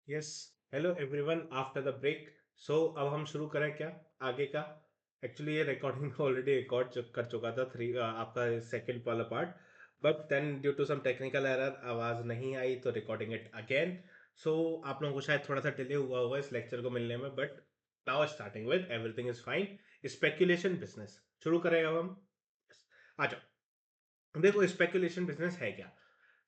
Yes. Hello everyone after the break. So अब हम शुरू करें क्या आगे का। एक्चुअली ये रिकॉर्डिंग ऑलरेडी रिकॉर्ड कर चुका था थ्री आपका सेकंड वाला part. But then due to some technical error आवाज़ नहीं आई तो रिकॉर्डिंग इट अगेन। सो आप लोगों को शायद थोड़ा सा डिले हुआ होगा इस लेक्चर को मिलने में, but now starting with everything is fine. Speculation business शुरू करेगा अब हम। Yes. आ जाओ। देखो स्पेकुलेशन बिजनेस है क्या।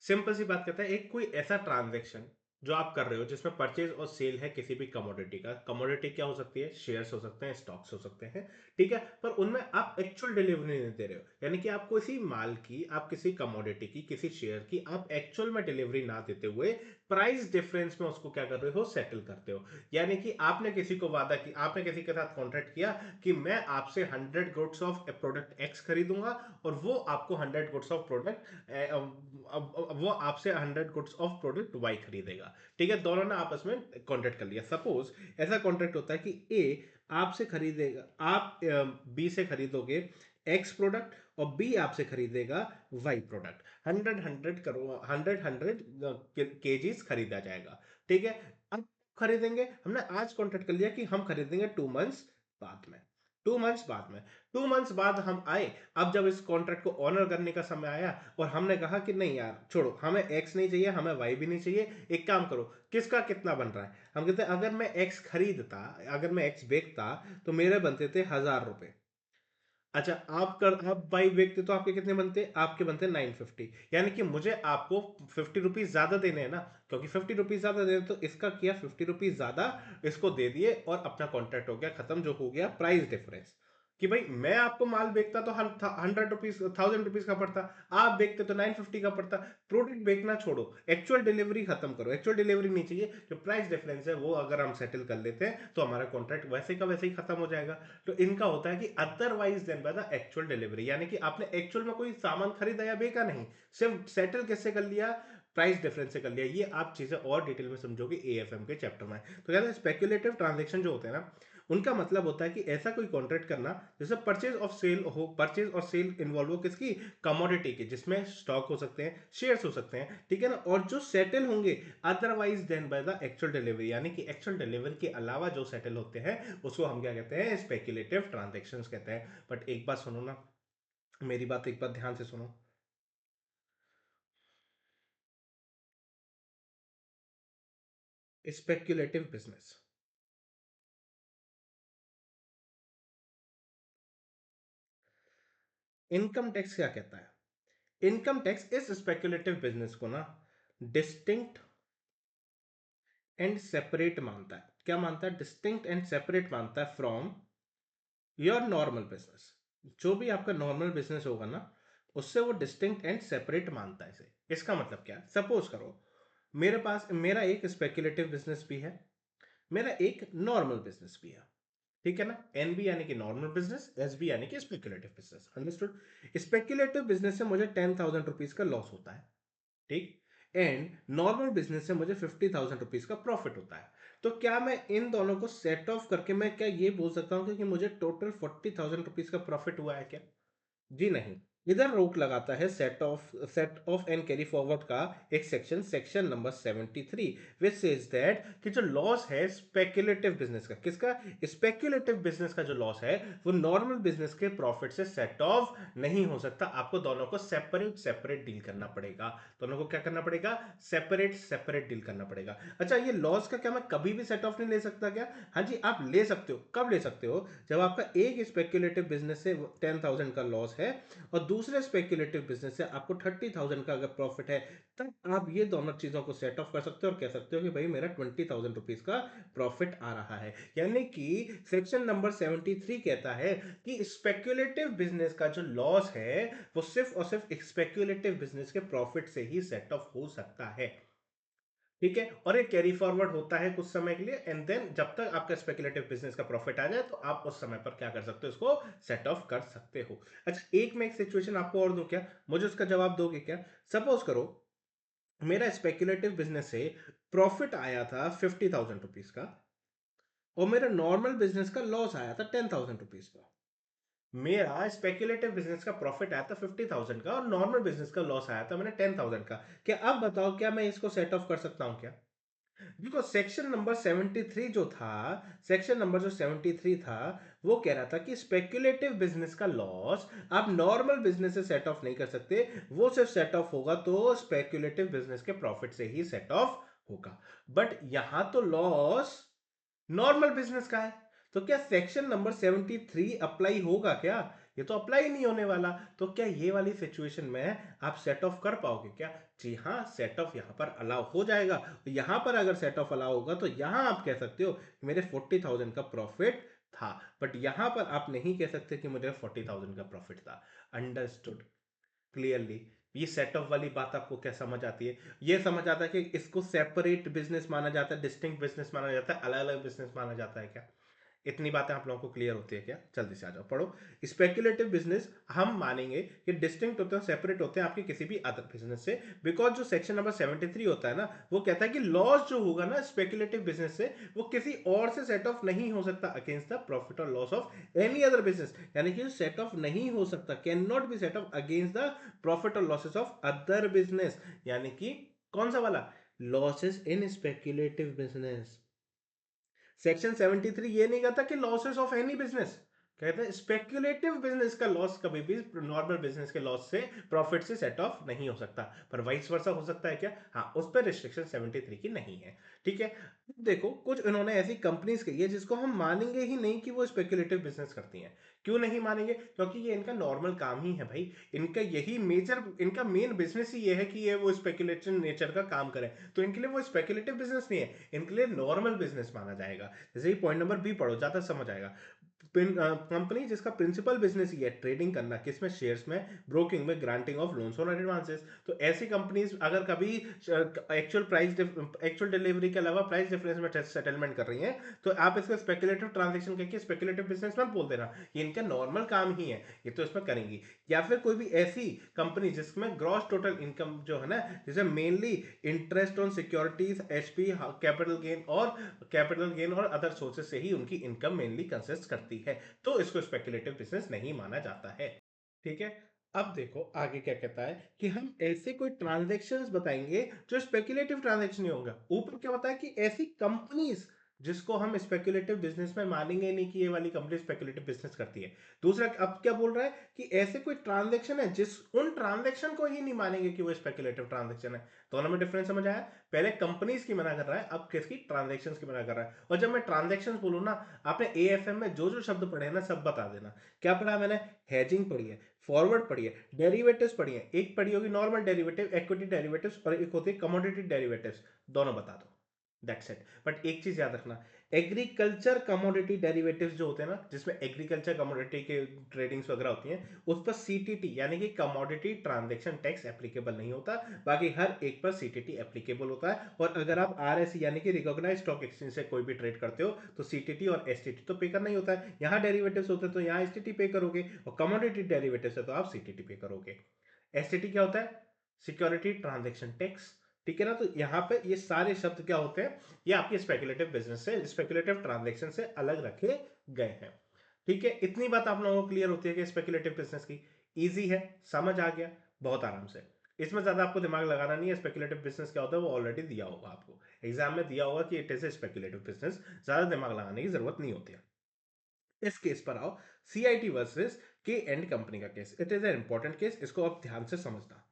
सिंपल सी बात करता है, एक कोई ऐसा ट्रांजैक्शन जो आप कर रहे हो जिसमें परचेज और सेल है किसी भी कमोडिटी का। कमोडिटी क्या हो सकती है? शेयर्स हो सकते हैं, स्टॉक्स हो सकते हैं। ठीक है, पर उनमें आप एक्चुअल डिलीवरी नहीं दे रहे हो, यानी कि आप किसी माल की, आप किसी कमोडिटी की, किसी शेयर की आप एक्चुअल में डिलीवरी ना देते हुए प्राइस डिफरेंस में उसको क्या कर रहे हो? सेटल करते हो। यानी कि आपने किसी को वादा की, आपने किसी के साथ कॉन्ट्रैक्ट किया कि मैं आपसे 100 गुड्स ऑफ प्रोडक्ट एक्स खरीदूंगा और वो आपको 100 गुड्स ऑफ प्रोडक्ट वो आपसे 100 गुड्स ऑफ प्रोडक्ट वाई खरीदेगा। ठीक है, दोनों ने आपस में कॉन्ट्रैक्ट कर लिया। सपोज ऐसा कॉन्ट्रैक्ट होता है कि ए आपसे खरीदेगा, आप बी से खरीदोगे एक्स प्रोडक्ट और बी आपसे खरीदेगा Y product. 100 hundred hundred KGs खरीदा जाएगा। ठीक है, अब खरीदेंगे, हमने आज कॉन्ट्रैक्ट कर लिया कि हम खरीदेंगे 2 मंथ्स बाद में। 2 मंथ्स बाद में, 2 मंथ्स बाद हम आए। अब जब इस कॉन्ट्रैक्ट को ऑनर करने का समय आया और हमने कहा कि नहीं यार छोड़ो, हमें एक्स नहीं चाहिए, हमें वाई भी नहीं चाहिए, एक काम करो किसका कितना बन रहा है। हम कहते हैं अगर मैं एक्स खरीदता, अगर मैं एक्स बेचता तो मेरे बनते थे 1000 रुपए। अच्छा, आप बाई बेचते तो आपके कितने बनते? आपके बनते 950। यानी कि मुझे आपको 50 रुपीज ज्यादा देने हैं ना, क्योंकि 50 रुपीज ज्यादा दे तो इसका किया 50 रुपीज ज्यादा, इसको दे दिए और अपना कॉन्ट्रैक्ट हो गया खत्म, जो हो गया प्राइस डिफरेंस। कि भाई मैं आपको माल बेचता तो 100 रुपीज 1000 रुपीज का पड़ता, आप बेचते तो 950 का पड़ता। प्रोडक्ट बेचना छोड़ो, एक्चुअल डिलीवरी खत्म करो, एक्चुअल डिलीवरी नहीं चाहिए। जो प्राइस डिफरेंस है वो अगर हम सेटल कर लेते हैं तो हमारा कॉन्ट्रैक्ट वैसे का वैसे ही खत्म हो जाएगा। तो इनका होता है कि otherwise than by the actual delivery, यानी कि आपने एक्चुअल में कोई सामान खरीदा या बेचा नहीं, सिर्फ सेटल किससे कर लिया? प्राइस डिफरेंस से कर लिया। ये आप चीजें और डिटेल में समझोगे एएफएम के चैप्टर में। तो कहते हैं स्पेक्युलेटिव ट्रांजेक्शन जो होते हैं ना, उनका मतलब होता है कि ऐसा कोई कॉन्ट्रैक्ट करना जैसे परचेज ऑफ सेल हो, परचेज और सेल इन्वॉल्व हो किसकी? कमोडिटी की, जिसमें स्टॉक हो सकते हैं, शेयर्स हो सकते हैं, ठीक है ना, और जो सेटल होंगे otherwise than by the actual delivery, यानी कि एक्चुअल डिलीवरी के अलावा जो सेटल होते हैं उसको हम क्या कहते हैं? स्पेक्युलेटिव ट्रांजेक्शंस कहते हैं। बट एक बात सुनो ना, मेरी बात एक बार ध्यान से सुनो। स्पेक्युलेटिव बिजनेस, इनकम टैक्स क्या कहता है? इनकम टैक्स इस स्पेक्युलेटिव बिजनेस को ना डिस्टिंक्ट एंड सेपरेट मानता है। क्या मानता है? डिस्टिंक्ट एंड सेपरेट मानता है फ्रॉम योर नॉर्मल बिजनेस। जो भी आपका नॉर्मल बिजनेस होगा ना, उससे वो डिस्टिंक्ट एंड सेपरेट मानता है इसे। इसका मतलब क्या? सपोज करो मेरे पास, मेरा एक स्पेक्युलेटिव बिजनेस भी है, मेरा एक नॉर्मल बिजनेस भी है। ठीक है ना, एनबी यानी कि नॉर्मल बिजनेस, एसबी यानी कि speculative business. Understood? Speculative business से मुझे 10,000 रुपीज का लॉस होता है, ठीक, एंड नॉर्मल बिजनेस से मुझे 50,000 रुपीज का प्रॉफिट होता है। तो क्या मैं इन दोनों को सेट ऑफ करके मैं क्या ये बोल सकता हूँ कि मुझे टोटल 40,000 रुपीज का प्रॉफिट हुआ है क्या? जी नहीं। इधर रोक लगाता है set of and carry forward का एक section, section number 73, which says that कि जो लॉस है स्पेक्युलेटिव बिजनेस का, किसका? स्पेक्युलेटिव बिजनेस का जो लॉस है वो नॉर्मल बिजनेस के प्रॉफिट से सेट ऑफ नहीं हो सकता। आपको दोनों को सेपरेट सेपरेट डील करना पड़ेगा। दोनों को क्या करना पड़ेगा? सेपरेट सेपरेट डील करना पड़ेगा। अच्छा, ये लॉस का क्या मैं कभी भी सेट ऑफ नहीं ले सकता क्या? हाँ जी, आप ले सकते हो। कब ले सकते हो? जब आपका एक स्पेक्युलेटिव बिजनेस से 10,000 का लॉस है और दूसरे स्पेक्युलेटिव बिजनेस से आपको 30,000 का अगर प्रॉफिट है, तब आप ये दोनों चीजों को सेट ऑफ कर सकते हो और कह सकते हो कि भाई मेरा 20,000 रुपीज का प्रॉफिट आ रहा है। यानी कि सेक्शन नंबर 73 कहता है कि स्पेक्युलेटिव बिजनेस का जो लॉस है वो सिर्फ और सिर्फ स्पेक्युलेटिव बिजनेस के प्रॉफिट से ही सेट ऑफ हो सकता है। ठीक है, और ये कैरी फॉरवर्ड होता है कुछ समय के लिए, एंड देन जब तक आपका स्पेकुलेटिव बिजनेस का प्रॉफिट आ जाए तो आप उस समय पर क्या कर सकते हो? इसको सेट ऑफ कर सकते हो। अच्छा, एक मैं एक सिचुएशन आपको और दूं क्या? मुझे उसका जवाब दोगे क्या? सपोज करो मेरा स्पेकुलेटिव बिजनेस से प्रॉफिट आया था 50,000 रुपीज का और मेरा नॉर्मल बिजनेस का लॉस आया था 10,000 रुपीज का। मेरा स्पेकुलेटिव बिजनेस का प्रॉफिट आया था 50,000 का और नॉर्मल बिजनेस का लॉस आया था मैंने 10,000 का। क्या अब बताओ क्या मैं इसको सेट ऑफ कर सकता हूं क्या? देखो सेक्शन नंबर 73 जो था, सेक्शन नंबर जो 73 था, वो कह रहा था कि स्पेक्युलेटिव बिजनेस का लॉस आप नॉर्मल बिजनेस से सेट ऑफ नहीं कर सकते, वो सिर्फ सेट ऑफ होगा तो स्पेक्युलेटिव बिजनेस के प्रॉफिट से ही सेट ऑफ होगा। बट यहां तो लॉस नॉर्मल बिजनेस का है, तो क्या सेक्शन नंबर 73 अप्लाई होगा क्या? ये तो अप्लाई नहीं होने वाला। तो क्या ये वाली सिचुएशन में आप सेट ऑफ कर पाओगे क्या? जी हाँ, सेट ऑफ यहाँ पर अलाउ हो जाएगा। यहाँ पर अगर सेट ऑफ अलाउ होगा तो यहाँ आप कह सकते हो मेरे 40,000 का प्रॉफिट था, बट यहाँ पर आप नहीं कह सकते कि मुझे 40,000 का प्रॉफिट था। Understood clearly? ये सेटअप वाली बात आपको क्या समझ आती है? ये समझ आता है कि इसको सेपरेट बिजनेस माना जाता है, डिस्टिंक्ट बिजनेस माना जाता है, अलग अलग बिजनेस माना जाता है क्या? इतनी बातें आप लोगों को क्लियर होती है क्या? जल्दी से आ जाओ पढ़ो। स्पेक्युलेटिव बिजनेस हम मानेंगे कि डिस्टिंक्ट होते हैं, सेपरेट होते हैं आपके किसी भी अदर बिजनेस से, बिकॉज जो सेक्शन नंबर 73 होता है ना, वो कहता है कि लॉस जो होगा ना स्पेक्युलेटिव बिजनेस से, वो किसी और से सेट ऑफ नहीं हो सकता अगेंस्ट द प्रॉफिट और loss of any other business. यानी कि सेट ऑफ नहीं हो सकता, can not be set of against the profit और लॉसेस ऑफ अदर बिजनेस। यानी कि कौन सा वाला? Losses in speculative business. Section 73 ये नहीं कहता कि लॉसेस ऑफ एनी बिजनेस, कहते हैं स्पेक्युलेटिव बिजनेस का लॉस कभी भी नॉर्मल बिजनेस के लॉस से, प्रॉफिट से सेट ऑफ नहीं हो सकता। पर वाइस वर्सा हो सकता है क्या? हाँ, उस पर रिस्ट्रिक्शन 73 की नहीं है। ठीक है। देखो कुछ इन्होंने ऐसी कंपनीज कही है जिसको हम मानेंगे ही नहीं कि वो स्पेक्युलेटिव बिजनेस करती हैं। क्यों नहीं मानेंगे? क्योंकि ये इनका नॉर्मल काम ही है भाई। इनका यही मेजर, इनका मेन बिजनेस ही ये है कि ये वो स्पेक्युलेटिव नेचर का काम करें, तो इनके लिए वो स्पेक्युलेटिव बिजनेस नहीं है, इनके लिए नॉर्मल बिजनेस माना जाएगा। जैसे कि पॉइंट नंबर बी पढ़ो, ज्यादा समझ आएगा। कंपनी जिसका प्रिंसिपल बिजनेस ही है ट्रेडिंग करना, किसमें? शेयर्स में, ब्रोकिंग में, ग्रांटिंग ऑफ लोन्स और एडवांसेस। तो ऐसी कंपनीज अगर कभी एक्चुअल डिलीवरी के अलावा प्राइस डिफरेंस में सेटलमेंट कर रही हैं, तो आप इसको स्पेकुलेटिव ट्रांजैक्शन कहकर स्पेकुलेटिव बिजनेस मत बोल देना, ये इनका नॉर्मल काम ही है, ये तो इसमें करेंगी। या फिर कोई भी ऐसी कंपनी जिसमें ग्रॉस टोटल इनकम जो है ना, जिसे mainly interest on securities, HP, capital gain और अदर सोर्सेज से ही उनकी इनकम मेनली कंसिस्ट करती है, तो इसको स्पेकुलेटिव बिजनेस नहीं माना जाता है। ठीक है। अब देखो आगे क्या कहता है कि हम ऐसे कोई ट्रांजैक्शंस बताएंगे जो स्पेकुलेटिव ट्रांजैक्शन नहीं होगा। ऊपर क्या बताया कि ऐसी कंपनीज जिसको हम स्पेकुलेटिव बिजनेस में मानेंगे नहीं कि ये वाली कंपनी स्पेकुलेटिव बिजनेस करती है। दूसरा अब क्या बोल रहा है कि ऐसे कोई ट्रांजैक्शन है जिस उन ट्रांजैक्शन को ही नहीं मानेंगे कि वो स्पेकुलेटिव ट्रांजैक्शन है। दोनों में डिफरेंस समझ आया? पहले कंपनीज की मना कर रहा है, अब किसकी? ट्रांजैक्शन की मना कर रहा है। और जब मैं ट्रांजैक्शन बोलूँ ना, आपने एएफएम में जो जो शब्द पढ़े हैं ना सब बता देना। क्या पढ़ा है मैंने? हेजिंग पढ़ी है, फॉरवर्ड पढ़ी है, डेरिवेटिव्स पढ़ी है, एक पढ़ी होगी नॉर्मल डेरिवेटिव इक्विटी डेरिवेटिव्स, और एक होती है कमोडिटी डेरिवेटिव्स। दोनों बता दो, दैट्स इट। बट एक चीज याद रखना, एग्रीकल्चर कमोडिटी डेरिवेटिव्स जो होते हैं ना, जिसमें एग्रीकल्चर कमोडिटी के ट्रेडिंग्स वगैरह होती हैं, उस पर सीटीटी यानी कि कमोडिटी ट्रांजैक्शन टैक्स एप्लीकेबल नहीं होता। बाकी हर एक पर सीटीटी एप्लीकेबल होता है। और अगर आप आरएसई यानी कि रिकॉग्नाइज्ड स्टॉक एक्सचेंज से कोई भी ट्रेड करते हो तो सीटीटी और एसटीटी तो पे करना ही होता है। यहाँ डेरिवेटिव्स होते हैं तो यहाँ एसटीटी पे करोगे, और कमोडिटी डेरिवेटिव्स है तो आप सीटीटी पे करोगे। एसटीटी क्या होता है? Security transaction tax. ठीक है ना? तो यहाँ पे ये सारे शब्द क्या होते हैं? ये आपके स्पेकुलेटिव बिजनेस से, स्पेकुलेटिव ट्रांजैक्शन से अलग रखे गए हैं। ठीक है, इतनी बात आप लोगों को क्लियर होती है कि स्पेकुलेटिव बिजनेस की। इजी है, समझ आ गया बहुत आराम से। इसमें ज्यादा आपको दिमाग लगाना नहीं है। स्पेकुलेटिव बिजनेस क्या होता है वो ऑलरेडी दिया होगा आपको, एग्जाम में दिया होगा कि it is a speculative business, ज्यादा दिमाग लगाने की जरूरत नहीं होती है। इस केस पर आओ, सीआईटी वर्सेस के एंड कंपनी का case. It is a important case, इसको आप ध्यान से समझना।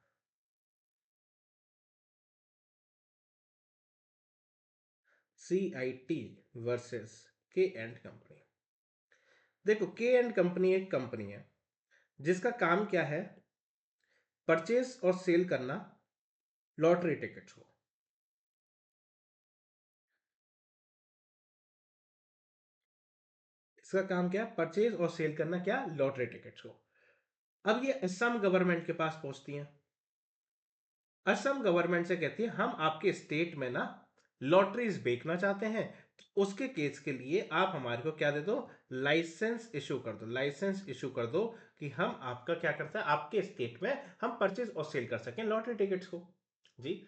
सीआईटी वर्सेस के एंड कंपनी। देखो के एंड कंपनी एक कंपनी है जिसका काम क्या है? परचेज और सेल करना लॉटरी टिकट्स को। इसका काम क्या है? परचेज और सेल करना क्या? लॉटरी टिकट्स को। अब ये असम गवर्नमेंट के पास पहुंचती हैं। असम गवर्नमेंट से कहती है हम आपके स्टेट में ना लॉटरीज बेचना चाहते हैं, तो उसके केस के लिए आप हमारे को क्या दे दो? लाइसेंस इशू कर दो। लाइसेंस इशू कर दो कि हम आपका क्या करता है, आपके स्टेट में हम परचेज और सेल कर सकें लॉटरी टिकट्स को। जी।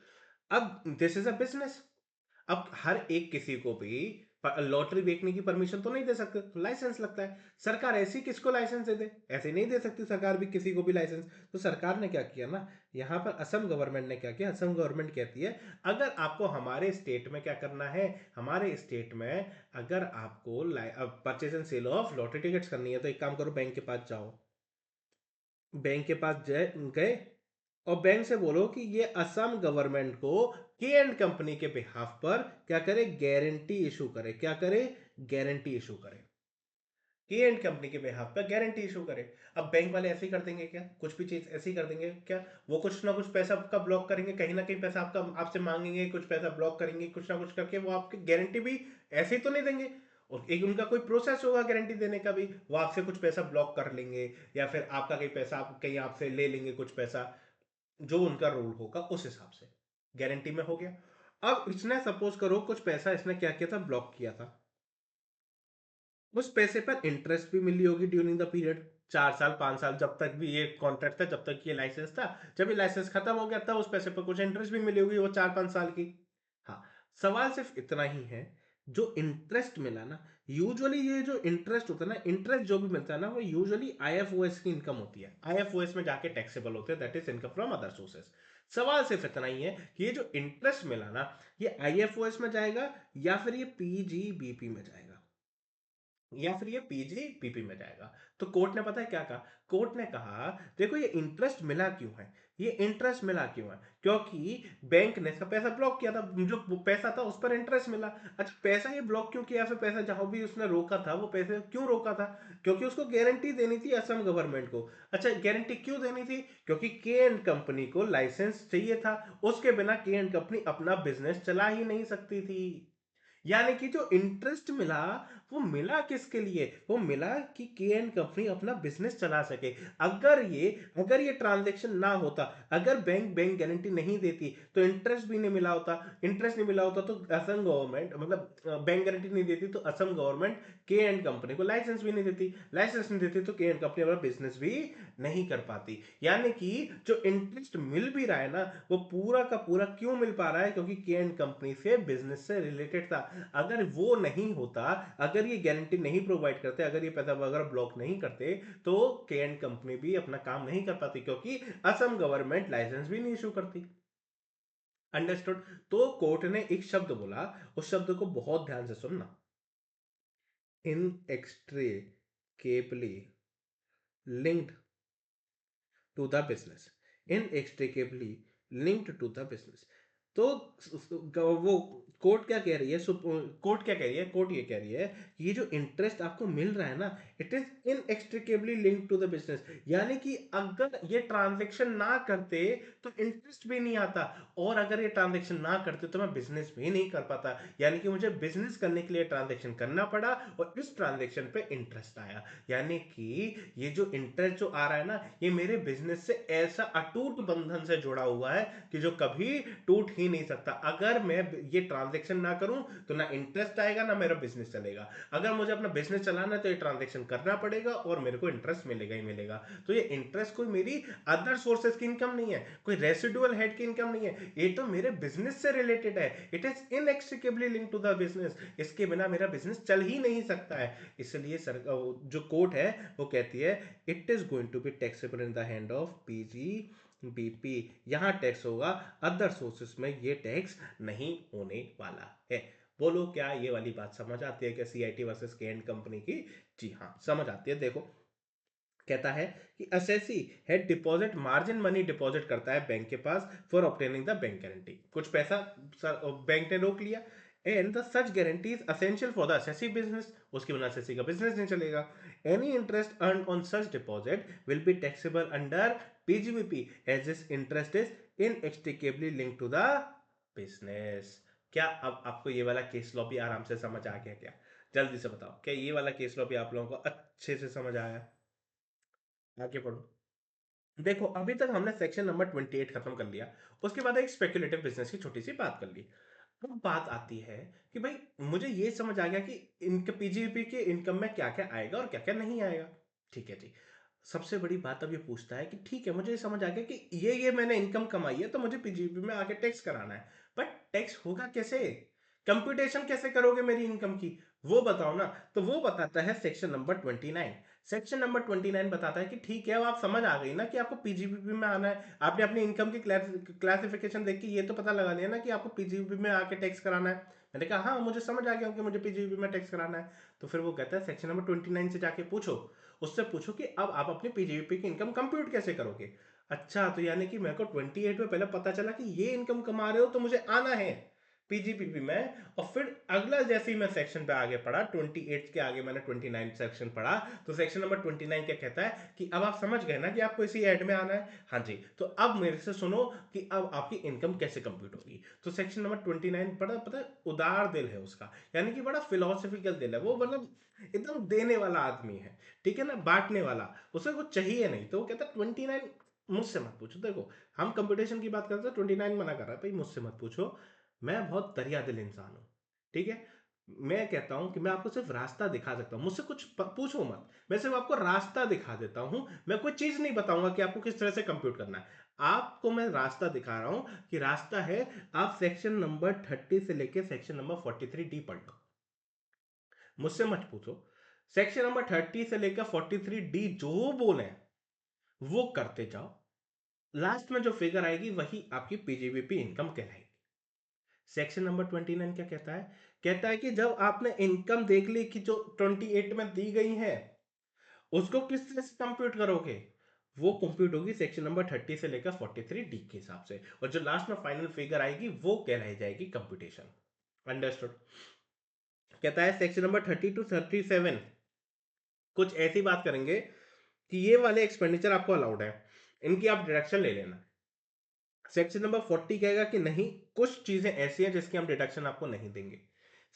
अब दिस इज अ बिजनेस। अब हर एक किसी को भी लॉटरी देखने की परमिशन तो नहीं दे सकते, तो लाइसेंस लगता है। सरकार ऐसी किसको लाइसेंस दे दे? ऐसे नहीं दे सकती सरकार भी किसी को भी लाइसेंस। तो सरकार ने क्या किया ना, यहाँ पर असम गवर्नमेंट ने क्या किया, असम गवर्नमेंट कहती है अगर आपको हमारे स्टेट में क्या करना है, हमारे स्टेट में अगर आपको purchase and sale of lottery tickets करनी है, तो एक काम करो, बैंक के पास जाओ, बैंक के पास गए और बैंक से बोलो कि ये असम गवर्नमेंट को के एंड कंपनी के बिहाफ पर क्या करे, गारंटी इशू करे। क्या करे? गारंटी इशू करे। के एंड कंपनी के बिहाफ पर गारंटी इशू करे। अब बैंक वाले ऐसे ही कर देंगे क्या? कुछ भी चीज ऐसे ही कर देंगे क्या? वो कुछ ना कुछ पैसा आपका ब्लॉक करेंगे, कहीं ना कहीं पैसा आपका आपसे मांगेंगे, कुछ पैसा ब्लॉक करेंगे, कुछ ना कुछ करके वो आपकी गारंटी भी ऐसे ही तो नहीं देंगे। और एक उनका कोई प्रोसेस होगा गारंटी देने का भी, वो आपसे कुछ पैसा ब्लॉक कर लेंगे, या फिर आपका कहीं पैसा आप कहीं आपसे ले लेंगे कुछ पैसा, जो उनका रूल होगा उस हिसाब से गारंटी में हो गया। अब इसने सपोज करो कुछ पैसा इसने क्या किया था, ब्लॉक किया था, उस पैसे पर इंटरेस्ट भी मिली होगी ड्यूरिंग द पीरियड, 4 साल 5 साल, जब तक भी ये कॉन्ट्रैक्ट था, जब तक ये लाइसेंस था। जब ये लाइसेंस खत्म हो गया था, उस पैसे पर कुछ इंटरेस्ट भी मिली होगी वो 4 5 साल की। हाँ, सवाल सिर्फ इतना ही है, जो इंटरेस्ट मिला ना, यूजुअली ये जो इंटरेस्ट होता है ना, इंटरेस्ट जो भी मिलता है ना, वो यूजुअली आईएफओएस की इनकम होती है, आईएफओएस में जाके टैक्सेबल होते हैं, that is income from other sources. सवाल सिर्फ इतना ही है कि ये जो इंटरेस्ट मिला ना, ये आईएफओएस में जाएगा या फिर ये पीजीबीपी में जाएगा, या फिर ये पीजीपीपी में जाएगा। तो कोर्ट ने पता है क्या कहा? कोर्ट ने कहा देखो ये इंटरेस्ट मिला क्यों है, ये इंटरेस्ट मिला क्यों है, क्योंकि बैंक ने इसका पैसा ब्लॉक किया था, जो वो पैसा था उस पर इंटरेस्ट मिला। अच्छा, पैसा ये ब्लॉक क्यों किया, फिर पैसा जहां भी उसने रोका था वो पैसे क्यों रोका था? क्योंकि उसको गारंटी देनी थी असम गवर्नमेंट को। अच्छा, गारंटी क्यों देनी थी? क्योंकि के एंड कंपनी को लाइसेंस चाहिए था, उसके बिना के एंड कंपनी अपना बिजनेस चला ही नहीं सकती थी। यानी कि जो इंटरेस्ट मिला, वो मिला किसके लिए? वो मिला कि के एंड कंपनी अपना बिजनेस चला सके। अगर ये ट्रांजैक्शन ना होता, अगर बैंक गारंटी नहीं देती, तो इंटरेस्ट भी नहीं मिला होता। इंटरेस्ट नहीं मिला होता तो असम गवर्नमेंट, मतलब बैंक गारंटी नहीं देती तो असम गवर्नमेंट के एंड कंपनी को लाइसेंस भी नहीं देती, लाइसेंस नहीं देती तो के एंड कंपनी अपना बिजनेस भी नहीं कर पाती। यानी कि जो इंटरेस्ट मिल भी रहा है ना, वो पूरा का पूरा क्यों मिल पा रहा है? क्योंकि के एंड कंपनी से बिजनेस से रिलेटेड था। अगर वो नहीं होता, अगर ये गारंटी नहीं प्रोवाइड करते, अगर ये पैसा वगैरह ब्लॉक नहीं करते, तो के एंड कंपनी भी अपना काम नहीं कर पाती, क्योंकि असम गवर्नमेंट लाइसेंस भी नहीं इशू करती। अंडरस्टूड? तो कोर्ट ने एक शब्द बोला, उस शब्द को बहुत ध्यान से सुनना, inextricably linked to the business, inextricably linked to the business. तो वो कोर्ट क्या कह रही है, कोर्ट क्या कह रही है, कोर्ट ये कह रही है कि ये जो इंटरेस्ट आपको मिल रहा है ना, it is inextricably linked to the business. यानी कि अगर ये ट्रांजैक्शन ना करते तो इंटरेस्ट भी नहीं आता, और अगर ये ट्रांजैक्शन ना करते तो मैं बिजनेस भी नहीं कर पाता। यानी कि मुझे बिजनेस करने के लिए ट्रांजैक्शन करना पड़ा, और इस ट्रांजैक्शन पे इंटरेस्ट आया। यानी कि ये जो इंटरेस्ट जो आ रहा है ना, ये मेरे बिजनेस से ऐसा अटूट बंधन से जुड़ा हुआ है कि जो कभी टूट ही नहीं सकता। अगर मैं ये ट्रांजैक्शन ना करूं तो ना इंटरेस्ट आएगा, ना मेरा बिजनेस चलेगा। अगर मुझे अपना बिजनेस चलाना है तो ये ट्रांजैक्शन करना पड़ेगा, और मेरे को इंटरेस्ट मिलेगा ही मिलेगा। तो ये इंटरेस्ट कोई मेरी अदर सोर्सेज की इनकम नहीं है, कोई रेसिडुअल हेड की इनकम नहीं है, ये तो मेरे बिजनेस से रिलेटेड है। It is inextricably linked to the business, इसके बिना मेरा बिजनेस चल ही नहीं सकता है। इसलिए सर जो कोर्ट है वो कहती है it is going to be taxable in the hand of PG BP. यहां टैक्स होगा, अदर सोर्सेस में ये टैक्स नहीं होने वाला है। बोलो क्या ये वाली बात समझ आती है क्या, सीआईटी वर्सेस के एंड कंपनी की? जी हाँ, समझ आती है। देखो, कहता है कि assessee had deposit margin money deposit करता है बैंक के पास for obtaining the bank guarantee. कुछ पैसा बैंक ने रोक लिया, and the such guarantee is essential for the assessee business, उसके बिना असेसी का बिजनेस नहीं चलेगा। Any interest earn on such deposit will be taxable under PGBP as this interest is inextricably linked to the business. क्या अब आपको ये वाला केस लॉ भी आराम से समझ आ गया क्या? जल्दी से बताओ, क्या ये वाला केस लॉ भी आप लोगों को अच्छे से समझ आया? आगे बढ़ो। देखो, अभी तक हमने सेक्शन नंबर 28 खत्म कर लिया, उसके बाद एक स्पेकुलेटिव बिजनेस की छोटी सी बात कर ली। अब बात आती है कि भाई मुझे ये समझ आ गया कि इनके पीजीपी के इनकम में क्या क्या आएगा और क्या क्या नहीं आएगा। ठीक है जी। सबसे बड़ी बात अब ये पूछता है कि ठीक है, मुझे ये समझ आ गया कि ये मैंने इनकम कमाई है, तो मुझे पीजीपी में आके टैक्स कराना है, बट टैक्स होगा कैसे? कंप्यूटेशन कैसे करोगे मेरी इनकम की, वो बताओ ना। तो वो बताता है सेक्शन नंबर 29। सेक्शन नंबर 29 बताता है कि ठीक है, अब आप समझ आ गई ना कि आपको पीजीबीपी में आना है। आपने अपनी इनकम की क्लासिफिकेशन देख के ये तो पता लगा लिया ना कि आपको पीजीबीपी में आके टैक्स कराना है। मैंने कहा हाँ, मुझे समझ आ गया कि मुझे पीजीबीपी में टैक्स कराना है। तो फिर वो कहता है सेक्शन नंबर 29 से जाके पूछो, उससे पूछो कि अब आप अपनी पीजीबीपी की इनकम कंप्यूट कैसे करोगे। अच्छा, तो यानी कि मेरे को 28 में पहले पता चला कि ये इनकम कमा रहे हो तो मुझे आना है पीजीपीपी में। और फिर अगला जैसे ही मैं सेक्शन पे आगे पढ़ा, 28 के आगे मैंने 29 सेक्शन पढ़ा। तो सेक्शन नंबर 29 क्या कहता है कि अब आप समझ गए ना कि आपको इसी ऐड में आना है। हाँ जी, तो अब मेरे से सुनो कि अब आपकी इनकम कैसे कंप्यूट होगी। तो सेक्शन नंबर 29 बड़ा पता है उदार दिल है उसका, यानी कि बड़ा फिलोसफिकल दिल है वो, मतलब एकदम देने वाला आदमी है, ठीक है ना, बांटने वाला। उसे कुछ चाहिए नहीं, तो वो कहता है 29 मुझसे मत पूछो। देखो, हम कंपटीशन की बात करते हैं, 29 मना कर रहा है भाई, मुझसे मत पूछो, मैं बहुत दरिया दिल इंसान हूं, ठीक है। मैं कहता हूं कि मैं आपको सिर्फ रास्ता दिखा सकता हूं, मुझसे कुछ पूछो मत, मैं सिर्फ आपको रास्ता दिखा देता हूं। मैं कोई चीज नहीं बताऊंगा कि आपको किस तरह से कंप्यूट करना है। आपको मैं रास्ता दिखा रहा हूं कि रास्ता है, आप सेक्शन नंबर 30 से लेके सेक्शन नंबर 43D पढ़ लो, मुझसे मत पूछो। सेक्शन नंबर 30 से लेकर 43D जो बोले वो करते जाओ, लास्ट में जो फिगर आएगी वही आपकी पीजीबीपी इनकम कहलाएगी। सेक्शन नंबर 29 क्या कहता है, कहता है कि जब आपने इनकम देख ली कि जो 28 में दी गई है, उसको किस तरह से कंप्यूट करोगे, वो कंप्यूट होगी सेक्शन नंबर 30 से लेकर 43D के हिसाब से, और जो लास्ट में फाइनल फिगर आएगी वो कहलाई जाएगी कंप्यूटेशन। अंडरस्टूड। कहता है सेक्शन नंबर 30 टू 37 कुछ ऐसी बात करेंगे कि ये वाले एक्सपेंडिचर आपको अलाउड है, इनकी आप डिडक्शन ले लेना। सेक्शन नंबर 40 कहेगा कि नहीं, कुछ चीजें ऐसी हैं जिसकी हम डिडक्शन आपको नहीं देंगे।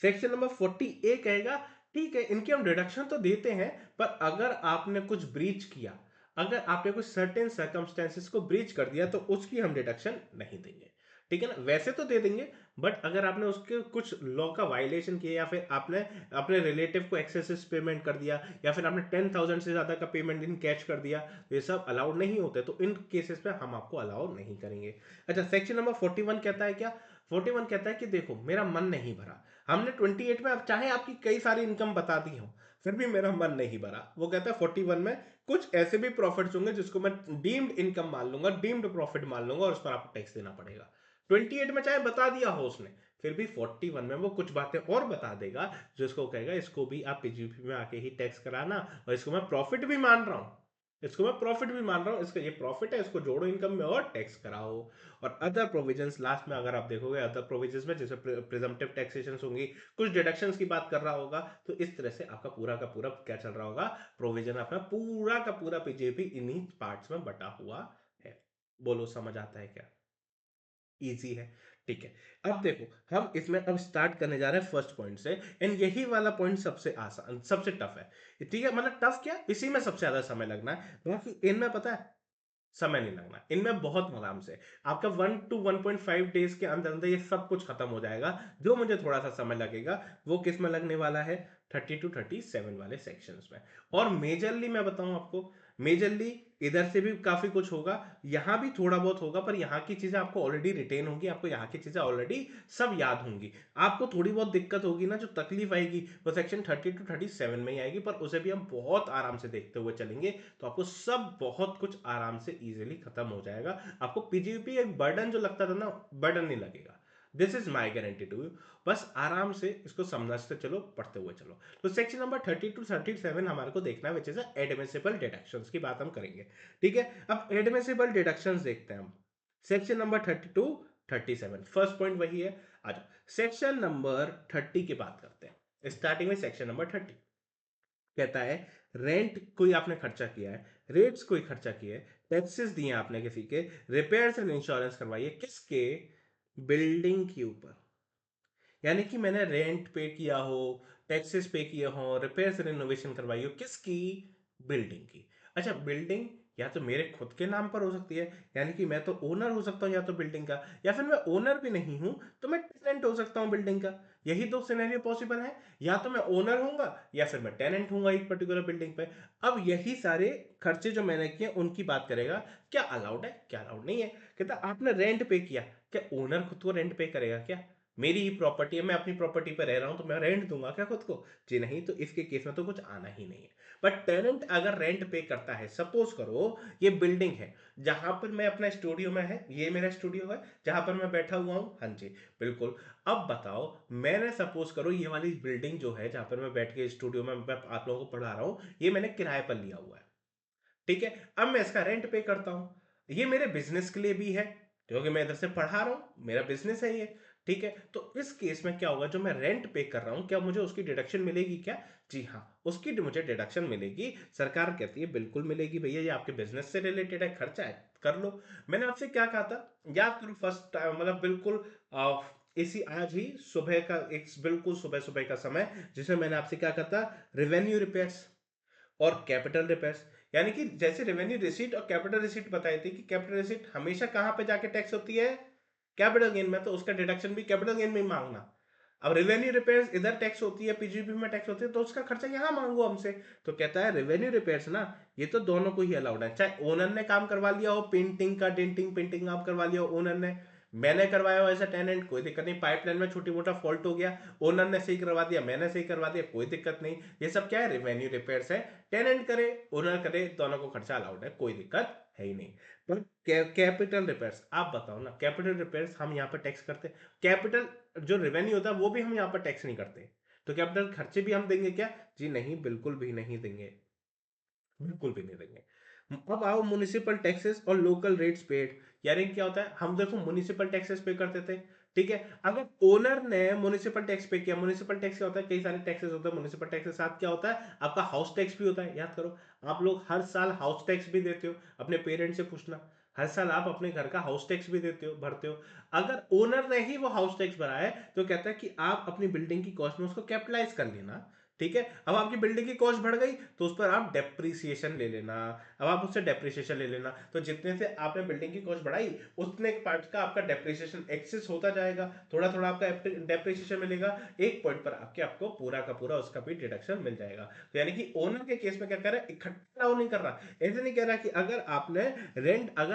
सेक्शन नंबर 40A कहेगा ठीक है, इनकी हम डिडक्शन तो देते हैं, पर अगर आपने कुछ ब्रीच किया, अगर आपने कुछ सर्टेन सर्कमस्टेंसेस को ब्रीच कर दिया, तो उसकी हम डिडक्शन नहीं देंगे, ठीक है ना। वैसे तो दे देंगे, बट अगर आपने उसके कुछ लॉ का वायलेशन किया, या फिर आपने अपने रिलेटिव को एक्सेसिव पेमेंट कर दिया, या फिर आपने 10,000 से ज्यादा का पेमेंट इन कैश कर दिया, तो ये सब अलाउड नहीं होते, तो इन केसेस पे हम आपको अलाउ नहीं करेंगे। अच्छा, सेक्शन नंबर 41 कहता है क्या, 41 कहता है कि देखो मेरा मन नहीं भरा, हमने 28 में अब चाहे आपकी कई सारी इनकम बता दी हो, फिर भी मेरा मन नहीं भरा। वो कहता है 41 में कुछ ऐसे भी प्रॉफिट्स होंगे जिसको मैं डीम्ड इनकम मान लूंगा, डीम्ड प्रॉफिट मान लूंगा, और उस पर आपको टैक्स देना पड़ेगा। 28 में चाहे बता दिया हो उसने, फिर भी 41 में वो कुछ बातें और बता देगा, जो इसको कहेगा इसको भी आप पीजीपी में आके ही टैक्स कराना, और इसको मैं प्रॉफिट भी मान रहा हूँ, इसको मैं प्रॉफिट भी मान रहा हूँ, इसका ये प्रॉफिट है, इसको जोड़ो इनकम में और टैक्स कराओ। और अदर प्रोविजंस लास्ट में अगर आप देखोगे, अदर प्रोविजंस में जैसे प्रिजम्पटिव टैक्सेशन होंगी, कुछ डिडक्शंस की बात कर रहा होगा, तो इस तरह से आपका पूरा का पूरा क्या चल रहा होगा, प्रोविजन अपना पूरा का पूरा पीजेपी इन्हीं पार्ट्स में बटा हुआ है। बोलो समझ आता है क्या, इजी है, ठीक है। अब देखो, हम इसमें अब स्टार्ट करने जा रहे हैं फर्स्ट पॉइंट से, एंड यही वाला पॉइंट सबसे आसान सबसे टफ है, ठीक है। मतलब टफ क्या, इसी में सबसे ज्यादा समय लगना है, बाकी इनमें पता है समय नहीं लगना, इनमें बहुत आराम से आपका 1 to 1.5 डेज के अंदर अंदर ये सब कुछ खत्म हो जाएगा। जो मुझे थोड़ा सा समय लगेगा वो किस में लगने वाला है, 30 to 37 वाले सेक्शंस में। और मेजरली मैं बताऊं आपको, मेजरली इधर से भी काफी कुछ होगा, यहां भी थोड़ा बहुत होगा, पर यहाँ की चीजें आपको ऑलरेडी रिटेन होंगी, आपको यहाँ की चीजें ऑलरेडी सब याद होंगी। आपको थोड़ी बहुत दिक्कत होगी ना, जो तकलीफ आएगी वो सेक्शन 30 to 37 में ही आएगी, पर उसे भी हम बहुत आराम से देखते हुए चलेंगे, तो आपको सब बहुत कुछ आराम से इजीली खत्म हो जाएगा। आपको पीजीपी एक बर्डन जो लगता था ना, बर्डन नहीं लगेगा, this is my guarantee to you. बस आराम से इसको समझते चलो, पढ़ते हुए चलो। तो सेक्शन नंबर 30 to 37 हमारे को देखना है, विच इज एडमिसिबल डिडक्शंस की बात हम करेंगे, ठीक है। अब एडमिसिबल डिडक्शंस देखते हैं हम, section number 30 to 37 first point वही है। अच्छा, सेक्शन नंबर 30 की बात करते हैं, स्टार्टिंग में सेक्शन नंबर 30 कहता है रेंट कोई आपने खर्चा किया है, रेट्स कोई खर्चा किया है, टैक्सेस दिए आपने किसी के, रिपेयर्स एंड इंश्योरेंस करवाइए किसके, बिल्डिंग के ऊपर। यानी कि मैंने रेंट पे किया हो, टैक्सेस पे किए हो, रिपेयर्स रिनोवेशन करवाई हो, किसकी, बिल्डिंग की। अच्छा, बिल्डिंग या तो मेरे खुद के नाम पर हो सकती है, यानी कि मैं तो ओनर हो सकता हूँ या तो बिल्डिंग का, या फिर मैं ओनर भी नहीं हूं तो मैं टेनेंट हो सकता हूँ बिल्डिंग का। यही दो सिनेरियो पॉसिबल है, या तो मैं ओनर हूंगा या फिर मैं टेनेंट हूंगा एक पर्टिकुलर बिल्डिंग पे। अब यही सारे खर्चे जो मैंने किए उनकी बात करेगा, क्या अलाउड है क्या अलाउड नहीं है। कहता आपने रेंट पे किया, क्या ओनर खुद को रेंट पे करेगा क्या, मेरी ही प्रॉपर्टी है, मैं अपनी प्रॉपर्टी पे रह रहा हूँ, तो मैं रेंट दूंगा क्या खुद को? जी नहीं, तो इसके केस में तो कुछ आना ही नहीं है। बट टेनेंट अगर रेंट पे करता है, सपोज करो ये बिल्डिंग है जहां पर मैं अपना स्टूडियो में है, ये मेरा स्टूडियो है जहां पर मैं बैठा हुआ हूँ, हाँ जी बिल्कुल। अब बताओ, मैंने सपोज करो ये वाली बिल्डिंग जो है जहां पर मैं बैठ के स्टूडियो में मैं आप लोगों को पढ़ा रहा हूँ, ये मैंने किराए पर लिया हुआ है, ठीक है। अब मैं इसका रेंट पे करता हूं, ये मेरे बिजनेस के लिए भी है क्योंकि मैं इधर से पढ़ा रहा हूं, मेरा बिजनेस है ये, ठीक है। तो इस केस में क्या होगा, जो मैं रेंट पे कर रहा हूं, क्या मुझे उसकी डिडक्शन मिलेगी क्या? जी हाँ, उसकी मुझे डिडक्शन मिलेगी। सरकार कहती है बिल्कुल मिलेगी भैया, ये आपके बिजनेस से रिलेटेड है, खर्चा है, कर लो। मैंने आपसे क्या कहा था, याद करो फर्स्ट टाइम, मतलब बिल्कुल इसी आज ही सुबह का एक बिल्कुल सुबह सुबह का समय, जिसमें मैंने आपसे क्या कहा था, रेवेन्यू रिपेयर्स और कैपिटल रिपेयर्स। यानी कि जैसे रेवेन्यू रिसीट और कैपिटल रिसीट बताई थी कि कैपिटल रिसीट हमेशा कहां पे जाके टैक्स होती है, कैपिटल गेन में, तो उसका डिडक्शन भी कैपिटल गेन में ही मांगना। अब रेवेन्यू रिपेयर्स इधर टैक्स होती है, पीजीबी में टैक्स होती है, तो उसका खर्चा यहां मांगो हमसे। तो कहता है रेवेन्यू रिपेयर्स ना, ये तो दोनों को ही अलाउड है, चाहे ओनर ने काम करवा लिया हो, पेंटिंग का डेंटिंग पेंटिंग काम करवा लिया हो ओनर ने, मैंने करवाया हो एज अ टेनेंट, कोई दिक्कत नहीं। पाइपलाइन में छोटी मोटा फॉल्ट हो गया, ओनर ने सही करवा दिया, मैंने सही करवा दिया, कोई दिक्कत नहीं। ये सब क्या है, रेवेन्यू रिपेयर्स है। टेनेंट करे ओनर करे, दोनों को खर्चा अलाउड है, कोई दिक्कत है ही नहीं। पर कैपिटल रिपेयर्स आप बताओ ना, कैपिटल रिपेयर्स हम यहाँ पर टैक्स करते हैं, कैपिटल जो रेवेन्यू होता है वो भी हम यहाँ पर टैक्स नहीं करते, तो कैपिटल खर्चे भी हम देंगे क्या? जी नहीं, बिल्कुल भी नहीं देंगे, बिल्कुल भी नहीं देंगे। अब आओ म्युनिसिपल टैक्सेस और लोकल रेट्स पेड। यानी क्या होता है, हम देखो म्युनिसिपल टैक्सेस पे करते थे, ठीक है। अगर ओनर ने म्युनिसिपल टैक्स पे किया, म्युनिसिपल टैक्स क्या होता है, कई सारे टैक्सेस होते हैं, म्युनिसिपल टैक्स के साथ क्या होता है, आपका हाउस टैक्स भी होता है। याद करो, आप लोग हर साल हाउस टैक्स भी देते हो, अपने पेरेंट्स से पूछना, हर साल आप अपने घर का हाउस टैक्स भी देते हो, भरते हो। अगर ओनर ने ही वो हाउस टैक्स भरा है, तो कहता है कि आप अपनी बिल्डिंग की कॉस्ट में उसको कैपिटलाइज कर लेना, ठीक है। अब आपकी बिल्डिंग की कॉस्ट बढ़ गई, तो उस पर आप डेप्रीसिएशन ले लेना। अब आप उससे डेप्रीसिएशन ले लेना, तो जितने से आपने बिल्डिंग की कॉस्ट बढ़ाई, उतने पार्ट का आपका डेप्रीसिएशन एक्सेस होता जाएगा, थोड़ा थोड़ा आपका डेप्रीसिएशन मिलेगा, एक पॉइंट पर आपको पूरा का पूरा उसका भी डिडक्शन मिल जाएगा। तो यानी कि ओनर के केस में क्या कर रहा है, इकट्ठा नहीं कर रहा, ऐसे नहीं कह रहा कि अगर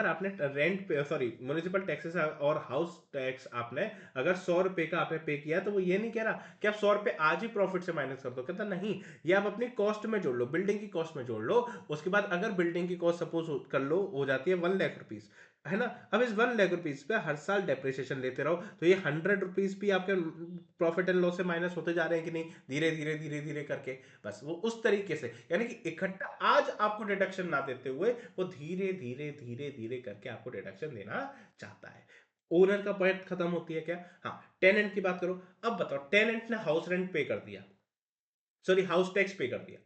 आपने रेंट पे, सॉरी म्युनिसिपल टैक्सेस और हाउस टैक्स आपने अगर 100 रुपए का आपने पे किया, तो वो ये नहीं कह रहा कि आप 100 रुपए आज ही प्रॉफिट से माइनस कर दो, कहता नहीं, ये आप अपनी कॉस्ट में जोड़ लो, बिल्डिंग की कॉस्ट में जोड़ लो। उसके बाद अगर बिल्डिंग की कॉस्ट सपोज कर लो हो जाती है 1 लाख रुपीज, है ना। अब इस 1 लाख रुपीज पे हर साल डेप्रिसिएशन लेते रहो, तो ये 100 रुपीज भी आपके प्रॉफिट एंड लॉस से माइनस होते जा रहे हैं कि नहीं, धीरे धीरे धीरे धीरे करके। बस वो उस तरीके से, यानी कि इकट्ठा आज आपको डिडक्शन ना देते हुए, वो धीरे धीरे धीरे धीरे करके आपको डिडक्शन देना चाहता है। ओनर का पॉइंट खत्म होती है क्या? हाँ, टेनेंट की बात करो। अब बताओ, टेनेंट ने हाउस रेंट पे कर दिया, सॉरी हाउस टैक्स पे कर दिया,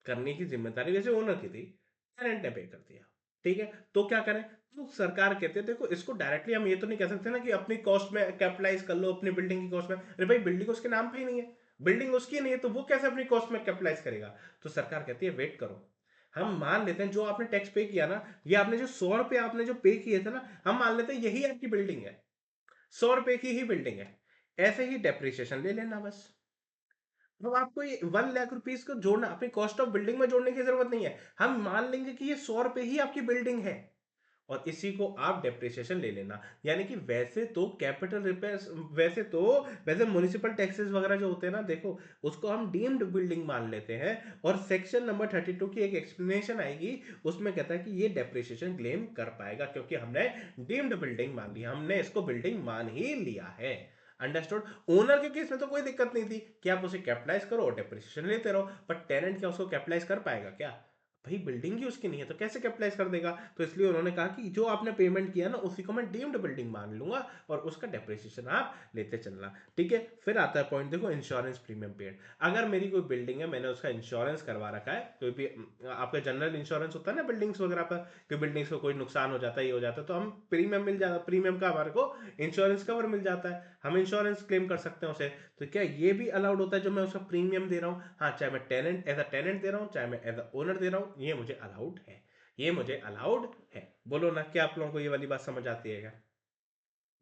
करने की जिम्मेदारी वैसे ओनर की थी, टेनेंट ने पे कर दिया, ठीक है। तो क्या करें, तो सरकार कहते हैं देखो, इसको डायरेक्टली हम ये तो नहीं कह सकते ना कि अपनी कॉस्ट में कैपिटलाइज कर लो, अपनी बिल्डिंग की कॉस्ट में। अरे भाई, बिल्डिंग उसके नाम पे ही नहीं है, बिल्डिंग उसकी नहीं है, तो वो कैसे अपनी कॉस्ट में कैपिटलाइज करेगा? तो सरकार कहती है वेट करो, हम मान लेते हैं जो आपने टैक्स पे किया ना, ये आपने जो 100 रुपए आपने जो पे किए थे ना, हम मान लेते हैं यही आपकी बिल्डिंग है, 100 रुपए की ही बिल्डिंग है, ऐसे ही डेप्रिसिएशन ले लेना बस। अब आपको ये 1 लाख रुपीज को जोड़ना, अपनी कॉस्ट ऑफ बिल्डिंग में जोड़ने की जरूरत नहीं है, हम मान लेंगे कि ये 100 रुपए ही आपकी बिल्डिंग है, और इसी को आप डेप्रिसिएशन ले लेना। यानी कि वैसे तो कैपिटल रिपेयर्स, वैसे म्युनिसिपल टैक्सेस वगैरह जो होते हैं ना, देखो उसको हम डीम्ड बिल्डिंग मान लेते हैं, और सेक्शन नंबर 32 की एक एक्सप्लेनेशन आएगी, उसमें कहता है कि ये डेप्रिसिएशन क्लेम कर पाएगा, क्योंकि हमने डीम्ड बिल्डिंग मान ली, हमने इसको बिल्डिंग मान ही लिया है। अंडरस्टूड। ओनर के केस में तो कोई दिक्कत नहीं थी कि आप उसे कैपिटलाइज करो और डेप्रिसिएशन लेते रहो, बट टेनेंट क्या उसको कैपिटलाइज कर पाएगा क्या? भाई बिल्डिंग ही उसकी नहीं है, तो कैसे कैपिटलाइज कर देगा? तो इसलिए उन्होंने कहा कि जो आपने पेमेंट किया ना, उसी को मैं डीम्ड बिल्डिंग मान लूंगा, और उसका डेप्रिसिएशन आप लेते चलना, ठीक है। फिर आता है पॉइंट, देखो इंश्योरेंस प्रीमियम पेड। अगर मेरी कोई बिल्डिंग है, मैंने उसका इंश्योरेंस करवा रखा है, कोई भी आपका जनरल इंश्योरेंस होता है ना बिल्डिंग्स वगैरह पर, कि बिल्डिंग्स को कोई नुकसान हो जाता है, ये हो जाता है, तो हम प्रीमियम मिल जाता, प्रीमियम का हमारे को इंश्योरेंस कवर मिल जाता है, हम इंश्योरेंस क्लेम कर सकते हैं उसे। तो क्या ये भी अलाउड होता है जो मैं उसका प्रीमियम दे रहा हूँ? हाँ, चाहे मैं टेनेंट एज अ टेनेंट दे रहा हूँ, चाहे मैं एज अ ओनर दे रहा हूँ, ये मुझे अलाउड है, ये मुझे अलाउड है। बोलो ना, क्या आप लोगों को ये वाली बात समझ आती है क्या?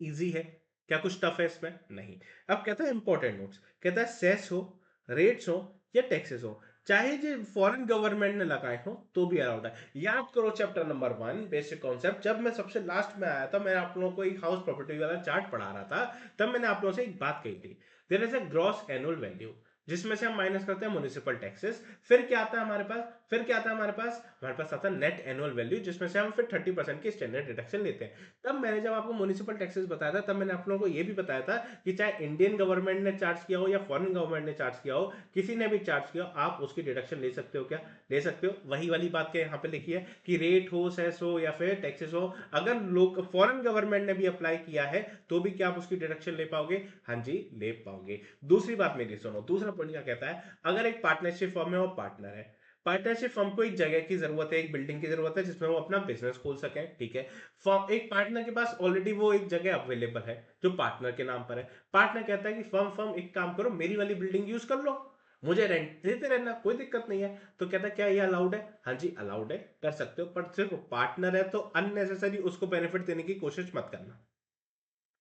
इजी है क्या? कुछ टफ है इसमें? नहीं। अब कहता है इंपॉर्टेंट नोट्स, कहता है सेस हो, रेट्स हो या टैक्सेस हो, चाहे जो फॉरेन गवर्नमेंट ने लगाए हो तो भी अलाउड है। याद करो चैप्टर नंबर 1 बेसिक कॉन्सेप्ट, जब मैं सबसे लास्ट में आया था, मैं आप लोगों को एक हाउस प्रॉपर्टी वाला चार्ट पढ़ा रहा था, तब मैंने आप लोगों से एक बात कही थी, there is a gross annual value, जिसमें से हम माइनस करते हैं म्युनिसिपल टैक्सेस, फिर क्या आता है हमारे पास, हमारे पास आता है नेट एनुअल वैल्यू, जिसमें से हम फिर 30% की स्टैंडर्ड डिडक्शन लेते हैं। तब मैंने जब आपको म्युनिसिपल टैक्सेस बताया था, तब मैंने आप लोगों को यह भी बताया था कि चाहे इंडियन गवर्नमेंट ने चार्ज किया हो या फॉरेन गवर्नमेंट ने चार्ज किया हो, किसी ने भी चार्ज किया हो, आप उसकी डिडक्शन ले सकते हो। क्या ले सकते हो? वही वाली बात क्या यहाँ पे लिखी है कि रेट हो, सेस हो या फिर टैक्सेस हो, अगर लोग फॉरेन गवर्नमेंट ने भी अप्लाई किया है तो भी क्या आप उसकी डिडक्शन ले पाओगे? हाँ जी, ले पाओगे। दूसरी बात मेरी सुनो, दूसरा पॉइंट क्या कहता है, अगर एक पार्टनरशिप फर्म है और पार्टनर है, पार्टनरशिप फर्म को एक जगह की जरूरत है, एक बिल्डिंग की जरूरत है जिसमें वो अपना बिजनेस खोल सके, ठीक है। फर्म, एक पार्टनर के पास ऑलरेडी वो एक जगह अवेलेबल है जो पार्टनर के नाम पर है। पार्टनर कहता है कि फर्म फर्म एक काम करो, मेरी वाली बिल्डिंग यूज कर लो, मुझे रेंट देते रहना, कोई दिक्कत नहीं है। तो कहता है क्या ये अलाउड है? हाँ जी अलाउड है, कर सकते हो, पर सिर्फ पार्टनर है तो अननेसेसरी उसको बेनिफिट देने की कोशिश मत करना,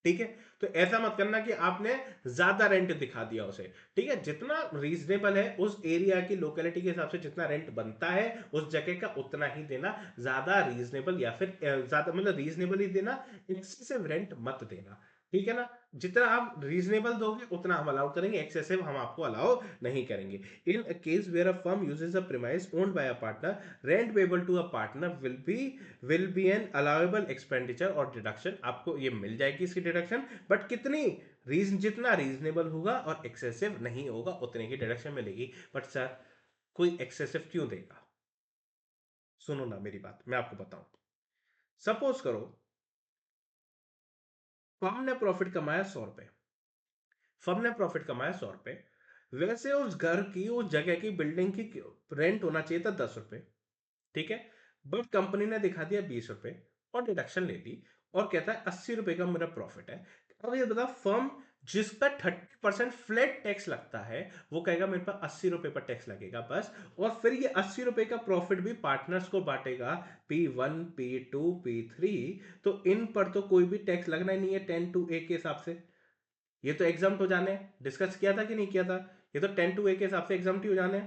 ठीक है। तो ऐसा मत करना कि आपने ज्यादा रेंट दिखा दिया उसे, ठीक है। जितना रीजनेबल है उस एरिया की लोकेलिटी के हिसाब से, जितना रेंट बनता है उस जगह का उतना ही देना, ज्यादा रीजनेबल या फिर ज्यादा मतलब रीजनेबल ही देना, एक्सेसिव रेंट मत देना, ठीक है ना। जितना आप रीजनेबल दोगे उतना हम अलाउ करेंगे, एक्सेसिव हम आपको अलाउ नहीं करेंगे। In case where a firm uses a premise owned by a partner, rent payable to a partner will be an allowable expenditure or deduction, आपको ये मिल जाएगी इसकी डिडक्शन, बट कितनी, रीजन जितना रीजनेबल होगा और एक्सेसिव नहीं होगा उतने की डिडक्शन मिलेगी। बट सर कोई एक्सेसिव क्यों देगा? सुनो ना मेरी बात, मैं आपको बताऊं। सपोज करो फर्म ने प्रॉफिट कमाया 100 रुपए, फर्म ने प्रॉफिट कमाया 100 रुपए, वैसे उस घर की, उस जगह की, बिल्डिंग की रेंट होना चाहिए था 10 रुपए, ठीक है। बट कंपनी ने दिखा दिया 20 रुपए और डिडक्शन ले ली और कहता है 80 रुपए का मेरा प्रॉफिट है। अब ये बता, फर्म जिस पर 30% फ्लैट टैक्स लगता है वो कहेगा मेरे पास 80 रुपए पर टैक्स लगेगा बस, और फिर ये 80 रुपए का प्रॉफिट भी पार्टनर्स को बांटेगा, P1 P2 P3, तो इन पर तो कोई भी टैक्स लगना ही नहीं है 10 to A के हिसाब से। ये तो एग्जाम्प्ट हो जाने, डिस्कस किया था कि नहीं किया था, ये तो 10 to A के हिसाब से एग्जाम्प्ट ही हो जाने,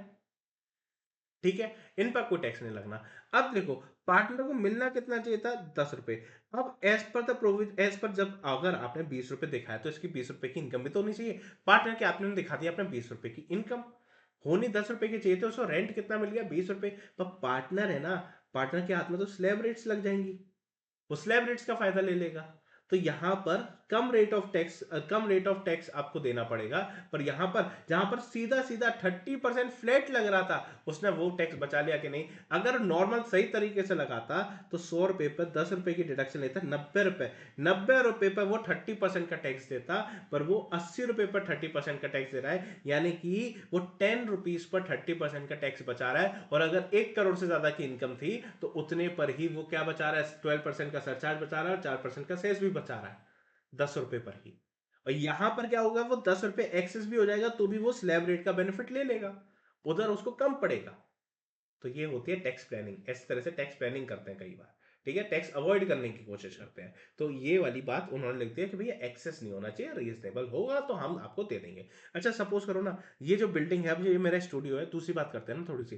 ठीक है। इन पर कोई टैक्स नहीं लगना। अब देखो, पार्टनर को मिलना कितना चाहिए था? 10 रुपए। अब as per the provision, as per, जब अगर आपने 20 रुपए दिखाया तो इसकी 20 रुपए की इनकम भी तो होनी चाहिए। पार्टनर के आपने दिखा दिया अपने 20 रुपए की इनकम, होनी 10 रुपए की चाहिए, तो उसको रेंट कितना मिल गया? 20 रुपए। पर पार्टनर है ना, पार्टनर के हाथ में तो स्लैब रेट्स लग जाएंगी, वो स्लैब रेट्स का फायदा ले लेगा। तो यहां पर कम रेट ऑफ टैक्स आपको देना पड़ेगा। पर यहां पर जहां पर सीधा सीधा 30% फ्लैट लग रहा था, उसने वो टैक्स बचा लिया कि नहीं? अगर नॉर्मल सही तरीके से लगाता तो 100 रुपए पर 10 रुपए की डिडक्शन लेता, 90 रुपए, 90 रुपए पर वो 30% का टैक्स देता, पर वो 80 रुपए पर 30% का टैक्स दे रहा है, यानी कि वो 10 रुपीज पर 30% का टैक्स बचा रहा है। और अगर 1 करोड़ से ज्यादा की इनकम थी तो उतने पर ही वो क्या बचा रहा है? 12% का सरचार्ज बचा रहा है और 4% का सेस भी बचा रहा है, 10 रुपए पर ही। और यहां पर क्या होगा, वो 10 रुपए एक्सेस भी हो जाएगा तो भी वो स्लैब रेट का बेनिफिट ले लेगा, उधर उसको कम पड़ेगा। तो ये होती है टैक्स प्लानिंग, इस तरह से टैक्स प्लानिंग करते हैं कई बार, ठीक है, टैक्स अवॉइड करने की कोशिश करते हैं। तो ये वाली बात उन्होंने लिख दिया कि भैया एक्सेस नहीं होना चाहिए, रीजनेबल होगा तो हम आपको दे देंगे। अच्छा सपोज करो ना, ये जो बिल्डिंग है, अब ये मेरा स्टूडियो है, दूसरी बात करते हैं ना थोड़ी सी,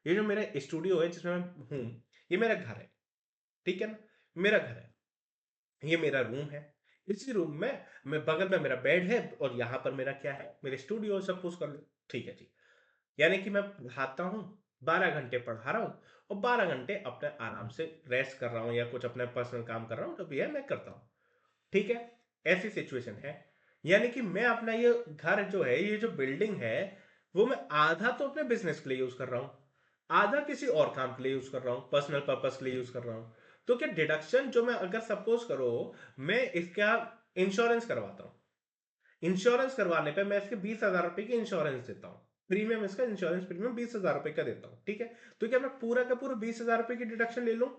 ये जो मेरा स्टूडियो है जिसमें मैं हूँ, ये मेरा घर है, ठीक है ना, मेरा घर है, ये मेरा रूम है, इसी रूम में मैं बगल में मेरा बेड है और यहाँ पर मेरा क्या है? मेरे स्टूडियो, सपोज कर लो, ठीक है जी। यानी कि मैं पढ़ाता हूँ, 12 घंटे पढ़ा रहा हूँ और 12 घंटे अपने आराम से रेस्ट कर रहा हूँ या कुछ अपना पर्सनल काम कर रहा हूँ, जो भी है मैं करता हूँ, ठीक है। ऐसी सिचुएशन है, यानी कि मैं अपना ये घर जो है, ये जो बिल्डिंग है, वो मैं आधा तो अपने बिजनेस के लिए यूज कर रहा हूँ, आधा किसी और काम के लिए यूज कर रहा हूँ, पर्सनल पर्पस के लिए यूज कर रहा हूँ। तो क्या डिडक्शन जो मैं, अगर सपोज करो मैं इसका इंश्योरेंस करवाता हूँ, इंश्योरेंस करवाने पे मैं इसके 20,000 रुपए की इंश्योरेंस देता हूँ, प्रीमियम, इसका इंश्योरेंस प्रीमियम 20,000 रुपए का देता हूँ, ठीक है। तो क्या मैं पूरा का पूरा 20,000 रुपए की डिडक्शन ले लूं?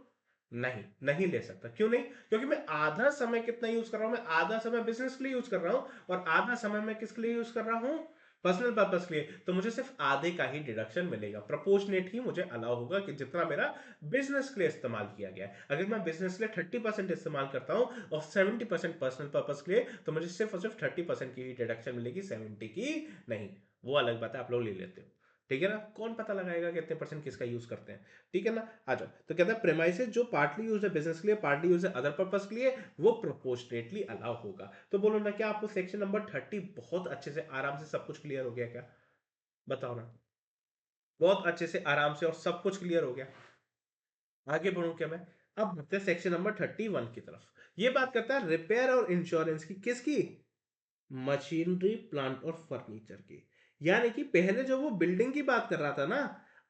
नहीं, नहीं ले सकता। क्यों नहीं? क्योंकि मैं आधा समय कितना यूज कर रहा हूं, मैं आधा समय बिजनेस के लिए यूज कर रहा हूं और आधा समय मैं किसके लिए यूज कर रहा हूं? पर्सनल पर्पस के लिए। तो मुझे सिर्फ आधे का ही डिडक्शन मिलेगा, प्रोपोर्शनेट ही मुझे अलाउ होगा कि जितना मेरा बिजनेस के लिए इस्तेमाल किया गया है। अगर मैं बिजनेस के लिए 30% इस्तेमाल करता हूं और 70% पर्सनल पर्पस के लिए, तो मुझे सिर्फ और सिर्फ 30% की ही डिडक्शन मिलेगी, 70 की नहीं। वो अलग बात है, आप लोग ले लेते हो, ठीक है ना, कौन पता लगाएगा कितने परसेंट किसका यूज करते हैं। ठीक है ना, आ जाओ। तो कहता है प्रेमाइसेस जो पार्टली यूज है बिजनेस के लिए, पार्टली यूज है अदर पर्पस के लिए, वो प्रोपोर्शनेटली अलाउ होगा। तो बोलो ना, क्या आपको सेक्शन नंबर 30 बहुत अच्छे से आराम से सब कुछ क्लियर हो गया क्या? बताओ ना, बहुत अच्छे से आराम से और सब कुछ क्लियर हो गया। आगे बढ़ूं क्या मैं? अब बढ़ते हैं सेक्शन नंबर 31 की तरफ। ये बात करता है रिपेयर और इंश्योरेंस की, किसकी? मशीनरी प्लांट और फर्नीचर की। यानी कि पहले जो वो बिल्डिंग की बात कर रहा था ना,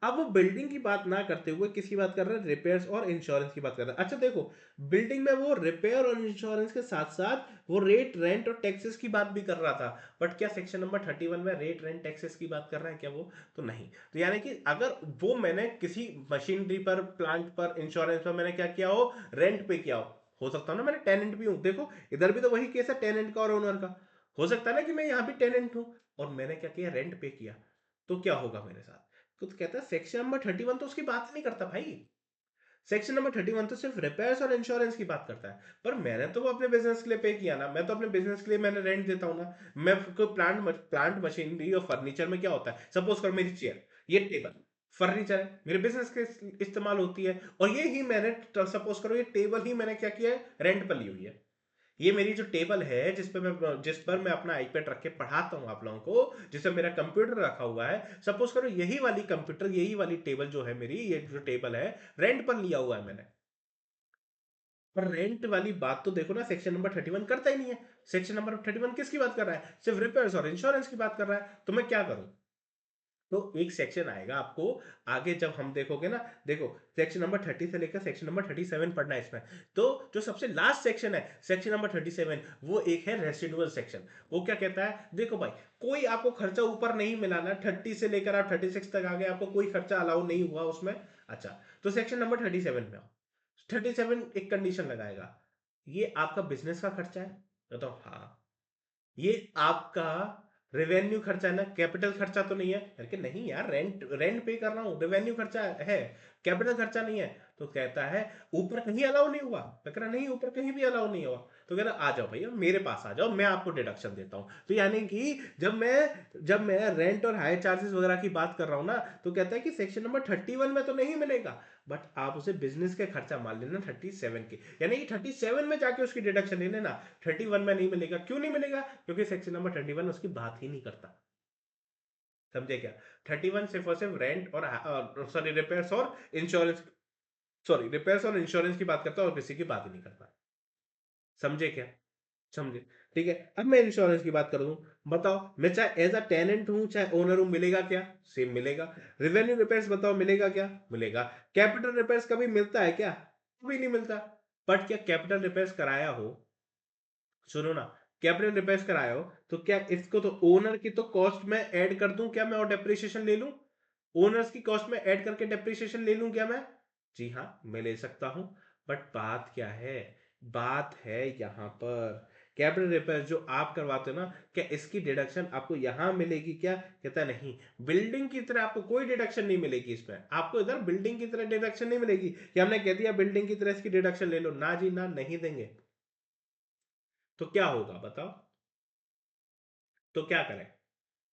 अब वो बिल्डिंग की बात ना करते हुए किसकी बात कर रहा है? रिपेयर्स और इंश्योरेंस की बात कर रहा है। अच्छा देखो, बिल्डिंग में वो रिपेयर और इंश्योरेंस के साथ साथ वो रेट रेंट और टैक्सेस की बात भी कर रहा था। बट क्या सेक्शन नंबर 31 में रेट रेंट टैक्सेस की बात कर रहा है क्या वो? तो नहीं। तो यानी कि अगर वो मैंने किसी मशीनरी पर, प्लांट पर, इंश्योरेंस पर मैंने क्या किया हो? रेंट पे किया हो सकता है ना, मैंने टेनेंट भी हूं। देखो इधर भी तो वही केस है, टेनेंट का और ओनर का। हो सकता है ना कि मैं यहां भी टेनेंट हूं और मैंने क्या किया? रेंट पे किया। तो क्या होगा मेरे साथ? तो कहता है सेक्शन नंबर 31 तो उसकी बात नहीं करता भाई। सेक्शन नंबर 31 तो सिर्फ रिपेयर्स और इंश्योरेंस की बात करता है। पर मैंने तो वो अपने बिजनेस के लिए पे किया ना, मैं तो अपने बिजनेस के लिए मैंने रेंट देता हूं ना। मैं कोई प्लांट मशीनरी और फर्नीचर में क्या होता है? सपोज करो मेरी चेयर, ये टेबल फर्नीचर है, मेरे बिजनेस के इस्तेमाल होती है। और ये ही मैंने, सपोज करो ये टेबल ही मैंने क्या किया है? रेंट पर ली हुई है। ये मेरी जो टेबल है जिस पर मैं अपना आईपैड रख के पढ़ाता हूँ आप लोगों को, जिस पर मेरा कंप्यूटर रखा हुआ है, सपोज करो यही वाली कंप्यूटर, यही वाली टेबल जो है मेरी, ये जो टेबल है रेंट पर लिया हुआ है मैंने। पर रेंट वाली बात तो देखो ना, सेक्शन नंबर 31 करता ही नहीं है। सेक्शन नंबर 31 किसकी बात कर रहा है? सिर्फ रिपेयर्स और इंश्योरेंस की बात कर रहा है। तो मैं क्या करूं? तो एक सेक्शन आएगा आपको आगे जब हम देखोगे ना। देखो, सेक्शन नंबर 30 से लेकर सेक्शन नंबर 37 पढ़ना है इसमें। तो जो सबसे लास्ट सेक्शन है, सेक्शन नंबर 37, वो एक है रेसिडुअल सेक्शन। वो क्या कहता है? देखो भाई, कोई आपको खर्चा ऊपर नहीं मिलाना, 30 से लेकर आप 36 तक आ गए, आपको कोई खर्चा अलाउ नहीं हुआ उसमें। अच्छा, तो सेक्शन नंबर 37 में आओ। 37 एक कंडीशन लगाएगा, ये आपका बिजनेस का खर्चा है? बताओ हाँ। ये आपका रेवेन्यू खर्चा है ना, कैपिटल खर्चा तो नहीं है? यार कि नहीं यार, रेंट रेंट पे कर रहा हूँ, रेवेन्यू खर्चा है, कैपिटल खर्चा नहीं है। तो कहता है ऊपर कहीं अलाउ नहीं हुआ। मैं कह रहा नहीं, ऊपर कहीं भी अलाउ नहीं हुआ। तो कह रहा आ जाओ भैया मेरे पास आ जाओ, मैं आपको डिडक्शन देता हूँ। तो यानी कि जब मैं रेंट और हायर चार्जेस वगैरह की बात कर रहा हूँ ना, तो कहता है कि सेक्शन नंबर 31 में तो नहीं मिलेगा, बट आप उसे बिजनेस के खर्चा मान लेना 37 के। यानी कि 37 में जाके उसकी डिडक्शन ले लेना, 31 में नहीं मिलेगा। क्यों नहीं मिलेगा? क्योंकि सेक्शन नंबर 31 उसकी बात ही नहीं करता। समझे क्या? 31 सिर्फ और सिर्फ रेंट और सॉरी रिपेयर्स और इंश्योरेंस, सॉरी रिपेयर्स और इंश्योरेंस की बात करता है और किसी की बात ही नहीं करता। समझे क्या? समझे? ठीक है, अब मैं इंश्योरेंस की बात कर दूं। बताओ, मैं चाहे एज अ टेनेंट हूं चाहे ओनर हूं, मिलेगा क्या? सेम मिलेगा। रिवेन्यू रिपेयर्स बताओ मिलेगा क्या? मिलेगा। कैपिटल रिपेयर्स कभी मिलता है क्या? कभी नहीं मिलता। बट क्या कैपिटल रिपेयर्स कराया हो, सुनो ना, कैपिटल रिपेयर्स कराया हो, तो क्या इसको तो ओनर की तो कॉस्ट में ऐड कर दूं क्या मैं और डेप्रिसिएशन ले लूं? ओनर्स की कॉस्ट में ऐड करके डेप्रिसिएशन ले लूं क्या मैं? जी हाँ, मैं ले सकता हूं। बट बात क्या है? बात है यहां पर कैपिटल रिपेयर जो आप करवाते हो ना, क्या इसकी डिडक्शन आपको यहां मिलेगी क्या? कहता है नहीं। बिल्डिंग की तरह आपको कोई डिडक्शन नहीं मिलेगी इसमें, आपको इधर बिल्डिंग की तरह डिडक्शन नहीं मिलेगी कि हमने कह दिया बिल्डिंग की तरह इसकी डिडक्शन ले लो। ना जी ना, नहीं देंगे। तो क्या होगा बताओ? तो क्या करें?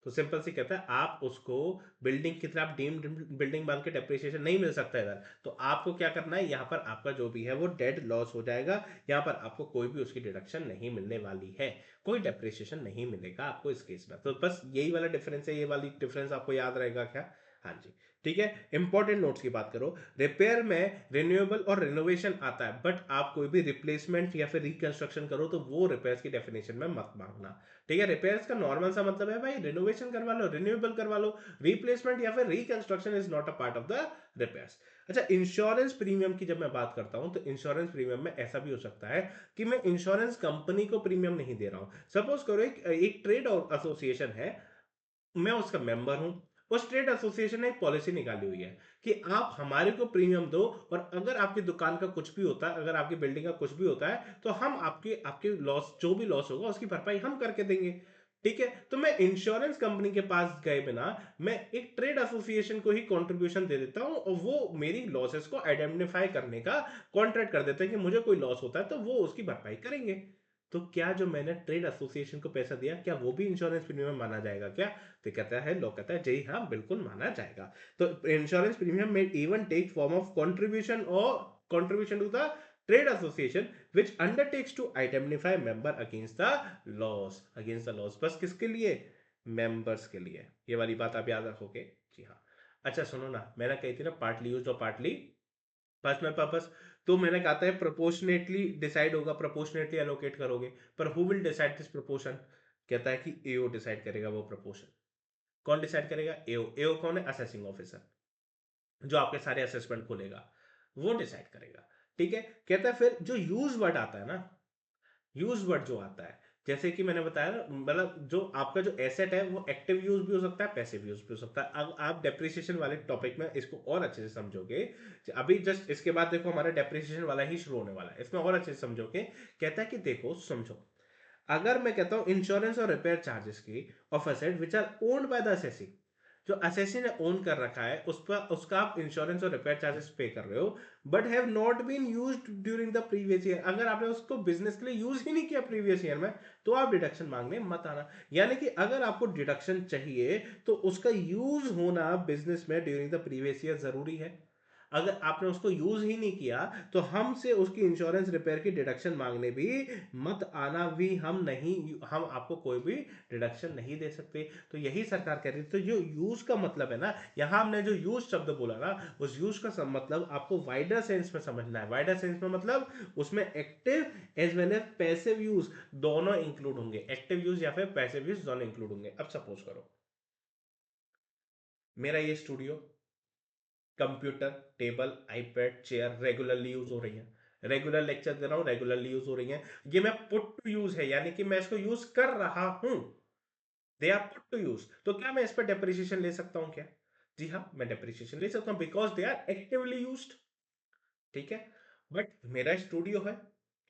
तो सिंपल सी कहता है आप उसको बिल्डिंग की तरह, आप डीम्ड बिल्डिंग मान के डेप्रिसिएशन नहीं मिल सकता इधर। तो आपको क्या करना है, यहाँ पर आपका जो भी है वो डेड लॉस हो जाएगा। यहाँ पर आपको कोई भी उसकी डिडक्शन नहीं मिलने वाली है, कोई डेप्रिसिएशन नहीं मिलेगा आपको इस केस में। तो बस यही वाला डिफरेंस है, ये वाली डिफरेंस आपको याद रहेगा क्या? हाँ जी। ठीक है, इंपॉर्टेंट नोट्स की बात करो। रिपेयर में रिन्यूएबल और रिनोवेशन आता है, बट आप कोई भी रिप्लेसमेंट या फिर रिकंस्ट्रक्शन करो तो वो रिपेयर्स की डेफिनेशन में मत मांगना। ठीक है, रिपेयर्स का नॉर्मल सा मतलब है भाई रिनोवेशन करवा लो, रिन्यूएबल करवा लो। रिप्लेसमेंट या फिर reconstruction is not a part of the repairs. अच्छा, इंश्योरेंस प्रीमियम की जब मैं बात करता हूं, तो इंश्योरेंस प्रीमियम में ऐसा भी हो सकता है कि मैं इंश्योरेंस कंपनी को प्रीमियम नहीं दे रहा हूं। सपोज करो एक ट्रेड एसोसिएशन है, मैं उसका मेंबर हूं। उस ट्रेड एसोसिएशन ने एक पॉलिसी निकाली हुई है कि आप हमारे को प्रीमियम दो, और अगर आपकी दुकान का कुछ भी होता है, अगर आपकी बिल्डिंग का कुछ भी होता है, तो हम आपके आपके लॉस, जो भी लॉस होगा उसकी भरपाई हम करके देंगे। ठीक है, तो मैं इंश्योरेंस कंपनी के पास गए बिना मैं एक ट्रेड एसोसिएशन को ही कंट्रीब्यूशन दे देता हूं, और वो मेरी लॉसेस को आइडेंटिफाई करने का कॉन्ट्रैक्ट कर देते हैं कि मुझे कोई लॉस होता है तो वो उसकी भरपाई करेंगे। तो क्या जो मैंने ट्रेड एसोसिएशन को पैसा दिया क्या वो भी इंश्योरेंस प्रीमियम माना जाएगा क्या? तो कहता है लॉ कहता है जी हाँ बिल्कुल माना जाएगा। तो इंश्योरेंस प्रीमियम में even take form of contribution और contribution to the trade association which undertakes to indemnify member against the loss। बस किसके लिए? मेंबर्स के लिए। ये वाली बात आप याद रखोगे। जी हाँ। अच्छा सुनो ना, मैंने कही थी ना पार्टली यूज और पार्टली पर्सनल पर्पस। तो मैंने कहा था प्रोपोर्शनेटली डिसाइड होगा, प्रोपोर्शनेटली एलोकेट करोगे, पर who will decide this proportion? कहता है कि एओ डिसाइड करेगा वो प्रोपोर्शन। कौन डिसाइड करेगा? एओ। एओ कौन है? असेसिंग ऑफिसर, जो आपके सारे असेसमेंट खोलेगा, वो डिसाइड करेगा। ठीक है। कहता है फिर जो यूज वर्ड आता है ना, यूज वर्ड जो आता है, जैसे कि मैंने बताया ना, मतलब जो आपका जो एसेट है वो एक्टिव यूज भी हो सकता है, पैसिव यूज भी हो सकता है। अब आप डेप्रिसिएशन वाले टॉपिक में इसको और अच्छे से समझोगे। अभी जस्ट इसके बाद देखो हमारा डेप्रिसिएशन वाला ही शुरू होने वाला है, इसमें और अच्छे से समझोगे। कहता है कि देखो समझो, अगर मैं कहता हूं इंश्योरेंस और रिपेयर चार्जेस की of asset which are owned by the assessee, जो असेसी ने ओन कर रखा है उस पर उसका आप इंश्योरेंस और रिपेयर चार्जेस पे कर रहे हो, but have not been used during the previous year, अगर आपने उसको बिजनेस के लिए यूज ही नहीं किया प्रीवियस ईयर में, तो आप डिडक्शन मांगने मत आना। यानी कि अगर आपको डिडक्शन चाहिए तो उसका यूज होना बिजनेस में ड्यूरिंग द प्रीवियस ईयर जरूरी है। अगर आपने उसको यूज ही नहीं किया तो हमसे उसकी इंश्योरेंस रिपेयर की डिडक्शन मांगने भी मत आना। भी हम आपको कोई भी डिडक्शन नहीं दे सकते। तो यही सरकार कह रही थी। तो जो यूज का मतलब है ना, यहां हमने जो यूज शब्द बोला ना, उस यूज का मतलब आपको वाइडर सेंस में समझना है। वाइडर सेंस में मतलब उसमें active as well as passive use दोनों इंक्लूड होंगे। एक्टिव यूज या फिर पैसिव यूज दोनों इंक्लूड होंगे। अब सपोज करो मेरा ये studio, computer, table, iPad, chair regularly use हो रही है, रेगुलर लेक्चर दे रहा हूं, रेगुलरली यूज हो रही है। ये मैं पुट टू यूज है, यानी कि मैं इसको यूज कर रहा हूं। They are put to use. तो क्या मैं इस पर डेप्रिसिएशन ले सकता हूं क्या? जी हाँ, मैं डेप्रिसिएशन ले सकता हूं because they are actively used. ठीक है। बट मेरा स्टूडियो है,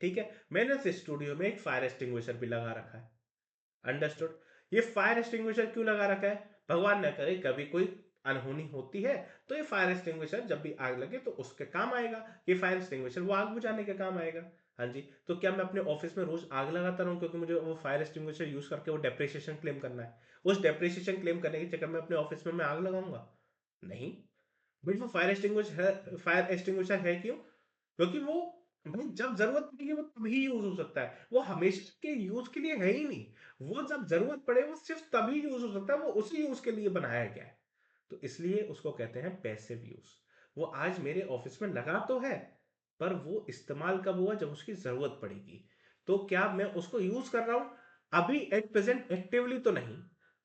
ठीक है, मैंने इस स्टूडियो में एक फायर एक्सटिंग्विशर भी लगा रखा है। अंडरस्टूड। ये फायर एक्सटिंग्विशर क्यों लगा रखा है? भगवान न करे कभी कोई अनहोनी होती है तो ये फायर एक्सटिंग्विशर जब भी आग लगे तो उसके काम आएगा। ये फायर एक्सटिंग्विशर वो आग बुझाने के काम आएगा। हाँ जी। तो क्या मैं अपने ऑफिस में रोज आग लगाता रहूं क्योंकि मुझे वो फायर एक्सटिंग्विशर यूज करके वो डेप्रिसिएशन क्लेम करना है? उस डेप्रिसिएशन क्लेम करने के चक्कर में अपने ऑफिस में मैं आग लगाऊंगा? नहीं। भाई वो फायर एक्सटिंग्विशर है क्यों? क्योंकि वो भाई जब जरूरत पड़ेगी वो तभी यूज हो सकता है, वो हमेशा के यूज के लिए है ही नहीं। वो जब जरूरत पड़े वो सिर्फ तभी यूज हो सकता है, वो उसी यूज के लिए बनाया गया है। तो इसलिए उसको कहते हैं पैसिव यूज। वो आज मेरे ऑफिस में लगा तो है, पर वो इस्तेमाल कब हुआ? जब उसकी जरूरत पड़ेगी। तो क्या मैं उसको यूज कर रहा हूं अभी एट प्रेजेंट एक्टिवली? तो नहीं,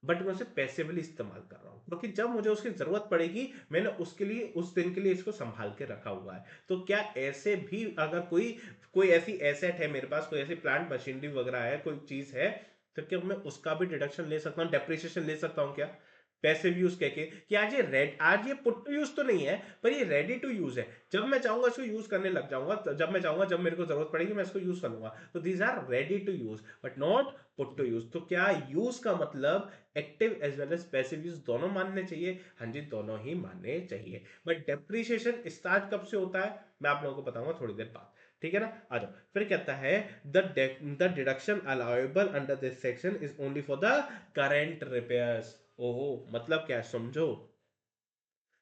बट मैं उसे पैसिवली इस्तेमाल कर रहा हूं क्योंकि जब मुझे उसकी जरूरत पड़ेगी मैंने उसके लिए उस दिन के लिए इसको संभाल के रखा हुआ है। तो क्या ऐसे भी अगर कोई कोई ऐसी एसेट है मेरे पास, कोई ऐसी प्लांट मशीनरी वगैरह है, कोई चीज है, तो क्या मैं उसका भी डिडक्शन ले सकता हूँ, डेप्रिसिएशन ले सकता हूँ क्या? पैसिव यूज कह के कि आज ये पुट टू यूज तो नहीं है पर ये रेडी टू यूज है। जब मैं चाहूंगा इसको यूज करने लग जाऊंगा, जब मैं चाहूंगा, जब मेरे को जरूरत पड़ेगी मैं इसको यूज कर लूंगा। तो these are ready to use but not put to use. तो क्या यूज का मतलब active as well as passive use दोनों मानने चाहिए? हाँ जी, दोनों ही मानने चाहिए। बट डेप्रिसिएशन स्टार्ट कब से होता है मैं आप लोगों को बताऊंगा थोड़ी देर बाद। ठीक है ना? आ जाओ। फिर कहता है the deduction allowable under this section is only for the current repairs. ओहो, मतलब क्या है समझो।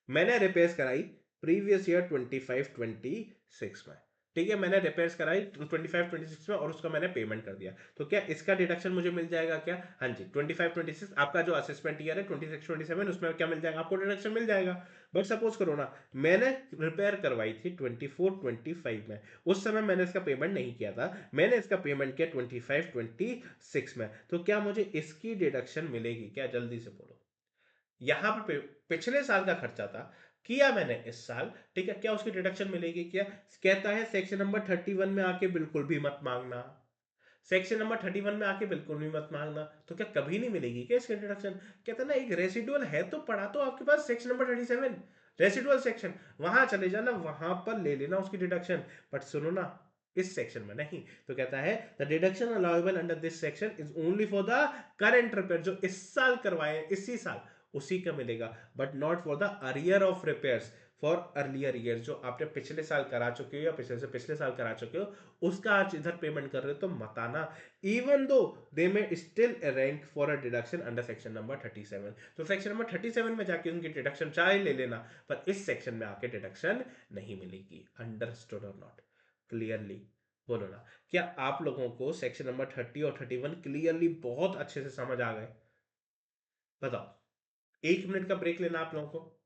मैंने रिपेयर्स कराई प्रीवियस ईयर 25-26 में। ठीक है, मैंने रिपेयर्स कराई 25-26 में और उसका मैंने पेमेंट कर दिया। तो क्या इसका डिडक्शन मुझे मिल जाएगा क्या? हाँ जी, 25-26 आपका जो असेसमेंट ईयर है 26-27 उसमें क्या मिल जाएगा? आपको डिडक्शन मिल जाएगा। बट सपोज करो ना, मैंने रिपेयर करवाई थी 24-25 में, उस समय मैंने इसका पेमेंट नहीं किया था, मैंने इसका पेमेंट किया 25-26 में। तो क्या मुझे इसकी डिडक्शन मिलेगी क्या? जल्दी से बोलो। यहां पर पिछले साल का खर्चा था, किया मैंने इस साल, ठीक है, क्या उसकी डिडक्शन मिलेगी क्या? कहता है सेक्शन नंबर 31 में आके बिल्कुल भी मत मांगना। सेक्शन नंबर 31 में आके बिल्कुल भी मत मांगना। तो क्या कभी नहीं मिलेगी क्या इसकी डिडक्शन? कहता है ना, एक रेसिडुअल है तो पड़ा तो आपके पास सेक्शन नंबर 37 रेसिडुअल सेक्शन, वहां चले जाना, वहां पर ले लेना उसकी डिडक्शन। बट सुनो ना, इस सेक्शन में नहीं। तो कहता है the deduction allowable under this section is only for the current repair, जो इस साल करवाए, इसी साल उसी का मिलेगा, but not for the arrear of repairs. For earlier year, जो आपने पिछले साल करा चुके हो या पिछले से पिछले साल करा चुके हो, उसका आज इधर पेमेंट कर रहे हो तो मत आना। इवन दो दे में still rank for a deduction under section number 37। तो सेक्शन नंबर 37 में जाके उनकी डिडक्शन चाहे ले लेना, पर इस सेक्शन में आके डिडक्शन नहीं मिलेगी। अंडरस्टूड और नॉट? क्लियरली बोलो ना, क्या आप लोगों को सेक्शन नंबर 30 और 31 क्लियरली बहुत अच्छे से समझ आ गए? बताओ। 1 मिनट का ब्रेक लेना आप लोगों को,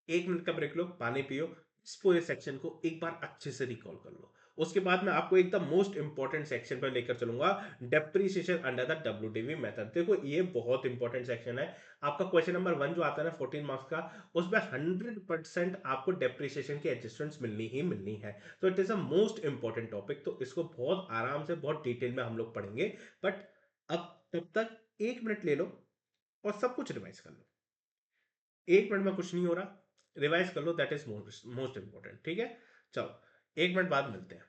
1 मिनट का ब्रेक लो, पानी पियो, इस पूरे सेक्शन को एक बार अच्छे से रिकॉल कर लो। उसके बाद मैं आपको एकदम मोस्ट इंपॉर्टेंट सेक्शन पर लेकर चलूंगा, depreciation under the WDV method. देखो ये बहुत इंपॉर्टेंट सेक्शन है। आपका क्वेश्चन नंबर 1 जो आता है ना 14 मार्क्स का, उसमें 100% आपको डेप्रीसिएशन की एडजस्टमेंट्स मिलनी ही मिलनी है। तो it is a most important topic, तो इसको बहुत आराम से बहुत डिटेल में हम लोग पढ़ेंगे। बट अब तब तक 1 मिनट ले लो और सब कुछ रिवाइज कर लो। 1 मिनट में कुछ नहीं हो रहा, रिवाइज कर लो, that is most most important. ठीक है, चलो 1 मिनट बाद मिलते हैं।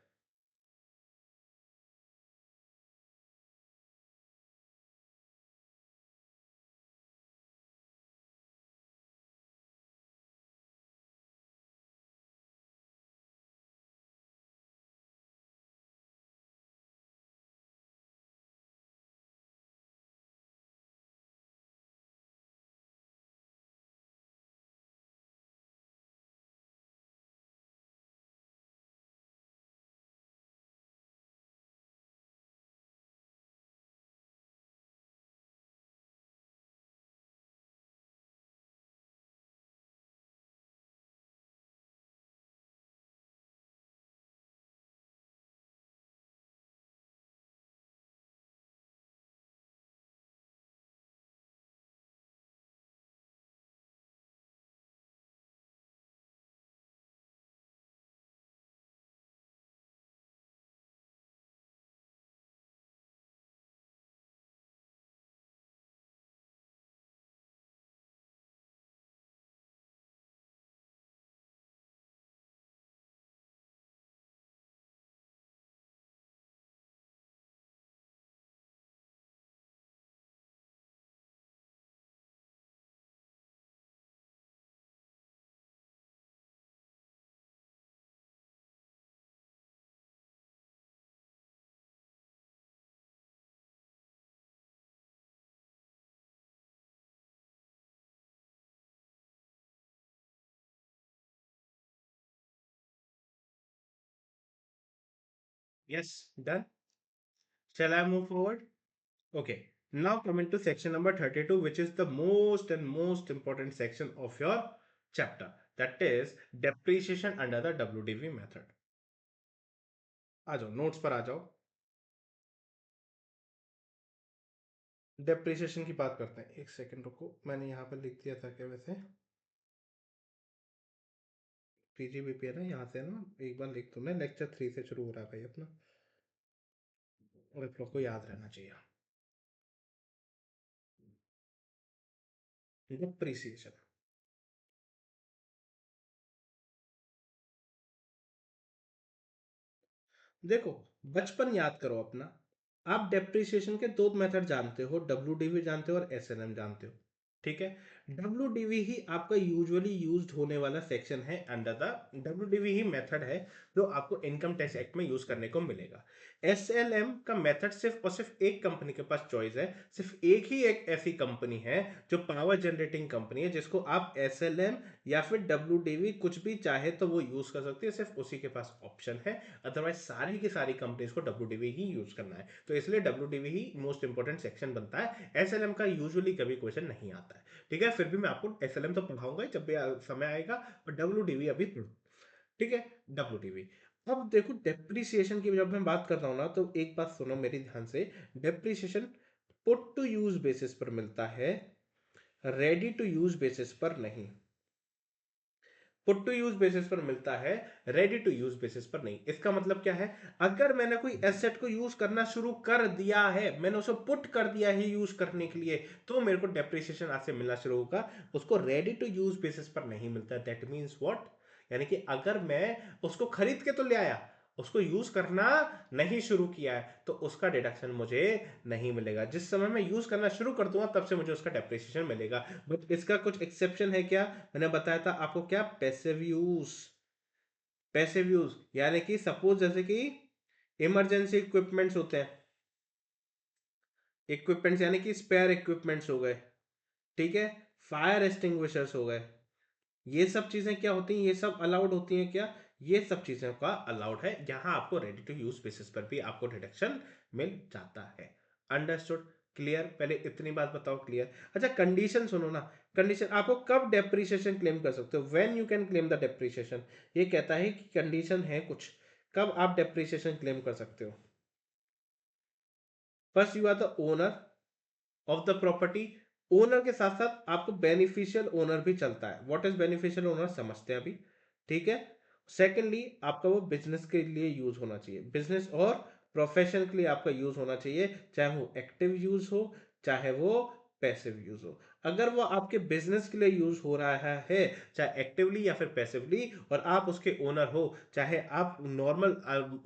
Yes, done. Shall I move forward? Okay. Now coming to section number 32, which is the most and most important section of your chapter. That is depreciation under the WDV method. आ जाओ, notes पर आ जाओ। Depreciation की बात करते हैं। एक second रुको, मैंने यहाँ पर लिख दिया था क्या वैसे, पीजीबीपी है ना, यहाँ से ना एक बार लिख दो ना, लेक्चर 3 से शुरू हो रहा है भाई अपना, और आप लोग को याद रहना चाहिए। डेप्रिसिएशन, देखो, बचपन याद करो अपना। आप डेप्रिसिएशन के दो मेथड जानते हो, डब्ल्यूडीवी जानते हो और एसएलएम जानते हो। ठीक है, डब्ल्यूडीवी ही आपका यूजुअली यूज्ड होने वाला सेक्शन है under the WDV he method है जो आपको इनकम टैक्स एक्ट में यूज करने को मिलेगा। एसएलएम का मेथड सिर्फ और सिर्फ एक कंपनी के पास चॉइस है, सिर्फ एक ही एक ऐसी कंपनी है जो पावर जनरेटिंग कंपनी है जिसको आप एसएलएम या फिर डब्ल्यूडीवी कुछ भी चाहे तो वो यूज कर सकती है, सिर्फ उसी के पास ऑप्शन है। अदरवाइज सारी की सारी कंपनीज को डब्ल्यूडीवी ही यूज करना है, तो इसलिए डब्ल्यूडीवी ही मोस्ट इंपोर्टेंट सेक्शन बनता है। एसएलएम का यूजुअली कभी क्वेश्चन नहीं आता है। ठीक है, फिर भी मैं आपको एसएलएम तो पढ़ाऊंगा जब भी समय आएगा, और डब्ल्यूडीवी अभी पढ़ो। ठीक है, डब्ल्यूडीवी। अब देखो डेप्रिसिएशन की जब मैं बात कर रहा हूं ना, तो एक बात सुनो मेरी ध्यान से। Depreciation put to use basis पर मिलता है, रेडी टू यूज बेसिस पर नहीं। पुट टू यूज बेसिस पर मिलता है, रेडी टू यूज बेसिस पर नहीं। इसका मतलब क्या है, अगर मैंने कोई एसेट को यूज करना शुरू कर दिया है, मैंने उसे पुट कर दिया है यूज करने के लिए, तो मेरे को डेप्रिसिएशन आज से मिलना शुरू होगा। उसको रेडी टू यूज बेसिस पर नहीं मिलता। दैट मीन्स व्हाट, यानी कि अगर मैं उसको खरीद के तो ले आया, उसको यूज करना नहीं शुरू किया है तो उसका डिडक्शन मुझे नहीं मिलेगा। जिस समय मैं यूज करना शुरू कर दूंगा तब से मुझे उसका डेप्रिसिएशन मिलेगा। बट इसका कुछ एक्सेप्शन है क्या? मैंने बताया था आपको क्या, पैसिव यूज। पैसिव यूज यानी कि सपोज जैसे कि इमरजेंसी इक्विपमेंट्स होते हैं, इक्विपमेंट्स यानी कि स्पेयर इक्विपमेंट्स हो गए, ठीक है, फायर एक्सटिंग्विशर्स हो गए, ये सब चीजें क्या होती हैं, ये सब अलाउड होती हैं क्या? ये सब चीजों का अलाउड है, यहाँ आपको रेडी टू यूज बेसिस पर भी आपको डिडक्शन मिल जाता है। अंडरस्टूड? क्लियर? पहले इतनी बात बताओ क्लियर। अच्छा कंडीशन सुनो ना, कंडीशन आपको कब डेप्रिसिएशन क्लेम कर सकते हो, when you can claim the depreciation. ये कहता है कि कंडीशन है कुछ, कब आप डेप्रिसिएशन क्लेम कर सकते हो। First you are the owner of the property. Owner के साथ साथ आपको बेनिफिशियल ओनर भी चलता है। व्हाट इज बेनिफिशियल ओनर समझते हैं अभी, ठीक है। सेकेंडली आपका वो बिजनेस के लिए यूज होना चाहिए, बिजनेस और प्रोफेशन के लिए आपका यूज होना चाहिए, चाहे वो एक्टिव यूज हो चाहे वो पैसिव यूज हो। अगर वो आपके बिजनेस के लिए यूज हो रहा है, चाहे एक्टिवली या फिर पैसिवली, और आप उसके ओनर हो, चाहे आप नॉर्मल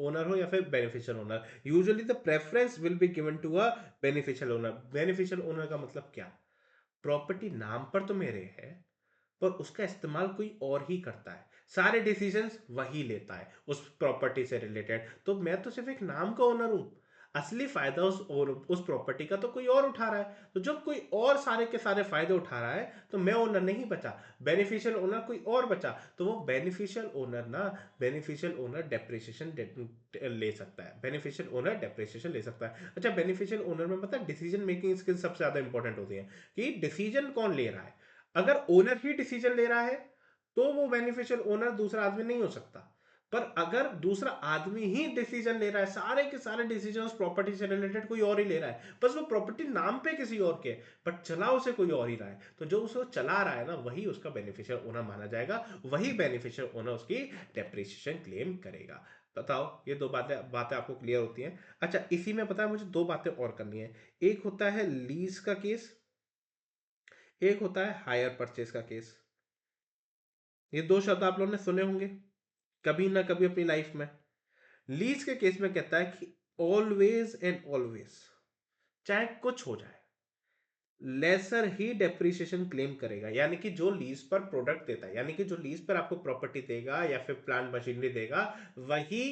ओनर हो या फिर beneficial owner, usually the preference will be given to a beneficial owner. Beneficial owner का मतलब क्या? प्रॉपर्टी नाम पर तो मेरे है पर उसका इस्तेमाल कोई और ही करता है, सारे डिसीजंस वही लेता है उस प्रॉपर्टी से रिलेटेड, तो मैं तो सिर्फ एक नाम का ओनर हूं। असली फायदा उस प्रॉपर्टी का तो कोई और उठा रहा है, तो जब कोई और सारे के सारे फायदे उठा रहा है तो मैं ओनर नहीं बचा, बेनिफिशियल ओनर कोई और बचा। तो वो बेनिफिशियल ओनर ना, बेनिफिशियल ओनर डेप्रिसिएशन ले सकता है, बेनिफिशियल ओनर डेप्रिसिएशन ले सकता है। अच्छा बेनिफिशियल ओनर में पता है डिसीजन मेकिंग स्किल सबसे ज्यादा इंपॉर्टेंट होती है, कि डिसीजन कौन ले रहा है। अगर ओनर ही डिसीजन ले रहा है तो वो बेनिफिशियल ओनर दूसरा आदमी नहीं हो सकता। पर अगर दूसरा आदमी ही डिसीजन ले रहा है, सारे के सारे डिसीजन उस प्रॉपर्टी से रिलेटेड कोई और ही ले रहा है, बस वो प्रॉपर्टी नाम पे किसी और के है बट चला उसे कोई और ही रहा है, तो जो उसे चला रहा है ना वही उसका बेनिफिशियल ओनर माना जाएगा, वही बेनिफिशियल ओनर उसकी डेप्रिसिएशन क्लेम करेगा। बताओ ये दो बातें बातें आपको क्लियर होती हैं? अच्छा इसी में पता है मुझे दो बातें और करनी है। एक होता है लीज का केस, एक होता है हायर परचेज का केस। ये दो शब्द आप लोगों ने सुने होंगे कभी ना कभी अपनी लाइफ में। लीज के केस में कहता है कि ऑलवेज एंड ऑलवेज, चाहे कुछ हो जाए, लेसर ही डेप्रिसिएशन क्लेम करेगा। यानी कि जो लीज पर प्रोडक्ट देता है, यानी कि जो लीज पर आपको प्रॉपर्टी देगा या फिर प्लांट मशीनरी देगा, वही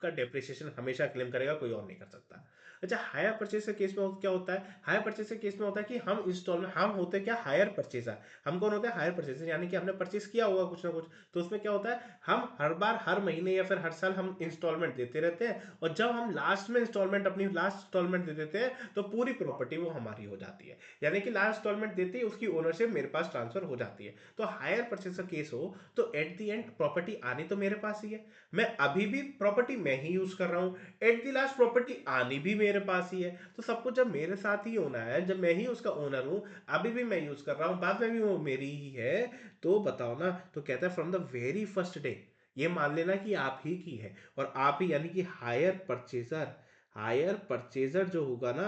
का डेप्रिसिएशन हमेशा क्लेम करेगा, कोई और नहीं कर सकता। अच्छा हायर परचेज के केस में क्या होता है? हायर परचेज के केस में होता है कि हम इंस्टॉलमेंट, हम होते क्या, हायर परचेजर। हम कौन होते हैं? हायर परचेजर, यानी कि हमने परचेज किया होगा कुछ ना कुछ, तो उसमें क्या होता है, हम हर बार हर महीने या फिर हर साल हम इंस्टॉलमेंट देते रहते हैं, और जब हम लास्ट में इंस्टॉलमेंट, अपनी लास्ट इंस्टॉलमेंट दे देते हैं, तो पूरी प्रॉपर्टी वो हमारी हो जाती है। यानी कि लास्ट इंस्टॉलमेंट देते ही उसकी ओनरशिप मेरे पास ट्रांसफर हो जाती है। तो हायर परचेज का केस हो तो एट द एंड प्रॉपर्टी आनी तो मेरे पास ही है, मैं अभी भी प्रॉपर्टी मैं ही यूज कर रहा हूं, एट द लास्ट प्रॉपर्टी आनी भी मेरे पास ही है। तो सब कुछ जब मेरे साथ ही होना है, जब मैं ही उसका ओनर हूं, अभी भी मैं यूज कर रहा हूं, बाद में भी वो मेरी ही है, तो बताओ ना। तो कहता है from the very first day, ये मान लेना कि आप ही की है, और आप ही यानी कि हायर परचेजर, हायर परचेजर जो होगा ना,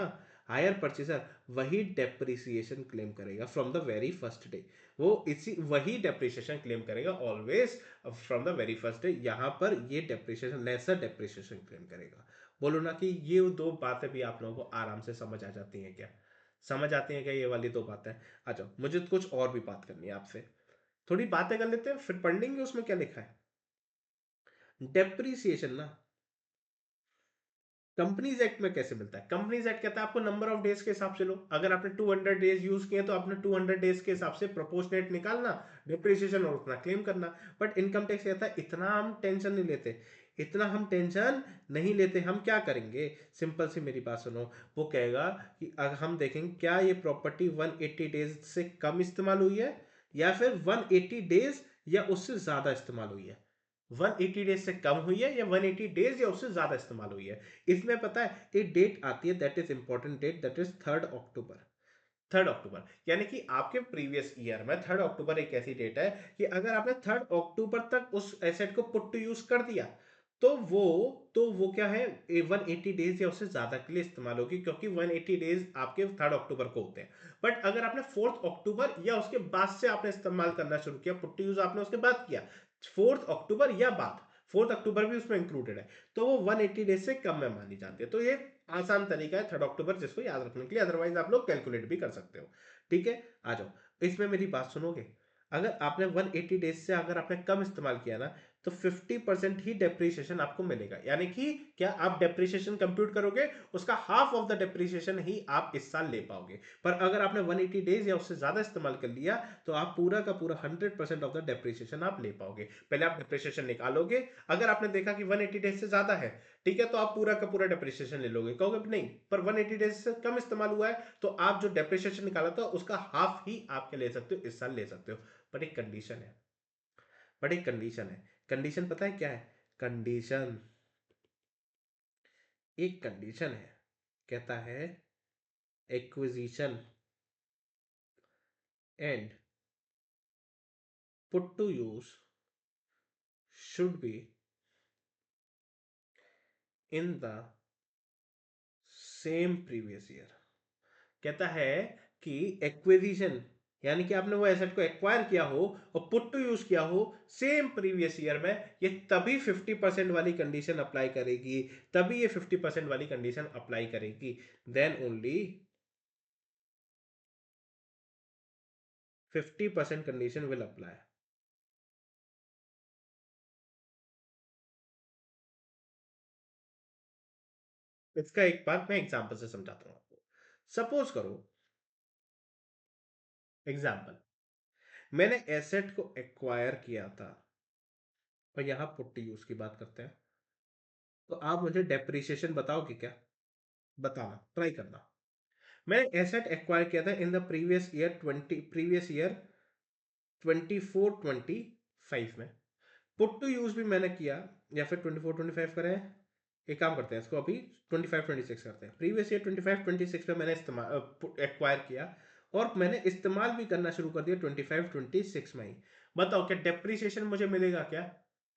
हायर परचेजर वही डेप्रिसिएशन क्लेम करेगा from the very first day. वो इसी वही डेप्रिसिएशन क्लेम करेगा always from the very first day. यहां पर ये डेप्रिसिएशन, लेसर डेप्रिसिएशन क्लेम करेगा। बोलो ना कि ये दो बातें भी आप लोगों को आराम से समझ आ जाती हैं क्या? समझ आती हैं क्या ये वाली दो बातें? अच्छा मुझे तो कुछ और भी बात करनी है आपसे, थोड़ी बातें कर लेते हैं फिर पढ़ लेंगे उसमें क्या लिखा है। डेप्रिसिएशन ना कंपनीज एक्ट में कैसे मिलता है? कंपनीज एक्ट कहता है आपको नंबर ऑफ डेज के हिसाब से लो, अगर आपने 200 डेज यूज किए तो आपने 200 डेज के हिसाब से प्रोपोर्शनेट निकालना डिप्रिसिएशन और उतना क्लेम करना। बट इनकम टैक्स कहता है इतना हम टेंशन नहीं लेते, इतना हम टेंशन नहीं लेते। हम क्या करेंगे, सिंपल सी मेरी बात सुनो, वो कहेगा कि अगर हम देखेंगे क्या ये प्रॉपर्टी 180 डेज से कम इस्तेमाल हुई है या फिर 180 डेज या उससे ज्यादा इस्तेमाल हुई है, 180 डेज से कम हुई है या 180 डेज या उससे ज्यादा इस्तेमाल हुई है। इसमें पता है एक डेट आती है, that is important date, that is 3 October. 3 अक्टूबर यानी कि आपके प्रीवियस ईयर में 3 अक्टूबर एक ऐसी डेट है कि अगर आपने 3 अक्टूबर तक उस एसेट को पुट टू यूज कर दिया तो वो क्या है, 180 डेज या उससे ज्यादा के लिए इस्तेमाल होगी, क्योंकि 180 डेज आपके 3 अक्टूबर को होते हैं। बट अगर आपने 4 अक्टूबर या उसके बाद से आपने इस्तेमाल करना शुरू किया, पुट टू यूज आपने उसके बाद किया, 4 अक्टूबर या बाद, 4 अक्टूबर भी उसमें इंक्लूडेड है, तो वो 180 डेज से कम में मानी जाती है। तो ये आसान तरीका है 3 अक्टूबर जिसको याद रखने के लिए, अदरवाइज आप लोग कैलकुलेट भी कर सकते हो। ठीक है, आ जाओ, इसमें मेरी बात सुनोगे। अगर आपने 180 डेज से अगर आपने कम इस्तेमाल किया ना, तो 50% ही डेप्रिसिएशन आपको मिलेगा। यानी कि क्या आप डेप्रिसिएशन कंप्यूट करोगे, उसका हाफ ऑफ द डेप्रिसिएशन ही आप इस साल ले पाओगे। पर अगर आपने 180 डेज या उससे ज्यादा इस्तेमाल कर लिया, तो आप पूरा का पूरा 100% ऑफ द डेप्रिसिएशन आप ले पाओगे। पहले आप डेप्रिसिएशन निकालोगे, अगर आपने देखा कि 180 डेज से ज्यादा है, ठीक है, तो आप पूरा का पूरा डेप्रिसिएशन ले लोगे। कहोगे नहीं, पर 180 डेज से कम इस्तेमाल हुआ है, तो आप जो डेप्रिसिएशन निकाला था उसका हाफ ही आपके ले सकते हो, इस साल ले सकते हो। बट एक कंडीशन है, बट एक कंडीशन है। कंडीशन पता है क्या है? कंडीशन, एक कंडीशन है, कहता है acquisition and put to use should be in the same previous year. कहता है कि एक्विजिशन, यानी कि आपने वो एसेट को एक्वायर किया हो और पुट टू यूज किया हो सेम प्रीवियस ईयर में, ये तभी 50% वाली कंडीशन अप्लाई करेगी, तभी ये 50% वाली कंडीशन अप्लाई करेगी। Then only 50% condition will apply. इसका एक बात मैं एग्जांपल से समझाता हूं आपको। सपोज करो, एग्जांपल, मैंने एसेट को एक्वायर किया था, और यहां पुट टू यूज की बात करते हैं, तो आप मुझे डेप्रिसिएशन बताओगे क्या? बताना, ट्राई करना। मैंने एसेट एक्वायर किया था इन द प्रीवियस ईयर 24-25 में। पुट टू यूज भी मैंने किया, या फिर 24-25 करें, एक काम करते हैं, इसको अभी 25-26 करते हैं। प्रीवियस ईयर 25-26 में मैंने इस्तेमाल एक्वायर किया, और मैंने इस्तेमाल भी करना शुरू कर दिया 25-26 में ही। बताओ क्या डेप्रिसिएशन मुझे मिलेगा क्या?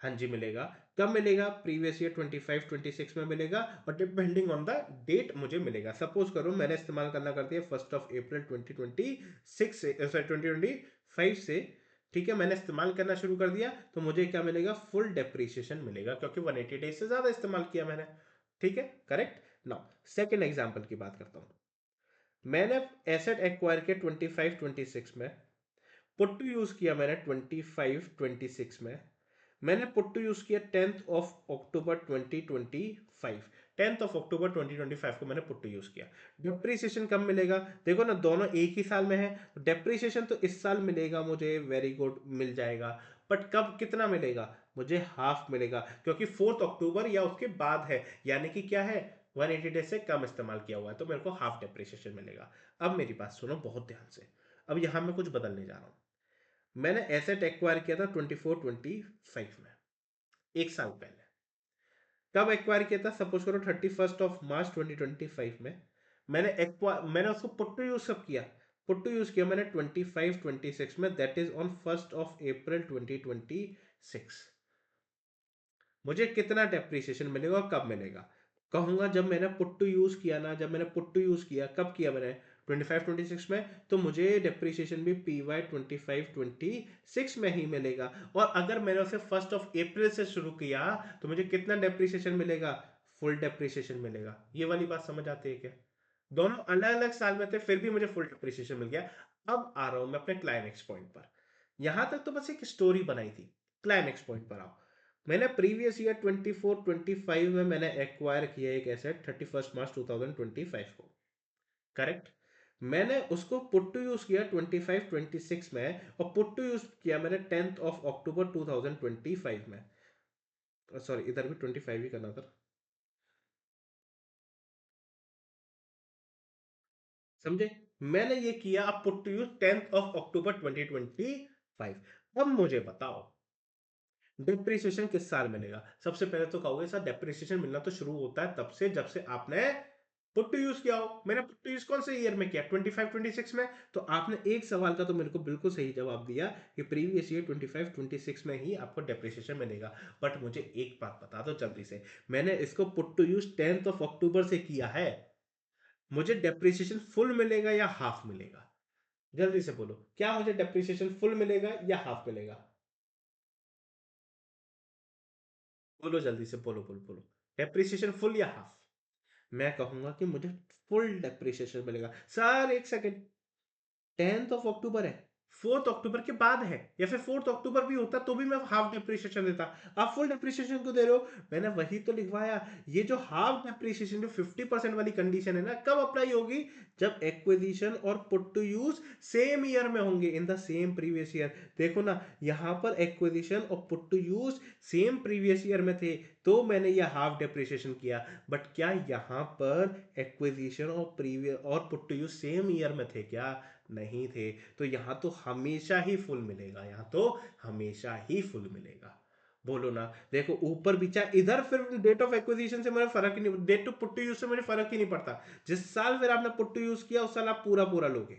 हाँ जी मिलेगा। कब मिलेगा? प्रीवियस ईयर 25-26 में मिलेगा, और डिपेंडिंग ऑन द डेट मुझे मिलेगा। सपोज करो मैंने इस्तेमाल करना कर दिया 1 अप्रैल 2026 से, सॉरी 2025 से, ठीक है, मैंने इस्तेमाल करना शुरू कर दिया, तो मुझे क्या मिलेगा? फुल डेप्रिसिएशन मिलेगा, क्योंकि 180 डेज से ज्यादा इस्तेमाल किया मैंने। ठीक है, करेक्ट। नाउ सेकेंड एग्जाम्पल की बात करता हूं। मैंने एसेट एक्वायर किया 25-26 में, पुट टू यूज किया मैंने 25-26 में, मैंने पुट टू यूज किया 10 अक्टूबर 2025। 10 अक्टूबर 2025 को मैंने पुट टू यूज किया। डिप्रिसिएशन कब मिलेगा? देखो ना, दोनों एक ही साल में है, तो डिप्रिसिएशन तो इस साल मिलेगा मुझे, वेरी गुड, मिल जाएगा। बट कब, कितना मिलेगा? मुझे हाफ मिलेगा, क्योंकि 4 अक्टूबर या उसके बाद है, यानी कि क्या है, 180 डेज से कम इस्तेमाल किया हुआ है, तो मेरे को हाफ डिप्रिसिएशन मिलेगा। अब मेरी बात सुनो बहुत ध्यान से, अब यहां मैं कुछ बदलने जा रहा हूं। मैंने एसेट एक्वायर किया था 24-25 में, एक साल पहले। कब एक्वायर किया था? सपोज करो 31 मार्च 2025 में। मैंने उसको पुट टू यूज कब किया? पुट टू यूज किया मैंने 25-26 में, दैट इज ऑन 1 अप्रैल 2026। मुझे कितना डेप्रिसिएशन मिलेगा और कब मिलेगा? कहूंगा जब मैंने पुट टू यूज किया ना, जब मैंने पुट टू यूज किया, कब किया मैंने? 25-26 में, तो मुझे डेप्रिसिएशन भी PY 25-26 में ही मिलेगा। और अगर मैंने उसे 1 अप्रैल से शुरू किया, तो मुझे कितना डेप्रिसिएशन मिलेगा? फुल डेप्रिसिएशन मिलेगा। ये वाली बात समझ आती है क्या? दोनों अलग अलग साल में थे, फिर भी मुझे फुल डेप्रिसिएशन मिल गया। अब आ रहा हूं मैं अपने क्लाइमेक्स पॉइंट पर। यहां तक तो बस एक स्टोरी बनाई थी, क्लाइमेक्स पॉइंट पर आओ। मैंने प्रीवियस ईयर 24-25 में मैंने एक्वायर किया एक एसेट 31 मार्च 2025 को, करेक्ट। मैंने उसको पुट टू यूज किया 25-26 में, और पुट टू यूज किया मैंने 10 अक्टूबर 2025 में। सॉरी, इधर भी 25 ही करना था। समझे? मैंने ये किया, अब पुट टू यूज 10 अक्टूबर 2025। अब मुझे बताओ डिप्रिसिएशन किस साल मिलेगा? सबसे पहले तो कहोगे सर डिप्रिसिएशन मिलना तो शुरू होता है तब से जब से आपने पुट टू यूज किया हो। मैंने पुट टू यूज कौन से ईयर में किया? 25-26 में। तो आपने एक सवाल का तो मेरे को बिल्कुल सही जवाब दिया कि प्रीवियस ईयर 25-26 में ही आपको डेप्रिसिएशन मिलेगा। बट मुझे एक बात बता दो जल्दी से, मैंने इसको पुट टू यूज 10 अक्टूबर से किया है, मुझे डेप्रिसिएशन फुल मिलेगा या हाफ मिलेगा? जल्दी से बोलो, क्या मुझे डेप्रिसिएशन फुल मिलेगा या हाफ मिलेगा? बोलो जल्दी से, बोलो बोलो बोलो। डेप्रिसिएशन फुल या हाफ? मैं कहूंगा कि मुझे फुल डेप्रिसिएशन मिलेगा। सर एक सेकंड, 10 अक्टूबर है, 4 अक्टूबर के बाद है, या फिर 4 अक्टूबर भी होता तो भी मैं हाफ डिप्रिसिएशन देता। आप फुल डिप्रिसिएशन को दे रहे हो, मैंने वही तो लिखवाया। ये जो हाफ डिप्रिसिएशन, जो 50% वाली कंडीशन है ना, कब अप्लाई होगी? जब एक्विजिशन और put to use same year में होंगे, in the same previous year. देखो ना, यहां पर एक्विजिशन और put to use same previous year में थे, तो मैंने ये हाफ डिप्रिसिएशन किया। बट क्या यहां पर एक्विजिशन और प्रीवियस और put to use same year में थे क्या? नहीं थे। तो यहां तो हमेशा ही फुल मिलेगा, यहां तो हमेशा ही फुल मिलेगा। बोलो ना, देखो ऊपर भी चाहे इधर, फिर डेट ऑफ एक्विजिशन से मुझे फर्क ही नहीं, date to put to use से मुझे फर्क ही नहीं पड़ता। जिस साल फिर आपने पुट टू यूज किया, उस साल आप पूरा पूरा लोगे।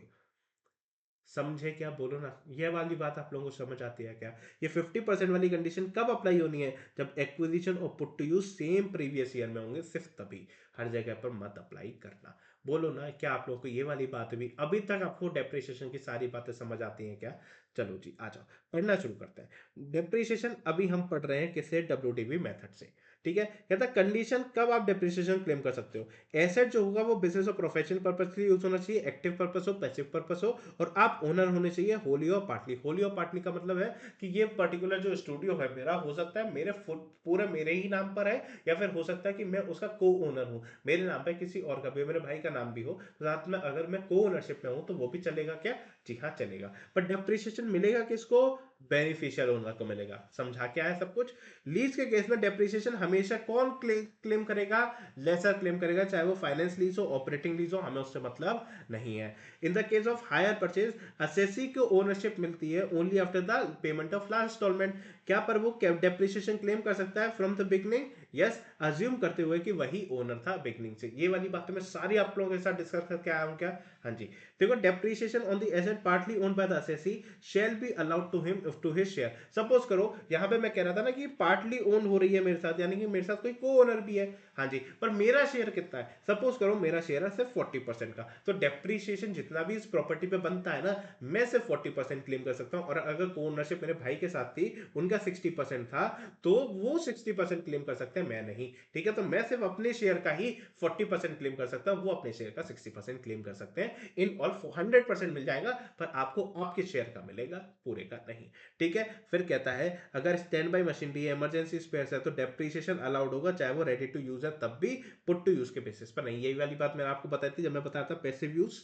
समझे क्या? बोलो ना, ये वाली बात आप लोगों को समझ आती है क्या? ये 50% वाली कंडीशन कब अप्लाई होनी है? जब एक्विजिशन और put to use same previous year में होंगे, सिर्फ तभी। हर जगह पर मत अप्लाई करना। बोलो ना, क्या आप लोगों को ये वाली बात भी अभी तक आपको डेप्रिसिएशन की सारी बातें समझ आती हैं क्या? चलो जी, आ जाओ, पढ़ना शुरू करते हैं। डेप्रिसिएशन अभी हम पढ़ रहे हैं किससे? डब्ल्यूडीवी मेथड से। ठीक है, कहता है कंडीशन कब आप डेप्रिसिएशन क्लेम कर सकते हो। एसेट जो होगा वो बिजनेस और प्रोफेशनल पर्पस के लिए यूज होना चाहिए, एक्टिव पर्पस हो, पैसिव पर्पस हो, और आप ओनर होने चाहिए होली और पार्टली। होली और पार्टली का मतलब है कि ये पर्टिकुलर जो स्टूडियो है मेरा, हो सकता है मेरे पूरे मेरे ही नाम पर है, या फिर हो सकता है कि मैं उसका को ओनर हूं, मेरे नाम पे किसी और का भी, मेरे भाई का नाम भी हो, तो साथ में अगर मैं को ओनरशिप में हूं तो वो भी चलेगा क्या? जी हाँ, चलेगा। पर डेप्रिसिएशन मिलेगा किसको? बेनिफिशियल ओनर को मिलेगा। समझा क्या है सब कुछ? लीज के केस में डेप्रिसिएशन हमेशा कौन क्लेम करेगा? लेसर क्लेम करेगा, चाहे वो फाइनेंस लीज हो, ऑपरेटिंग लीज हो, हमें उससे मतलब नहीं है। In the case of hire purchase, assessee को ओनरशिप मिलती है only after the payment of last installment. क्या पर वो डेप्रिसिएशन क्लेम कर सकता है from the beginning? Yes, assume करते हुए कि वही ओनर था बिगनिंग से। ये वाली बातें मैं सारी आप लोगों के साथ डिस्कस करके आया हूं क्या? हाँ जी। देखो, depreciation on the asset partly owned by the assessee shall be allowed to him to his share. Suppose करो यहां पे मैं कह रहा था ना कि पार्टली ओन हो रही है मेरे साथ, यानी कि मेरे साथ कोई को ओनर भी है। हाँ जी, पर मेरा शेयर कितना है? सपोज करो मेरा शेयर है सिर्फ 40% का, तो डेप्रिसिएशन जितना भी इस प्रॉपर्टी पे बनता है ना, मैं सिर्फ 40% क्लेम कर सकता हूं। और अगर को ओनरशिप मेरे भाई के साथ थी, उनका 60% था, तो वो 60% क्लेम कर सकते हैं, मैं नहीं। ठीक है, तो मैं सिर्फ अपने शेयर का ही 40% क्लेम कर सकता हूं, वो अपने शेयर का 60% क्लेम कर सकते हैं। इन ऑल 100% मिल जाएगा, पर आपको आपके शेयर का मिलेगा, पूरे का नहीं। ठीक है, फिर कहता है अगर stand by machinery emergency spares है तो डेप्रिसिएशन अलाउड होगा, चाहे वो रेडी टू यूज है तब भी, पुट टू यूज के बेसिस पर नहीं। यही वाली बात मैंने आपको बताई थी जब मैं बताया था पैसिव यूज।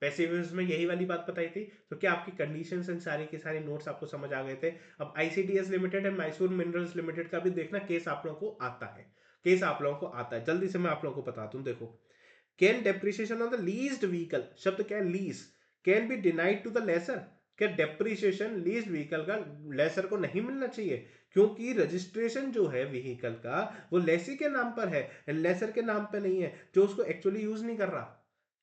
पैसिव यूज में यही वाली बात बताई थी। तो क्या आपकी कंडीशंस एंड सारे के सारे नोट्स आपको समझ आ गए थे? अब ICDS limited and Mysore minerals limited का भी देखना, केस आप लोगों को आता है, केस आप लोगों को आता है। जल्दी से मैं आप लोगों को बताता हूं, देखो। Can depreciation on the leased vehicle, शब्द क्या है? Lease, can be denied to the lessor. क्या डेप्रिसिएशन लीज्ड व्हीकल का लेसर को नहीं मिलना चाहिए? क्योंकि रजिस्ट्रेशन जो है व्हीकल का, वो लेसी के नाम पर है, लेसर के नाम पर नहीं है, जो उसको एक्चुअली यूज नहीं कर रहा।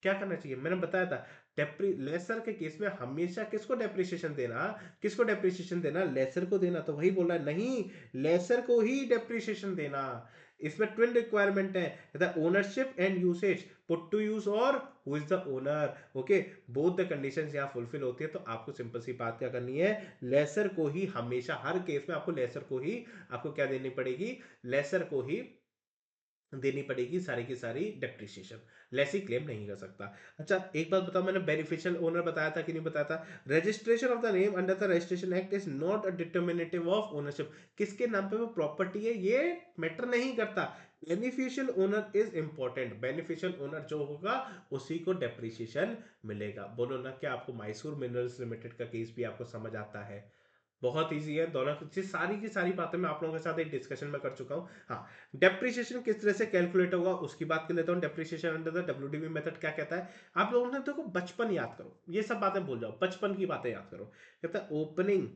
क्या करना चाहिए? मैंने बताया था, डेप्री लेसर के केस में हमेशा किसको डेप्रिसिएशन देना? किसको डेप्रिसिएशन देना? लेसर को देना। तो वही बोल रहा है, नहीं, लेसर को ही डेप्रिसिएशन देना। इसमें ट्विन रिक्वायरमेंट है, the ownership and usage, put to use और who is the owner. Okay, both the conditions यहां फुलफिल होती है, तो आपको सिंपल सी बात क्या करनी है? लेसर को ही हमेशा, हर केस में आपको लेसर को ही, आपको क्या देनी पड़ेगी? लेसर को ही देनी पड़ेगी सारी की सारी डेप्रिसिएशन। लेसी क्लेम नहीं कर सकता। अच्छा एक बात बताओ, मैंने बेनिफिशियल ओनर बताया था कि नहीं बताया था? Registration of the name under the registration act is not a determinative of ownership. किसके नाम पे वो प्रॉपर्टी है ये मैटर नहीं करता। Beneficial owner is important, beneficial owner जो होगा उसी को डेप्रिसिएशन मिलेगा। बोलो ना, क्या आपको मैसूर मिनरल्स लिमिटेड का केस भी आपको समझ आता है? बहुत इजी है, दोनों सारी की सारी बातें मैं आप लोगों के साथ एक डिस्कशन में कर चुका हूं। हाँ, डेप्रिसिएशन किस तरह से कैलकुलेट होगा उसकी बात कर लेता हूं। Depreciation under the WDV method क्या कहता है? आप लोगों ने देखो बचपन याद करो, ये सब बातें भूल जाओ, बचपन की बातें याद करो। कहता है ओपनिंग,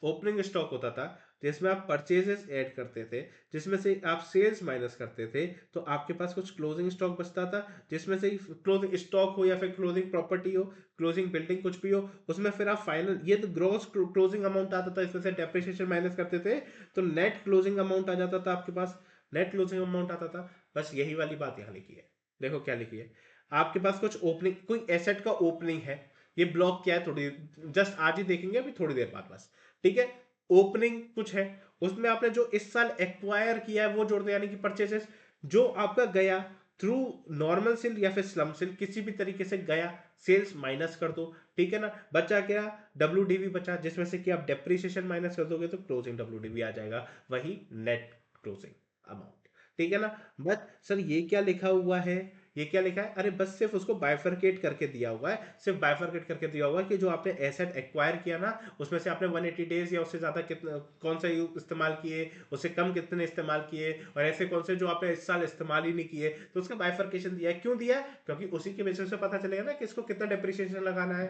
ओपनिंग स्टॉक होता था, जिसमें आप परचेजेस ऐड करते थे, जिसमें से आप सेल्स माइनस करते थे, तो आपके पास कुछ क्लोजिंग स्टॉक बचता था, जिसमें से क्लोजिंग स्टॉक हो या फिर क्लोजिंग प्रॉपर्टी हो, क्लोजिंग बिल्डिंग कुछ भी हो, उसमें फिर आप फाइनल, ये तो ग्रॉस क्लोजिंग अमाउंट आता था, इसमें से डेप्रिसिएशन माइनस करते थे, तो नेट क्लोजिंग अमाउंट आ जाता था आपके पास, नेट क्लोजिंग अमाउंट आता था। बस यही वाली बात यहाँ लिखी है। देखो क्या लिखी है, आपके पास कुछ ओपनिंग, कोई एसेट का ओपनिंग है, ये ब्लॉक क्या है, थोड़ी जस्ट आज ही देखेंगे, अभी थोड़ी देर बाद बस। ठीक है, ओपनिंग कुछ है, उसमें आपने जो इस साल एक्वायर किया है वो जोड़ दो, यानी कि परचेजेस जो आपका गया थ्रू नॉर्मल सेल या फिर स्लम सेल, किसी भी तरीके से गया, सेल्स माइनस कर दो। ठीक है ना, बचा क्या, डब्ल्यू बचा, जिसमें से कि आप डेप्रिसिएशन माइनस कर दोगे तो क्लोजिंग डब्ल्यू आ जाएगा, वही नेट क्लोजिंग अमाउंट। ठीक है ना। बट सर ये क्या लिखा हुआ है, ये क्या लिखा है, अरे बस सिर्फ उसको बाइफरकेट करके दिया हुआ है, सिर्फ बाइफरकेट करके दिया हुआ है कि जो आपने एसेट एक्वायर किया ना, उसमें से आपने 180 डेज या उससे ज्यादा कितना कौन सा इस्तेमाल किए, उससे कम कितने इस्तेमाल किए, और ऐसे कौन से जो आपने इस साल इस्तेमाल ही नहीं किए, तो उसका बाइफरकेशन दिया है। क्यों दिया है, क्योंकि उसी के बेसिस से पता चलेगा ना कि इसको कितना डेप्रिसिएशन लगाना है।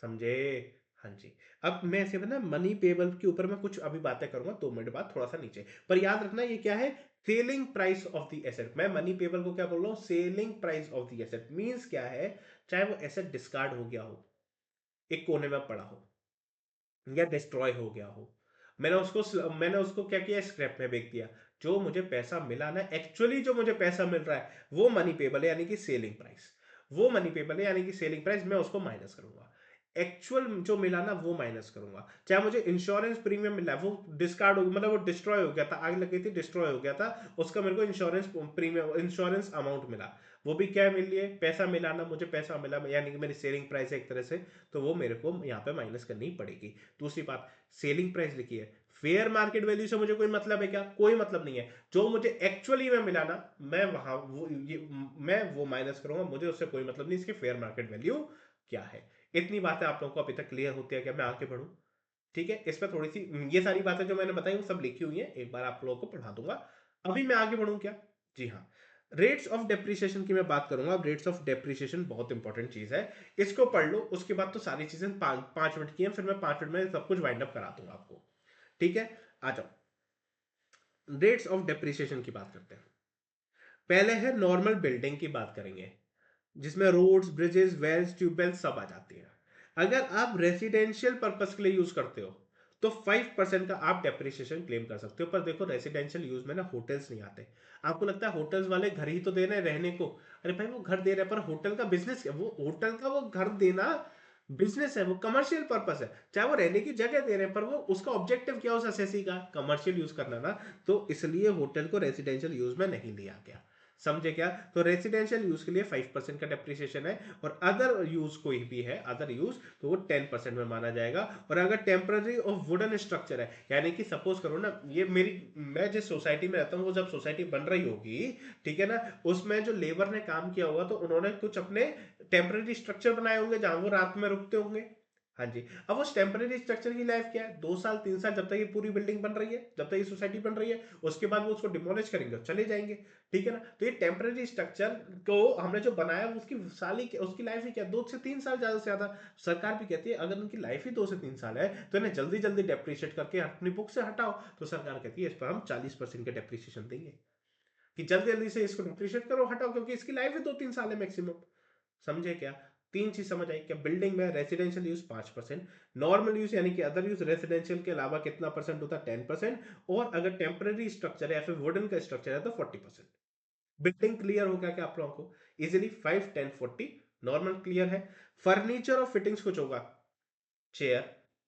समझे। हाँ जी। अब मैं ऐसे ना मनी पेबल के ऊपर मैं कुछ अभी बातें करूंगा 2 मिनट बाद, थोड़ा सा नीचे, पर याद रखना ये क्या है, selling price of the asset. मैं मनी पेबल को क्या बोल रहा हूँ, selling price of the asset means क्या है, चाहे वो एसेट डिस्कार्ड हो गया हो, एक कोने में पड़ा हो, या डिस्ट्रॉय हो गया हो, मैंने उसको क्या किया, स्क्रैप में बेच दिया, जो मुझे पैसा मिला ना, एक्चुअली जो मुझे पैसा मिल रहा है वो मनी पेबल है, यानी कि सेलिंग प्राइस, वो मनी पेबल है, यानी कि सेलिंग प्राइस, मैं उसको माइनस करूंगा। एक्चुअल जो मिला ना वो माइनस करूंगा। चाहे मुझे इंश्योरेंस प्रीमियम मिला, वो डिस्कार्ड हो, मतलब वो डिस्ट्रॉय हो गया था, आग लग गई थी, डिस्ट्रॉय हो गया था, उसका मेरे को इंश्योरेंस प्रीमियम, इंश्योरेंस अमाउंट मिला, वो भी क्या मिल लिए, पैसा मिला ना, मुझे पैसा मिला, यानी कि मेरी सेलिंग प्राइस है एक तरह से, तो वो मेरे को यहाँ पे माइनस करनी पड़ेगी। दूसरी बात, सेलिंग प्राइस लिखी है, फेयर मार्केट वैल्यू से मुझे कोई मतलब है क्या, कोई मतलब नहीं है। जो मुझे एक्चुअली में मिला ना, मैं वहां मैं वो माइनस करूंगा, मुझे उससे कोई मतलब नहीं, इसकी फेयर मार्केट वैल्यू क्या है। इतनी बातें आप लोगों को अभी तक क्लियर होती है क्या, मैं आगे बढ़ूं। ठीक है, इस पर थोड़ी सी, ये सारी बातें जो मैंने बताई वो सब लिखी हुई है, एक बार आप लोगों को पढ़ा दूंगा। अभी मैं आगे बढ़ूं क्या। जी हाँ, रेट्स ऑफ डेप्रिसिएशन की मैं बात करूंगा। अब रेट्स ऑफ डेप्रिसिएशन बहुत इंपॉर्टेंट चीज है, इसको पढ़ लो, उसके बाद तो सारी चीजें 5 मिनट की हैं, फिर मैं 5 मिनट में सब कुछ वाइंड अप करा दूंगा आपको। ठीक है, आ जाओ, रेट्स ऑफ डेप्रिसिएशन की बात करते हैं। पहले है नॉर्मल बिल्डिंग की बात करेंगे, जिसमें रोड्स, ब्रिजेस, वेल्स, ट्यूबवेल सब आ जाती है। अगर आप रेसिडेंशियल पर्पस के लिए यूज करते हो तो 5% का आप डेप्रिसिएशन क्लेम कर सकते हो। पर देखो रेसिडेंशियल यूज में ना होटल्स नहीं आते। आपको लगता है होटल्स वाले घर ही तो दे रहे हैं रहने को, अरे भाई वो घर दे रहे हैं, पर होटल का बिजनेस है, वो होटल का वो घर देना बिजनेस है, वो कमर्शियल पर्पस है। चाहे वो रहने की जगह दे रहे हैं, पर वो उसका ऑब्जेक्टिव क्या, उस एसएससी का कमर्शियल यूज करना ना, तो इसलिए होटल को रेसिडेंशियल यूज में नहीं लिया गया। समझे क्या। तो रेसिडेंशियल यूज के लिए 5% का डेप्रिसिएशन है, और अदर यूज कोई भी है, अदर यूज, तो वो 10% में माना जाएगा। और अगर टेम्पररी और वुडन स्ट्रक्चर है, यानी कि सपोज करो ना, ये मेरी, मैं जिस सोसाइटी में रहता हूँ वो जब सोसाइटी बन रही होगी, ठीक है ना, उसमें जो लेबर ने काम किया होगा तो उन्होंने कुछ अपने टेम्पररी स्ट्रक्चर बनाए होंगे जहां वो रात में रुकते होंगे। हाँ जी। अब उस टेम्पररी स्ट्रक्चर की लाइफ क्या है, 2 साल 3 साल, जब तक ये पूरी बिल्डिंग बन रही है, जब तक ये सोसाइटी बन रही है, उसके बाद वो उसको डिमोलिश करेंगे और चले जाएंगे। ठीक है ना, तो ये टेम्पररी स्ट्रक्चर को हमने जो बनाया उसकी साली, उसकी लाइफ ही क्या, 2 से 3 साल ज्यादा से ज्यादा। सरकार भी कहती है अगर उनकी लाइफ ही 2 से 3 साल है तो इन्हें जल्दी जल्दी डेप्रिशिएट करके अपनी बुक से हटाओ। तो सरकार कहती है इस पर हम 40% के डेप्रिसिएशन देंगे, कि जल्दी जल्दी से इसको डिप्रिशिएट करो, हटाओ, क्योंकि इसकी लाइफ ही 2 3 साल है मैक्सिमम। समझे क्या। तीन चीज समझ आई क्या, बिल्डिंग में रेसिडेंशियल यूज 5%, नॉर्मल यूज यानी कि अदर यूज रेसिडेंशियल के अलावा कितना परसेंट होता है, 10%, और अगर टेम्पररी स्ट्रक्चर है या फिर वुडन का स्ट्रक्चर है तो 40%। बिल्डिंग क्लियर हो गया क्या आप लोगों को, इजिली 5 10 40 नॉर्मल क्लियर है। फर्नीचर और फिटिंग्स कुछ होगा, चेयर,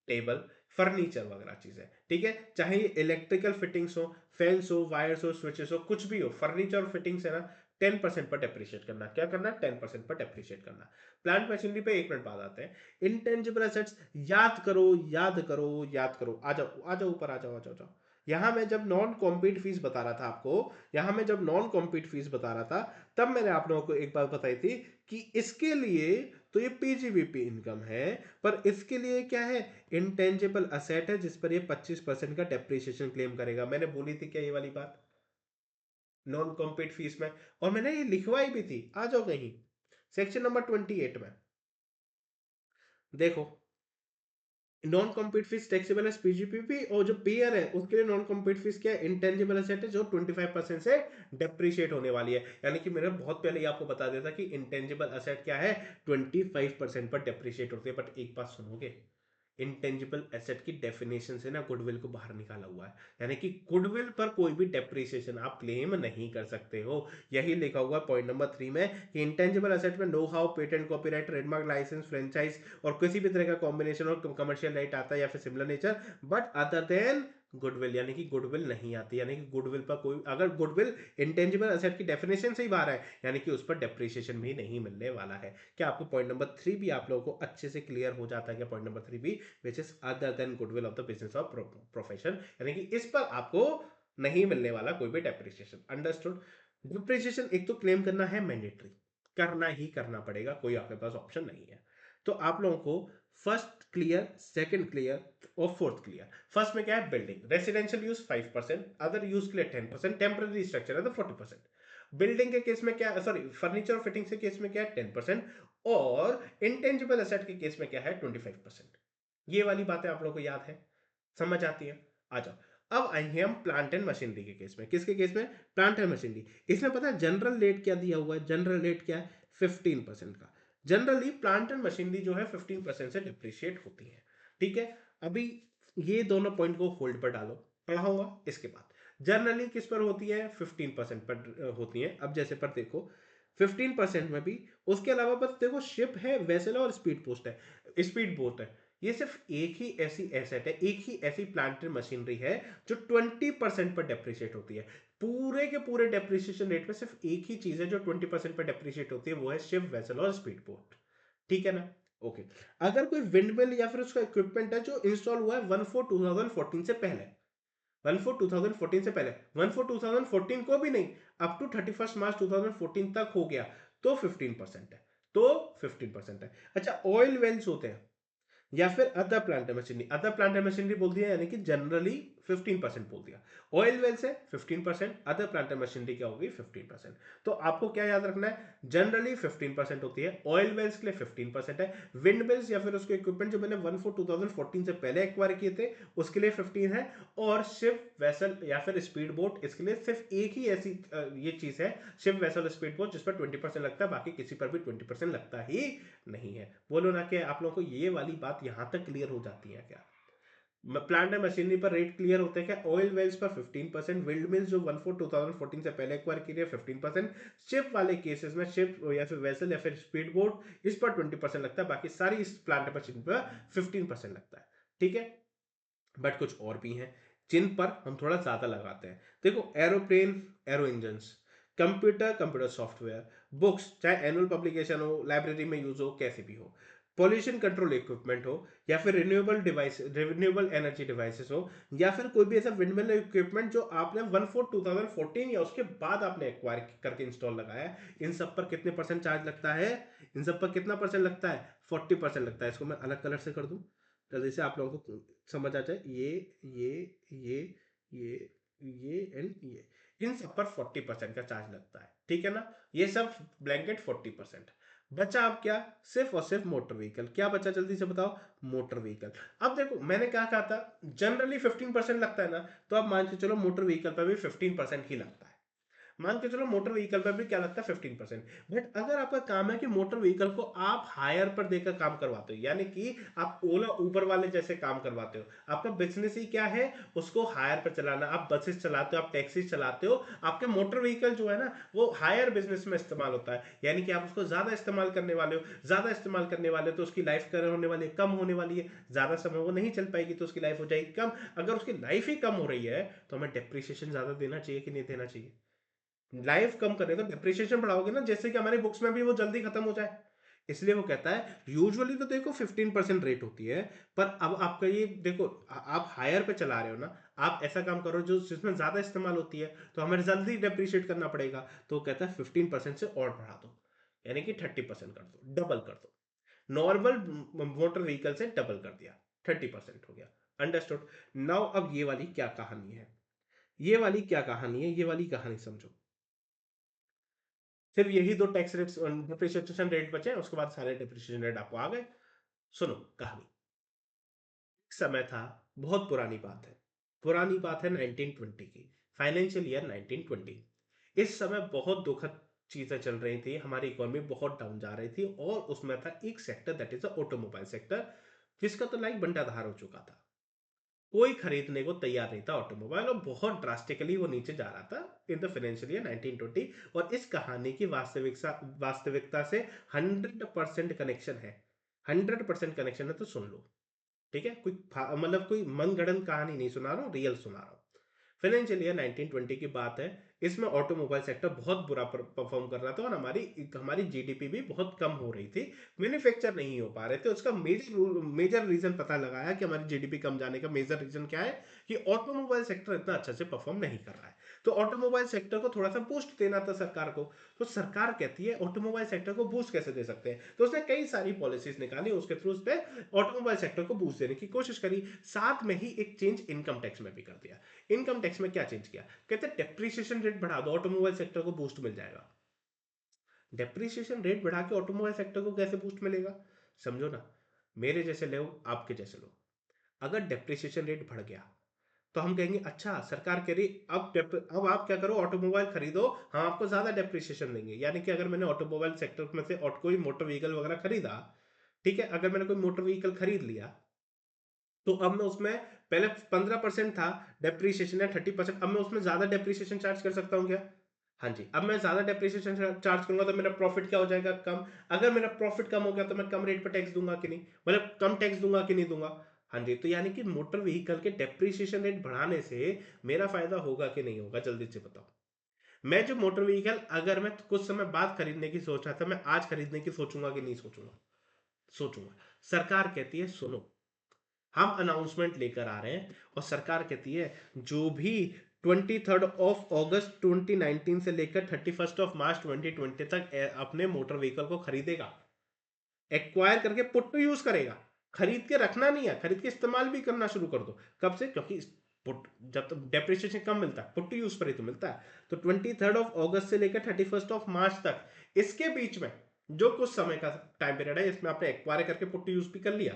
टेबल, फर्नीचर वगैरह चीजें, ठीक है, चाहे ये इलेक्ट्रिकल फिटिंग्स हो, फैंस हो, वायर्स हो, स्विचेस हो, कुछ भी हो, फर्नीचर और फिटिंग्स है ना, 10% पर डेप्रिशिएट करना। क्या करना, 10% पर डेप्रिशिएट करना। प्लांट मशीनरी पे 1 मिनट बाद आते हैं। इंटेंजिबल एसेट्स, याद करो, याद करो, याद करो, आ जाओ, आ जाओ ऊपर, आ जाओ, आ जाओ, आ जाओ। यहां मैं जब नॉन कॉम्पीट फीस बता रहा था आपको, यहां मैं जब नॉन कॉम्पीट फीस बता रहा था, तब मैंने आप लोगों को एक बात बताई थी कि इसके लिए तो ये पीजीबीपी इनकम है, पर इसके लिए क्या है, इंटेंजिबल असेट है, जिस पर ये 25% का डेप्रिसिएशन क्लेम करेगा। मैंने बोली थी क्या ये वाली बात, नॉन कॉम्पीट फीस में, और मैंने ये लिखवाई भी थी, आ जाओ कहीं, सेक्शन नंबर 28 में देखो, नॉन कॉम्पीट फीस टैक्सेबल है पीजीपीपी, और जो पेयर है उसके लिए नॉन कॉम्पीट फीस क्या है, इंटेंजिबल एसेट है, जो 25% से डेप्रिशिएट होने वाली है। यानी कि मैंने बहुत पहले ही आपको बता दिया था कि इंटेंजिबल एसेट क्या है, 25% पर डेप्रिशिएट होती है। बट एक बात सुनोगे, इंटेंजिबल एसेट की डेफिनेशन से ना गुडविल को बाहर निकाला हुआ है, यानी कि गुडविल पर कोई भी डेप्रिसिएशन आप क्लेम नहीं कर सकते हो। यही लिखा हुआ है पॉइंट नंबर 3 में कि इंटेंजिबल एसेट में know how, patent, copyright, trademark, licence, franchise और किसी भी तरह का कॉम्बिनेशन और कमर्शियल राइट आता है या फिर similar nature, but other than goodwill, यानी कि गुडविल नहीं आती, यानी कि गुडविल पर कोई, अगर गुडविल इंटेंजिबल एसेट की डेफिनेशन से ही बाहर है, यानी कि उस पर डेप्रिसिएशन भी नहीं मिलने वाला है। क्या आपको पॉइंट नंबर 3 भी आप लोगों को अच्छे से क्लियर हो जाता है? क्या पॉइंट नंबर 3 भी, which is other than goodwill of the business of profession, यानी कि इस पर आपको नहीं मिलने वाला कोई भी डेप्रिसिएशन। अंडरस्टूड? डिप्रिसिएशन एक तो क्लेम करना है मैंडेटरी, करना ही करना पड़ेगा, कोई आपके पास ऑप्शन नहीं है। तो आप लोगों को फर्स्ट क्लियर, सेकंड क्लियर और फोर्थ क्लियर। फर्स्ट में क्या है? Building, residential use 5%, other use के लिए 10%, टेम्पररी स्ट्रक्चर है तो 40%। बिल्डिंग के केस में क्या, सॉरी फर्नीचर और फिटिंग के केस में क्या है? 10%। और इंटेंजिबल एसेट के केस में क्या है? 25%। ये वाली बातें आप लोगों को याद है, समझ आती है? आ जाओ, अब आएंगे हम प्लांट एंड मशीनरी के केस में। किसके केस में? Plant and machinery. इसमें पता है जनरल रेट क्या दिया हुआ है? जनरल रेट क्या है? 15% का। जनरली प्लांट एंड मशीनरी जो है 15% से डिप्रिशिएट होती है। ठीक है, अभी ये दोनों पॉइंट को होल्ड पर डालो, पढ़ाऊंगा इसके बाद। जनरली किस पर होती है? 15% पर होती है। अब जैसे पर देखो 15% में भी, उसके अलावा बस देखो शिप है, वेसल और स्पीड पोस्ट है, स्पीड बोट है। ये सिर्फ एक ही ऐसी एसेट है, एक ही ऐसी प्लांट एंड मशीनरी है जो 20% पर डेप्रिशिएट होती है। पूरे के पूरे डेप्रिसिएशन रेट में सिर्फ एक ही चीज है जो 20% पर डेप्रिशिएट होती है, वो है शिप, वेसल और स्पीड बोट। ठीक है ना? ओके। अगर कोई विंडमिल या फिर उसका इक्विपमेंट है जो इंस्टॉल हुआ है 1/4/2014 से पहले, 1/4/2014 से पहले, 1/4/2014 को भी नहीं, अप टू 31 मार्च 2014 तक हो गया, तो 15% है। तो 15% है। अच्छा, ऑयल वेल्स होते हैं या फिर other plant machinery, other plant machinery बोल दिया, यानी कि जनरली 15% बोल दिया। ऑयल वेल से 15%, अदर प्लांट मशीनरी क्या होगी? 15%। तो आपको क्या याद रखना है? जनरली 15% होती है, ऑयल वेल्स के लिए 15% है, विंड मिल्स या फिर उसके इक्विपमेंट जो मैंने 1/4/2014 से पहले एक्वायर किए थे उसके लिए 15 है, और शिप, वेसल या फिर स्पीड बोट, इसके लिए सिर्फ एक ही ऐसी ये चीज है, शिप, वेसल, स्पीड बोट, जिस पर 20% लगता है, बाकी किसी पर भी 20% लगता ही नहीं है। बोलो ना कि आप लोगों को ये वाली बात यहां तक क्लियर हो जाती है क्या? प्लांट एंड मशीनरी पर रेट क्लियर होते हैं क्या? ऑयल वेल्स पर 15%, विंड मिल्स जो 1/4/2014 से पहले एक्वायर की 15%, शिप वाले केसेस में शिप या फिर वेसल या फिर स्पीड बोट, इस पर 20% लगता है, बाकी सारी इस प्लांट मशीनरी पर 15% लगता है। ठीक है, बट कुछ और भी हैं जिन पर हम थोड़ा ज्यादा लगाते हैं। देखो, aeroplane, arrow engine, computer, computer software, books, चाहे एनुअल पब्लिकेशन हो, लाइब्रेरी में यूज हो, कैसे भी हो, पॉल्यूशन कंट्रोल इक्विपमेंट हो, या फिर renewable device, renewable energy devices हो, या फिर कोई भी ऐसा विंडमिल इक्विपमेंट जो आपने 1/4/2014 या उसके बाद आपने एक्वायर करके इंस्टॉल लगाया है, इन सब पर कितने परसेंट चार्ज लगता है? इन सब पर कितना परसेंट लगता है? 40% लगता है। इसको मैं अलग कलर से कर दूं जल्दी से आप लोगों को समझ आ जाए। ये ये ये ये एंड ये, इन सब पर 40% का चार्ज लगता है। ठीक है ना? ये सब ब्लैंकेट 40%। बचा अब क्या? सिर्फ और सिर्फ मोटर व्हीकल। क्या बचा जल्दी से बताओ? Motor vehicle. अब देखो, मैंने क्या कहा था, जनरली 15% लगता है ना, तो अब मान के चलो मोटर व्हीकल पर भी 15% ही लगता है। मान के चलो मोटर व्हीकल पर भी क्या लगता है? 15%। बट अगर आपका काम है कि मोटर व्हीकल को आप हायर पर देकर काम करवाते हो, यानी कि आप ओला उबर वाले जैसे काम करवाते हो, आपका बिजनेस ही क्या है? उसको हायर पर चलाना। आप बसेस चलाते हो, आप टैक्सी चलाते हो, आपके मोटर व्हीकल जो है ना वो हायर बिजनेस में इस्तेमाल होता है, यानी कि आप उसको ज्यादा इस्तेमाल करने वाले हो। ज्यादा इस्तेमाल करने वाले हो तो उसकी लाइफ कर होने वाली है, कम होने वाली है, ज्यादा समय वो नहीं चल पाएगी तो उसकी लाइफ हो जाएगी कम। अगर उसकी लाइफ ही कम हो रही है तो हमें डेप्रिसिएशन ज्यादा देना चाहिए कि नहीं देना चाहिए? लाइफ कम कर रहे तो डेप्रिसिएशन बढ़ाओगे ना, जैसे कि हमारी बुक्स में भी वो जल्दी खत्म हो जाए। इसलिए वो कहता है यूजुअली तो देखो 15% रेट होती है, पर अब आपका ये देखो, आप हायर पे चला रहे हो ना, आप ऐसा काम करो जो जिसमें ज्यादा इस्तेमाल होती है, तो हमें जल्दी डेप्रिशिएट करना पड़ेगा, तो कहता है 15% से और बढ़ा दो, यानी कि 30% कर दो, डबल कर दो। नॉर्मल मोटर व्हीकल से डबल कर दिया, 30% हो गया। अंडरस्टूड? नाउ अब ये वाली क्या कहानी है? ये वाली क्या कहानी है? ये वाली कहानी समझो। सिर्फ यही दो टैक्स रेट, डिप्रिसिएशन रेट बचे, उसके बाद सारे डिप्रिसिएशन रेट आपको आ गए। सुनो कहानी। एक समय था, बहुत पुरानी बात है, पुरानी बात है 1920 की, फाइनेंशियल ईयर 1920। इस समय बहुत दुखद चीजें चल रही थी, हमारी इकोनॉमी बहुत डाउन जा रही थी, और उसमें था एक sector that is the automobile sector. जिसका तो लाइक बंटाधार हो चुका था, कोई खरीदने को तैयार नहीं था ऑटोमोबाइल, और बहुत ड्रास्टिकली वो नीचे जा रहा था इन द फाइनेंशियल ईयर 1920। और इस कहानी की वास्तविकता से 100% कनेक्शन है, 100% कनेक्शन है, तो सुन लो। ठीक है, कोई मतलब कोई मनगढ़ंत कहानी नहीं सुना रहा हूँ, रियल सुना रहा हूँ। फाइनेंशियल ईयर 1920 की बात है। इसमें ऑटोमोबाइल सेक्टर बहुत बुरा परफॉर्म कर रहा था, और हमारी हमारी जीडीपी भी बहुत कम हो रही थी, मैन्युफैक्चर नहीं हो पा रहे थे। उसका मेजर मेजर रीजन पता लगाया कि हमारी जीडीपी कम जाने का मेजर रीजन क्या है, कि ऑटोमोबाइल सेक्टर इतना अच्छा से परफॉर्म नहीं कर रहा है। तो ऑटोमोबाइल सेक्टर को थोड़ा सा बूस्ट देना था सरकार को। तो सरकार कहती है ऑटोमोबाइल सेक्टर को बूस्ट कैसे दे सकते हैं, तो उसने कई सारी पॉलिसीज निकाली, उसके थ्रू उस पर ऑटोमोबाइल सेक्टर को बूस्ट देने की कोशिश करी। साथ में ही एक चेंज इनकम टैक्स में भी कर दिया। इनकम टैक्स में क्या चेंज किया, कहते हैं डेप्रिसिएशन रेट बढ़ा दो, ऑटोमोबाइल सेक्टर को बूस्ट मिल जाएगा। डेप्रिसिएशन रेट बढ़ा के ऑटोमोबाइल सेक्टर को कैसे बूस्ट मिलेगा, समझो ना। मेरे जैसे लोग, आपके जैसे लोग, अगर डेप्रिसिएशन रेट बढ़ गया तो हम कहेंगे अच्छा सरकार कह रही अब आप क्या करो, ऑटोमोबाइल खरीदो, हम आपको ज्यादा डेप्रिसिएशन देंगे। यानी कि अगर मैंने ऑटोमोबाइल सेक्टर में से कोई मोटर व्हीकल वगैरह खरीदा, ठीक है, अगर मैंने कोई मोटर व्हीकल खरीद लिया, तो अब मैं उसमें पहले 15% था डेप्रीशिएशन या 30%, अब मैं उसमें ज्यादा डेप्रीशिएशन चार्ज कर सकता हूँ क्या? हाँ जी, अब मैं ज्यादा डेप्रीशिएशन चार्ज करूंगा तो मेरा प्रॉफिट क्या हो जाएगा, कम। अगर मेरा प्रॉफिट कम हो गया तो मैं कम रेट पर टैक्स दूंगा कि नहीं, मतलब कम टैक्स दूंगा कि नहीं दूंगा। हाँ जी, तो यानी कि मोटर व्हीकल के डेप्रीशिएशन रेट बढ़ाने से मेरा फायदा होगा कि नहीं होगा, जल्दी से बताओ। मैं जो मोटर व्हीकल अगर मैं कुछ समय बाद खरीदने की सोच रहा था, मैं आज खरीदने की सोचूंगा कि नहीं सोचूंगा? सोचूंगा। सरकार कहती है सुनो, हम अनाउंसमेंट लेकर आ रहे हैं, और सरकार कहती है जो भी 23 अगस्त 2019 से लेकर 31 मार्च 2020 तक अपने मोटर व्हीकल को खरीदेगा, एक्वायर करके पुट टू यूज करेगा, खरीद के रखना नहीं है, खरीद के इस्तेमाल भी करना शुरू कर दो। कब से? क्योंकि पुट जब तक डेप्रिसिएशन कम मिलता है, पुट टू यूज पर ही तो मिलता है। तो 23 अगस्त से लेकर 31 मार्च तक, इसके बीच में जो कुछ समय का टाइम पीरियड है, इसमें आपने एक्वायर करके पुट टू यूज भी कर लिया,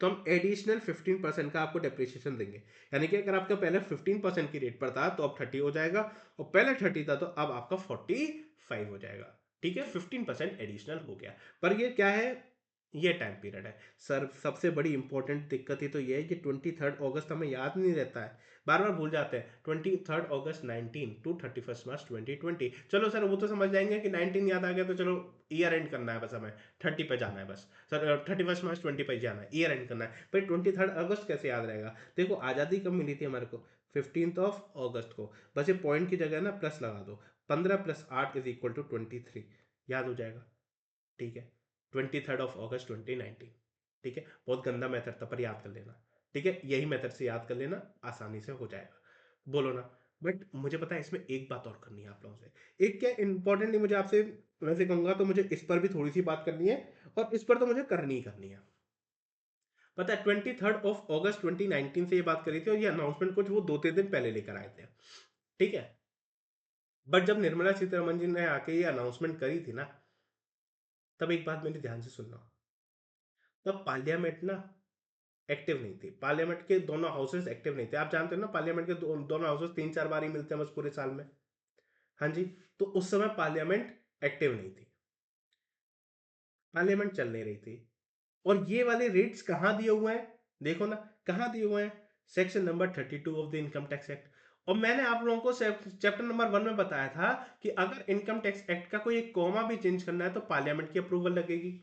तो हम एडिशनल 15% का आपको डेप्रिसिएशन देंगे। यानी कि अगर आपका पहले 15% की रेट पर था तो अब 30 हो जाएगा, और पहले 30 था तो अब आपका 45 हो जाएगा। ठीक है, 15% एडिशनल हो गया। पर ये क्या है, ये टाइम पीरियड है सर। सबसे बड़ी इंपॉर्टेंट दिक्कत ही तो ये है कि 23 अगस्त हमें याद नहीं रहता है, बार बार भूल जाते हैं। 23 अगस्त 19 टू 31 मार्च 2020, चलो सर वो तो समझ जाएंगे कि 19 याद आ गया तो चलो ईयर एंड करना है, बस हमें 30 पे जाना है, बस सर 31 मार्च 20 पे जाना है, ईयर एंड करना है। भाई 23 अगस्त कैसे याद रहेगा? देखो आज़ादी कब मिली थी हमारे को, 15 अगस्त को। बस ये पॉइंट की जगह ना प्लस लगा दो, 15 + 8 = 23, याद हो जाएगा। ठीक है, 23 अगस्त 2019। ठीक है, बहुत गंदा मेथड था पर याद कर लेना। ठीक है, यही मेथड से याद कर लेना, आसानी से हो जाएगा। बोलो ना। बट मुझे पता है इसमें एक बात और करनी है आप लोगों से, एक क्या इंपॉर्टेंट नहीं, मुझे आपसे वैसे कहूंगा तो मुझे इस पर भी थोड़ी सी बात करनी है, और इस पर तो मुझे करनी ही करनी है। पता है 23 अगस्त 2019 से ये बात करी थी, और ये अनाउंसमेंट कुछ वो 2-3 दिन पहले लेकर आए थे। ठीक है, बट जब निर्मला सीतारमन जी ने आके ये अनाउंसमेंट करी थी ना, तब एक बात मेरी ध्यान से सुनना। तब पार्लियामेंट ना एक्टिव नहीं थी, पार्लियामेंट के दोनों हाउसेस एक्टिव नहीं थे। आप जानते हो ना पार्लियामेंट के दोनों हाउसेस 3-4 बार ही मिलते हैं बस पूरे साल में। हाँ जी, तो उस समय पार्लियामेंट एक्टिव नहीं थी, पार्लियामेंट चल नहीं रही थी। और ये वाले रेट्स कहाँ दिए हुए हैं, देखो ना, कहाँ दिए हुए हैं, section number 32 of the income tax act. और मैंने आप लोगों को चैप्टर नंबर 1 में बताया था कि अगर इनकम टैक्स एक्ट का कोई एक कॉमा भी चेंज करना है तो पार्लियामेंट की अप्रूवल लगेगी।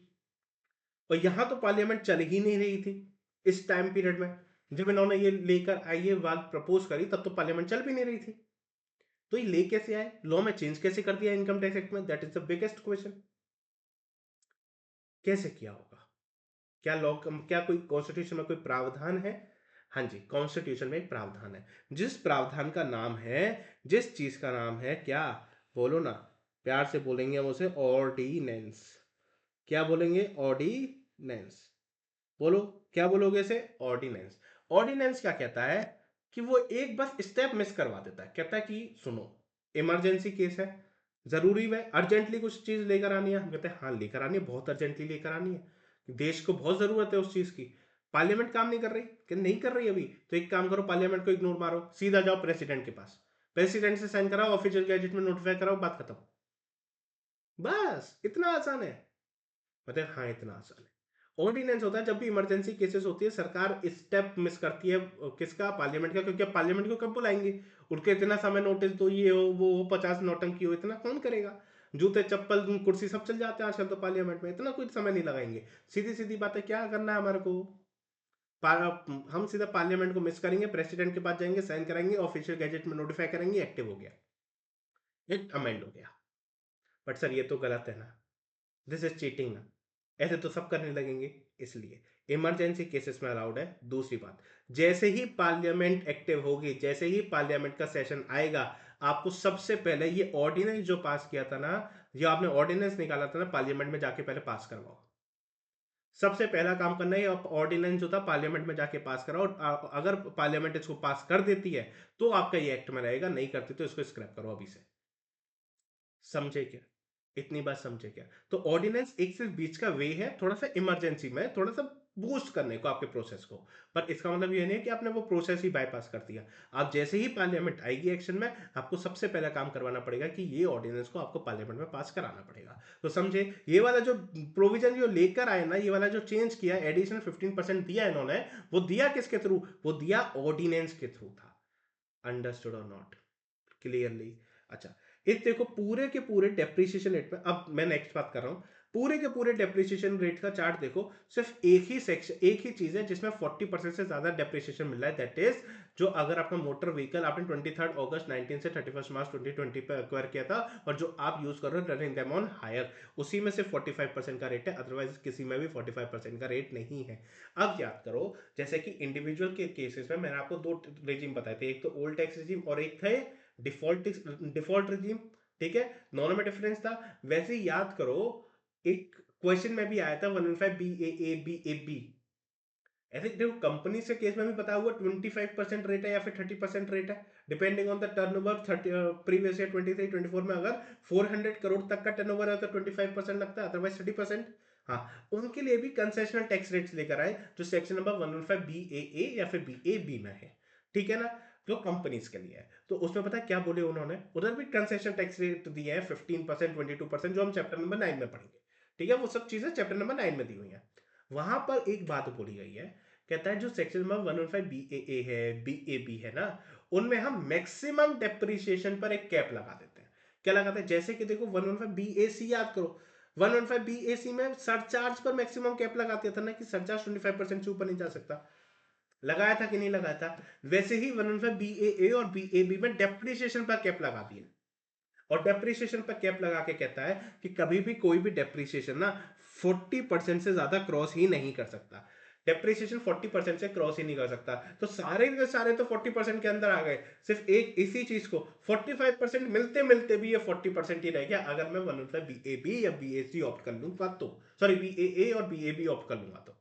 और यहां तो पार्लियामेंट चल ही नहीं रही थी इस टाइम पीरियड में, जब इन्होंने ये लेकर आई ये बात प्रपोज करी, तब तो पार्लियामेंट चल भी नहीं रही थी। तो ये ले कैसे आए, लॉ में चेंज कैसे कर दिया इनकम टैक्स एक्ट में, that is the biggest question. कैसे किया होगा? क्या लॉ, क्या कोई कॉन्स्टिट्यूशन में कोई प्रावधान है? हाँ जी, कॉन्स्टिट्यूशन में एक प्रावधान है, जिस प्रावधान का नाम है, जिस चीज का नाम है क्या, बोलो ना, प्यार से बोलेंगे हम उसे ऑर्डिनेंस। क्या बोलेंगे? ऑर्डिनेंस। बोलो, क्या बोलोगे इसे? ऑर्डिनेंस। ऑर्डिनेंस क्या कहता है कि वो एक बस स्टेप मिस करवा देता है, कहता है कि सुनो, इमरजेंसी केस है, जरूरी है अर्जेंटली कुछ चीज लेकर आनी है, हम कहते हैं हाँ लेकर आनी है, बहुत अर्जेंटली लेकर आनी है, देश को बहुत जरूरत है उस चीज की। पार्लियामेंट काम नहीं कर रही, कि नहीं कर रही अभी, तो एक काम करो, पार्लियामेंट को इग्नोर मारो, सीधा जाओ प्रेसिडेंट के पास, प्रेसिडेंट से साइन कराओ, ऑफिशियल गैजेट में नोटिफाई कराओ, बात खत्म। बस इतना आसान है। मतलब हाँ इतना आसान है। ऑर्डिनेंस होता है जब भी इमरजेंसी केसेस होती है, सरकार स्टेप मिस करती है किसका, पार्लियामेंट का, क्योंकि अब पार्लियामेंट को कब बुलाएंगे, उनको इतना समय नोटिस दो, ये हो वो हो, 50 नौटंकी हो, इतना कौन करेगा। जूते चप्पल कुर्सी सब चल जाते हैं आजकल तो पार्लियामेंट में, इतना कोई समय नहीं लगाएंगे। सीधी सीधी बात है, क्या करना है हमारे को, हम सीधा पार्लियामेंट को मिस करेंगे, प्रेसिडेंट के पास जाएंगे, साइन कराएंगे, ऑफिशियल गैजेट में नोटिफाई करेंगे, एक्टिव हो गया, एक अमेंड हो गया। बट सर ये तो गलत है ना, दिस इज चीटिंग ना, ऐसे तो सब करने लगेंगे। इसलिए इमरजेंसी केसेस में अलाउड है। दूसरी बात, जैसे ही पार्लियामेंट एक्टिव होगी, जैसे ही पार्लियामेंट का सेशन आएगा, आपको सबसे पहले ये ऑर्डिनेंस जो पास किया था ना, जो आपने ऑर्डिनेंस निकाला था ना, पार्लियामेंट में जाके पहले पास करवाओ। सबसे पहला काम करना है, ऑर्डिनेंस जो था पार्लियामेंट में जाके पास कराओ, और अगर पार्लियामेंट इसको पास कर देती है तो आपका ये एक्ट में रहेगा, नहीं करती तो इसको स्क्रैप करो अभी से। समझे क्या, इतनी बात समझे क्या। तो ऑर्डिनेंस एक सिर्फ बीच का वे है, थोड़ा सा इमरजेंसी में थोड़ा सा बूस्ट करने को आपके प्रोसेस को, पर इसका मतलब ये नहीं है कि आपने वो प्रोसेस ही बाईपास कर दिया। आप जैसे ही पार्लियामेंट आएगी एक्शन में, आपको सबसे पहला काम करवाना पड़ेगा कि ये ऑर्डिनेंस को आपको पार्लियामेंट में पास कराना पड़ेगा। तो समझे, ये वाला जो प्रोविजन जो लेकर आए ना, ये वाला जो चेंज किया, एडिशनल 15% दिया इन्होंने, वो दिया किसके थ्रू, वो दिया ऑर्डिनेंस के थ्रू था। अंडरस्टूड और नॉट, क्लियरली। अच्छा, इस देखो पूरे के पूरे डेप्रिसिएशन रेट में, अब मैं नेक्स्ट बात कर रहा हूं, पूरे के पूरे डेप्रिसिएशन रेट का चार्ट देखो, सिर्फ एक ही सेक्शन, एक ही चीज है जिसमें 40% से ज्यादा डेप्रिसिएशन मिल रहा है, दैट इज जो अगर आपका मोटर व्हीकल आपने 23 अगस्त 19 से 31 मार्च 2020 पे एक्वायर किया था, और जो आप यूज कर रहे हो रनिंग देम ऑन हायर, उसी में सिर्फ 45% का रेट है, अदरवाइज किसी में भी 45% का रेट नहीं है। अब याद करो, जैसे कि इंडिविजुअल के केसेस में मैंने आपको दो रेजिम बताए थे, एक तो ओल्ड टैक्स रेजिम और एक थे डिफॉल्ट डिफॉल्ट रिजीम। ठीक है, दोनों में डिफरेंस था। वैसे ही याद करो, एक क्वेश्चन में भी आया था 115 B A B A B, ऐसे देखो कंपनी के केस में भी बताया हुआ 25% रेट है या फिर 30% रेट है, depending on the turnover. 30 previous year 23-24 में अगर 400 करोड़ तक का टर्नओवर है तो 25% लगता है, अदरवाइज 30%। हाँ, उनके लिए भी कंसेशनल टैक्स रेट्स लेकर आए, जो सेक्शन नंबर 115 बी ए या फिर बी ए बी में है। ठीक है ना, जो कंपनीज के लिए है, तो उसमें पता है क्या बोले उन्होंने, उधर भी कंसेशन टैक्स रेट दिए हैं 15%, 22%, जो हम चैप्टर नंबर 9 में पढ़ेंगे। ठीक है, वो सब चीजें चैप्टर नंबर 9 में दी हुई हैं। वहां पर एक बात बोली गई है, कहता है जो सेक्शन नंबर 115 बी ए है, बी ए बी है ना, उनमें हम मैक्सिमम डेप्रिसिएशन पर एक कैप लगा देते हैं। क्या लगाते हैं, जैसे कि देखो 115 बी ए सी याद करो, 115 बी ए सी में सरचार्ज पर मैक्सिमम कैप लगा दिया था ना, कि सरचार्ज 25% से ऊपर नहीं जा सकता, लगाया था कि नहीं लगाया था। वैसे ही 115 बी ए और बी ए बी में डेप्रिसिएशन पर कैप लगा दिया, और डेप्रिसिएशन पर कैप लगा के कहता है कि कभी भी कोई भी डेप्रिसिएशन ना 40% से ज्यादा क्रॉस ही नहीं कर सकता, डेप्रिसिएशन 40% से क्रॉस ही नहीं कर सकता। तो सारे के सारे तो 40% के अंदर आ गए, सिर्फ एक इसी चीज को 45% मिलते मिलते भी ये 40% ही रह गया, अगर मैं 115 बी ए बी या बी ए सी ऑप्ट कर लूंगा तो, सॉरी बी ए और बी ए बी ऑप्ट कर लूंगा तो।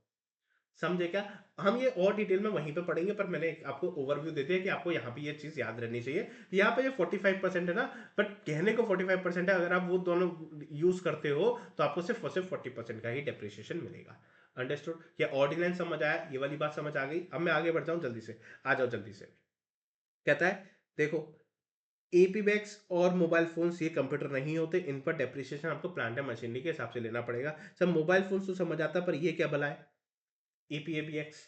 समझे क्या, हम ये और डिटेल में वहीं पे पढ़ेंगे, पर मैंने आपको ओवरव्यू दे दिया कि आपको यहाँ पे ये चीज याद रहनी चाहिए। यहाँ पे ये 45% है ना, बट कहने को 45% है, अगर आप वो दोनों यूज करते हो तो आपको सिर्फ और सिर्फ 40% का ही डेप्रिसिएशन मिलेगा। अंडरस्टूड, ये ऑर्डिनेंस समझ आया, ये वाली बात समझ आ गई। अब मैं आगे बढ़ जाऊं जल्दी से, आ जाओ जल्दी से। कहता है देखो, एपी बैग्स और मोबाइल फोन्स ये कंप्यूटर नहीं होते, इन पर डेप्रिसिएशन आपको प्लांट एंड मशीनरी के हिसाब से लेना पड़ेगा। सब मोबाइल फोन्स तो समझ आता, पर ये क्या भला है ईपीएबीएक्स,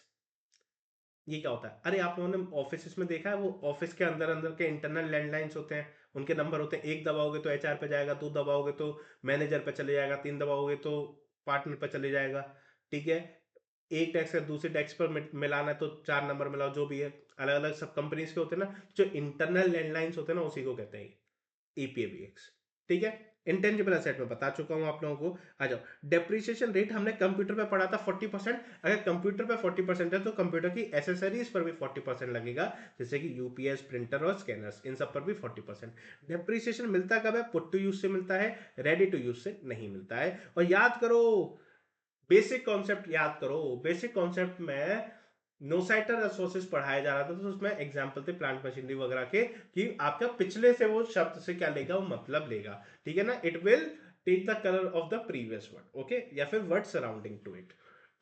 ये क्या होता है। अरे आप लोगों ने ऑफिस में देखा है, वो ऑफिस के अंदर अंदर के इंटरनल लैंडलाइंस होते हैं, उनके नंबर होते हैं, एक दबाओगे तो एचआर पे जाएगा, दो दबाओगे तो मैनेजर पे चले जाएगा, तीन दबाओगे तो पार्टनर पे चले जाएगा। ठीक है, एक टैक्स का दूसरे टैक्स पर मिलाना है तो चार नंबर मिलाओ, जो भी है, अलग अलग सब कंपनीज के होते हैं ना, जो इंटरनल लैंडलाइंस होते हैं ना, उसी को कहते हैं ईपीएबीएक्स। ठीक है, इंटेंजिबल एसेट में बता चुका हूं आप लोगों को। आ जाओ, डेप्रिसिएशन रेट हमने कंप्यूटर पे पढ़ा था 40%, अगर कंप्यूटर पे 40% है तो कंप्यूटर की एसेसरीज पर भी 40% लगेगा, जैसे कि यूपीएस, प्रिंटर और स्कैनर्स, इन सब पर भी 40%। डेप्रिसिएशन मिलता कब है, पुट टू यूज से मिलता है, रेडी टू यूज से नहीं मिलता है। और याद करो, बेसिक कॉन्सेप्ट याद करो, बेसिक कॉन्सेप्ट में नोसाइटर रिसोर्सेज पढ़ाया जा रहा था, तो उसमें एग्जांपल थे प्लांट मशीनरी वगैरह के, कि आपका पिछले से वो शब्द से क्या लेगा, वो मतलब लेगा। ठीक है ना, it will take the colour of the previous word, okay, या फिर वर्ड सराउंडिंग टू इट।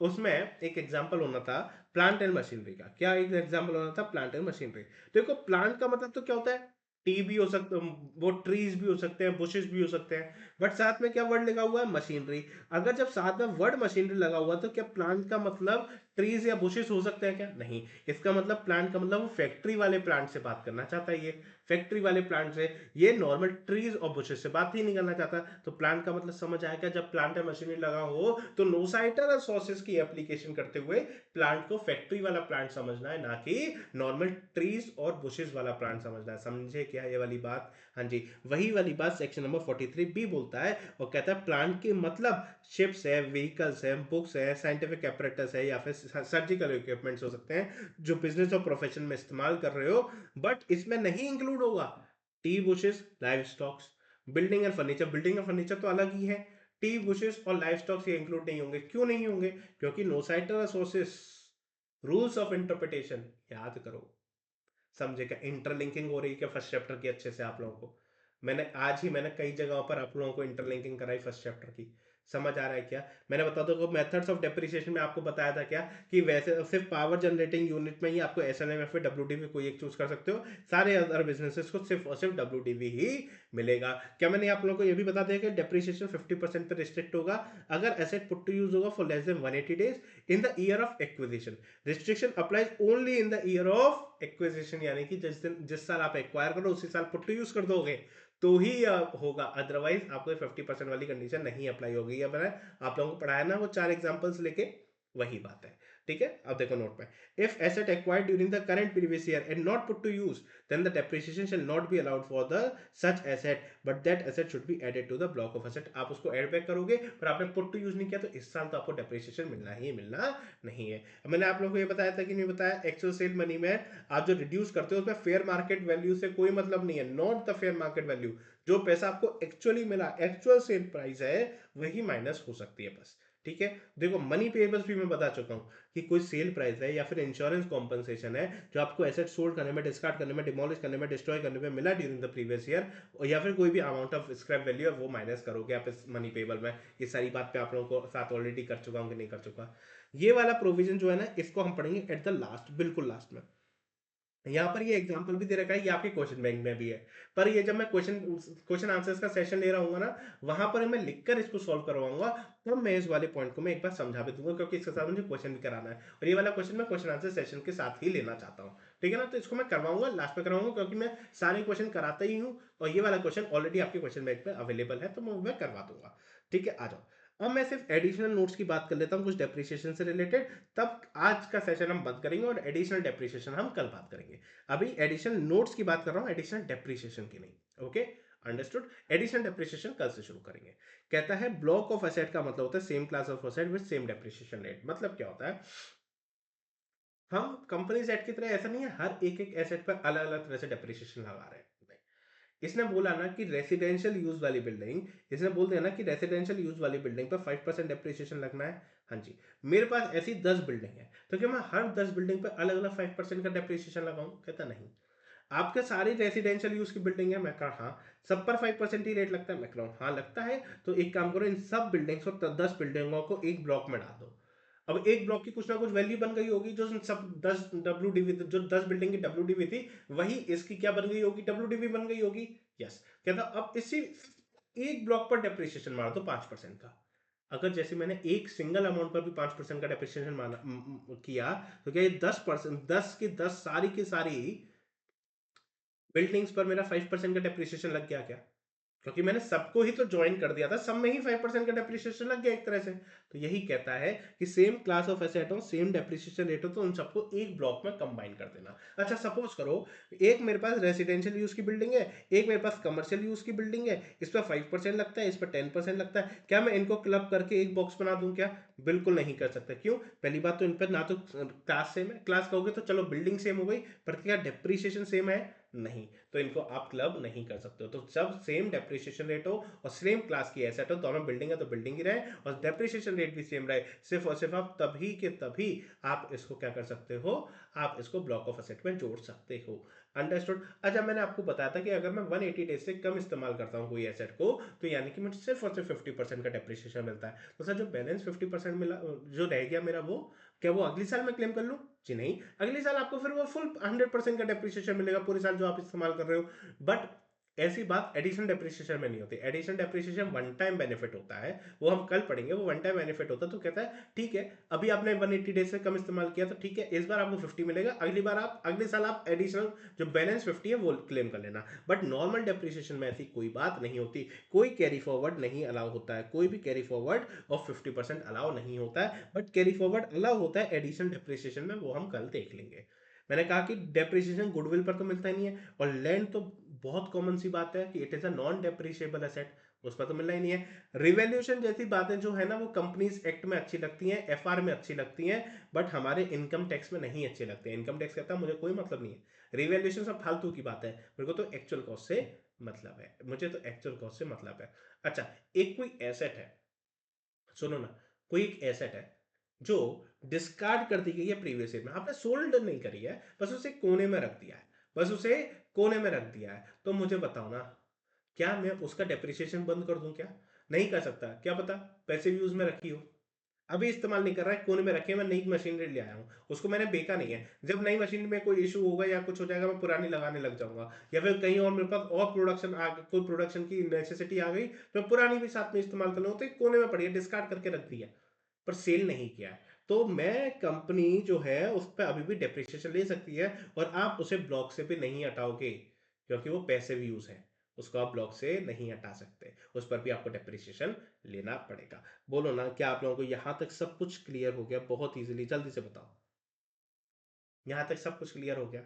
उसमें एक एग्जांपल होना था प्लांट एंड मशीनरी का, क्या एक एग्जांपल होना था, प्लांट एंड मशीनरी। देखो प्लांट का मतलब तो क्या होता है, टी भी हो सकते, वो ट्रीज भी हो सकते हैं, बुशेस भी हो सकते हैं, बट साथ में क्या वर्ड लगा हुआ है, मशीनरी। अगर जब साथ में वर्ड मशीनरी लगा हुआ तो क्या प्लांट का मतलब ट्रीज या बुशेस हो सकते हैं क्या? नहीं। इसका मतलब प्लांट का मतलब वो फैक्ट्री वाले प्लांट से बात करना चाहता है, ये फैक्ट्री वाले प्लांट से, ये नॉर्मल ट्रीज और बुशेस से बात ही नहीं करना चाहता। तो प्लांट का मतलब समझ आया क्या? जब प्लांट या मशीनरी लगा हो तो नोसाइटर और सॉसेस की एप्लीकेशन करते हुए प्लांट को फैक्ट्री वाला प्लांट समझना है, ना कि नॉर्मल ट्रीज और बुशेस वाला प्लांट समझना है। समझे क्या ये वाली बात? हाँ जी। वही वाली बात सेक्शन नंबर 43 बी बोलता है, और कहता है प्लांट के मतलब शिप्स है, व्हीकल्स है, बुक्स है, साइंटिफिक एपरेटस है, या फिर सर्जिकल इक्विपमेंट्स हो सकते हैं जो बिजनेस और प्रोफेशन में इस्तेमाल कर रहे हो, बट इसमें नहीं इंक्लूड होगा tea bushes, live stocks. Building and furniture, building and furniture तो अलग ही है, टी बुशेस और लाइव स्टॉक्स ये इंक्लूड नहीं होंगे। क्यों नहीं होंगे? क्योंकि नो साइटर सोर्सेस, रूल्स ऑफ इंटरप्रिटेशन याद करो। समझे क्या? इंटरलिंकिंग हो रही है क्या फर्स्ट चैप्टर की अच्छे से आप लोगों को? मैंने कई जगहों पर आप लोगों को इंटरलिंकिंग कराई फर्स्ट चैप्टर की। समझ आ रहा है क्या? मैंने बता दो मेथड्स ऑफ डेप्रिसिएशन में आपको बताया था क्या, कि वैसे सिर्फ पावर जनरेटिंग यूनिट में ही आपको एसएनएम या फिर डब्ल्यूडीवी कोई एक चूज कर सकते हो, सारे अदर बिजनेसेस को सिर्फ और सिर्फ डब्ल्यूडीवी ही मिलेगा। क्या मैंने आप लोगों को ये भी बता दिया कि डेप्रिसिएशन 50% पे रिस्ट्रिक्ट होगा अगर एसेट पुट टू यूज होगा for less than 180 days in the year of acquisition. Restriction applies only in the year of acquisition, यानी कि जिस साल आप एक्वायर करो उसी साल पुट टू यूज कर दोगे तो ही होगा, अदरवाइज आपको 50% वाली कंडीशन नहीं अप्लाई होगी। या मैंने आप लोगों को पढ़ाया ना वो 4 एग्जांपल्स लेके, वही बात है। ठीक है, अब देखो नोट में, if asset acquired during the current previous year and not put to use then the depreciation shall not be allowed for the such asset, but that asset should be added to the block of asset। आप उसको add back करोगे पर आपने put to use नहीं किया तो इस साल तो आपको डेप्रिसिएशन मिलना ही मिलना नहीं है। मैंने आप लोगों को ये बताया था कि नहीं बताया, एक्चुअल सेल मनी में आप जो रिड्यूस करते हो उसमें फेयर मार्केट वैल्यू से कोई मतलब नहीं है, not the fair market value. जो पैसा आपको एक्चुअली मिला, एक्चुअल सेल प्राइस है, वही माइनस हो सकती है बस। ठीक है, देखो मनी पेबल्स भी मैं बता चुका हूं कि कोई सेल प्राइस है या फिर इंश्योरेंस कॉम्पनसेशन है जो आपको एसेट सोल्ड करने में, डिस्कार्ड करने में, डिमोलिश करने में, डिस्ट्रॉय करने में मिला ड्यूरिंग द प्रीवियस ईयर, या फिर कोई भी अमाउंट ऑफ स्क्रैप वैल्यू है वो माइनस करोगे आप इस मनी पेबल में। ये सारी बात पे आप लोगों को साथ ऑलरेडी कर चुका हूं कि नहीं कर चुका। ये वाला प्रोविजन जो है ना इसको हम पढ़ेंगे एट द लास्ट, बिल्कुल लास्ट में। यहाँ पर ये एग्जांपल भी दे रखा है, ये आपके क्वेश्चन बैंक में भी है, पर ये जब मैं क्वेश्चन क्वेश्चन आंसर्स का सेशन ले रहा हूँ ना, वहां पर मैं लिखकर इसको सॉल्व करवाऊंगा, तो मैं इस वाले पॉइंट को मैं एक बार समझा भी दूंगा, क्योंकि इसके साथ मुझे क्वेश्चन भी कराना है, और ये वाला क्वेश्चन मैं क्वेश्चन आंसर सेशन के साथ ही लेना चाहता हूँ। ठीक है ना, तो इसको मैं करवाऊंगा, लास्ट में करवाऊंगा, क्योंकि मैं सारे क्वेश्चन कराता ही हूँ, और ये वाला क्वेश्चन ऑलरेडी आपके क्वेश्चन बैंक में अवेलेबल है, तो मैं करवा दूंगा। ठीक है, आ जाओ। अब मैं सिर्फ एडिशनल नोट्स की बात कर लेता हूँ कुछ डेप्रिसिएशन से रिलेटेड, तब आज का सेशन हम बंद करेंगे और एडिशनल डेप्रिसिएशन हम कल बात करेंगे। अभी एडिशनल नोट्स की बात कर रहा हूं, एडिशनल डेप्रिसिएशन की नहीं। Okay, understood. एडिशनल डेप्रिसिएशन कल से शुरू करेंगे। कहता है ब्लॉक ऑफ एसेट का मतलब होता है same class of asset with same depreciation rate. मतलब क्या होता है, हम कंपनी सेट की तरह ऐसा नहीं है हर एक एक एसेट पर अलग अलग तरह से डेप्रिसिएशन लगा रहे हैं। इसने बोला ना कि रेसिडेंशियल यूज वाली बिल्डिंग, इसने बोल दिया ना कि रेसिडेंशियल यूज वाली बिल्डिंग पर 5% डेप्रिसिएशन लगना है। हाँ जी, मेरे पास ऐसी 10 बिल्डिंग है, तो क्या मैं हर 10 बिल्डिंग पर अलग अलग 5% का डेप्रिसिएशन लगाऊं? कहता नहीं। आपके सारी रेसिडेंशियल यूज की बिल्डिंग है, मैं कहा हाँ। सब पर 5% ही रेट लगता है, मैं कह रहा हूँ हाँ लगता है। तो एक काम करो, इन सब बिल्डिंग्स को 10 बिल्डिंगों को एक ब्लॉक में डाल दो। अब एक ब्लॉक की कुछ ना कुछ वैल्यू बन गई होगी, जो सब 10 डब्ल्यू जो 10 बिल्डिंग की डब्ल्यू थी, वही इसकी क्या बन गई होगी, डब्ल्यू बन गई होगी। यस। कहता अब इसी एक ब्लॉक पर डेप्रिसिएशन मार दो 5% का। अगर जैसे मैंने एक सिंगल अमाउंट पर भी 5% का डेप्रिसिएशन माना किया, तो क्या ये 10%, 10 की 10 सारी की सारी बिल्डिंग्स पर मेरा 5% का डेप्रिसिएशन लग गया क्या? क्योंकि मैंने सबको ही तो ज्वाइन कर दिया था, सब में ही 5% का डेप्रिसिएशन लग गया एक तरह से। तो यही कहता है कि सेम क्लास ऑफ एसेट हो, सेम डेप्रिसिएशन रेट हो, तो उन सबको एक ब्लॉक में कंबाइन कर देना। अच्छा सपोज करो एक मेरे पास रेसिडेंशियल यूज की बिल्डिंग है, एक मेरे पास कमर्शियल यूज की बिल्डिंग है, इस पर 5% लगता है, इस पर 10% लगता है, क्या मैं इनको क्लब करके एक बॉक्स बना दूं क्या? बिल्कुल नहीं कर सकता। क्यों? पहली बात तो इन पर ना तो क्लास सेम है, क्लास कहोगे तो चलो बिल्डिंग सेम हो गई, पर क्या डेप्रिसिएशन सेम है? नहीं। तो इनको आप क्लब नहीं कर सकते हो। तो जब सेम डेप्रिसिएशन रेट हो और सेम क्लास की एसेट हो, दोनों बिल्डिंग है तो बिल्डिंग ही रहे और डेप्रिसिएशन रेट भी सेम रहे, सिर्फ और सिर्फ आप तभी के तभी आप इसको क्या कर सकते हो, आप इसको ब्लॉक ऑफ एसेट में जोड़ सकते हो। अंडरस्टूड। अच्छा, मैंने आपको बताया था कि अगर मैं 180 डेज से कम इस्तेमाल करता हूँ कोई एसेट को, तो यानी कि मुझे सिर्फ और सिर्फ 50% का डेप्रिसिएशन मिलता है। तो सर जो बैलेंस 50% मिला, जो रह गया मेरा, वो क्या वो अगली साल मैं क्लेम कर लूँ? जी नहीं, अगले साल आपको फिर वो फुल 100% का डेप्रिसिएशन मिलेगा पूरे साल जो आप इस्तेमाल कर रहे हो। बट ऐसी बात एडिशन डेप्रिसिएशन में नहीं होती। Addition depreciation one time benefit होता है, वो हम कल पढ़ेंगे। वो वन टाइम बेनिफिट होता है, तो कहता है ठीक है, अभी आपने 180 डेज से कम इस्तेमाल किया तो ठीक है, इस बार आपको 50 मिलेगा, अगली बार आप अगले साल आप एडिशनल जो बैलेंस 50 है वो क्लेम कर लेना। बट नॉर्मल डेप्रिसिएशन में ऐसी कोई बात नहीं होती, कोई कैरी फॉरवर्ड नहीं अलाउ होता है, कोई भी कैरी फॉरवर्ड ऑफ 50% अलाउ नहीं होता है। बट कैरी फॉरवर्ड अलाउ होता है एडिशनल डेप्रिसिएशन में, वो हम कल देख लेंगे। मैंने कहा कि डेप्रिसिएशन गुडविल पर तो मिलता ही नहीं है, और लैंड तो बहुत कॉमन सी बात है कि it is a non depreciable asset, उस पर तो मिलना ही नहीं है। रिवैल्यूएशन जैसी बातें जो है ना, वो कंपनीज एक्ट में अच्छी लगती हैं, एफआर में अच्छी लगती हैं, बट हमारे इनकम टैक्स में नहीं अच्छी लगती है। इनकम टैक्स कहता है मुझे कोई मतलब नहीं है, रिवैल्यूएशन सब फालतू की बात है, मेरे को तो एक्चुअल कॉस्ट से मतलब है, मुझे तो एक्चुअल कॉस्ट से मतलब है। अच्छा, एक कोई एसेट है, सुनो ना, कोई एक एसेट है जो डिस्कार्ड कर दी गई है प्रीवियस ईयर में, आपने सोल्ड नहीं करी है, बस उसे कोने में रख दिया है, बस उसे कोने में रख दिया है, तो मुझे बताओ ना, क्या मैं उसका डेप्रिसिएशन बंद कर दूं क्या? नहीं कर सकता, क्या पता पैसे भी यूज में रखी हो, अभी इस्तेमाल नहीं कर रहा है, कोने में रखे, मैं नई मशीनरी ले आया हूँ, उसको मैंने बेचा नहीं है। जब नई मशीन में कोई इशू होगा या कुछ हो जाएगा, मैं पुरानी लगाने लग जाऊंगा, या फिर कहीं और मेरे पास और प्रोडक्शन आ गई, कोई प्रोडक्शन की नेसेसिटी आ गई, तो मैं पुरानी भी साथ में इस्तेमाल कर लूंगा, तो एक कोने में पड़ी है, डिस्कार्ड करके रख दिया, पर सेल नहीं किया है। तो मैं कंपनी जो है उस पर अभी भी डेप्रिसिएशन ले सकती है, और आप उसे ब्लॉक से भी नहीं हटाओगे, क्योंकि वो पैसिव यूज है, उसको आप ब्लॉक से नहीं हटा सकते, उस पर भी आपको डेप्रिसिएशन लेना पड़ेगा। बोलो ना, क्या आप लोगों को यहां तक सब कुछ क्लियर हो गया? बहुत इजीली, जल्दी से बताओ, यहां तक सब कुछ क्लियर हो गया?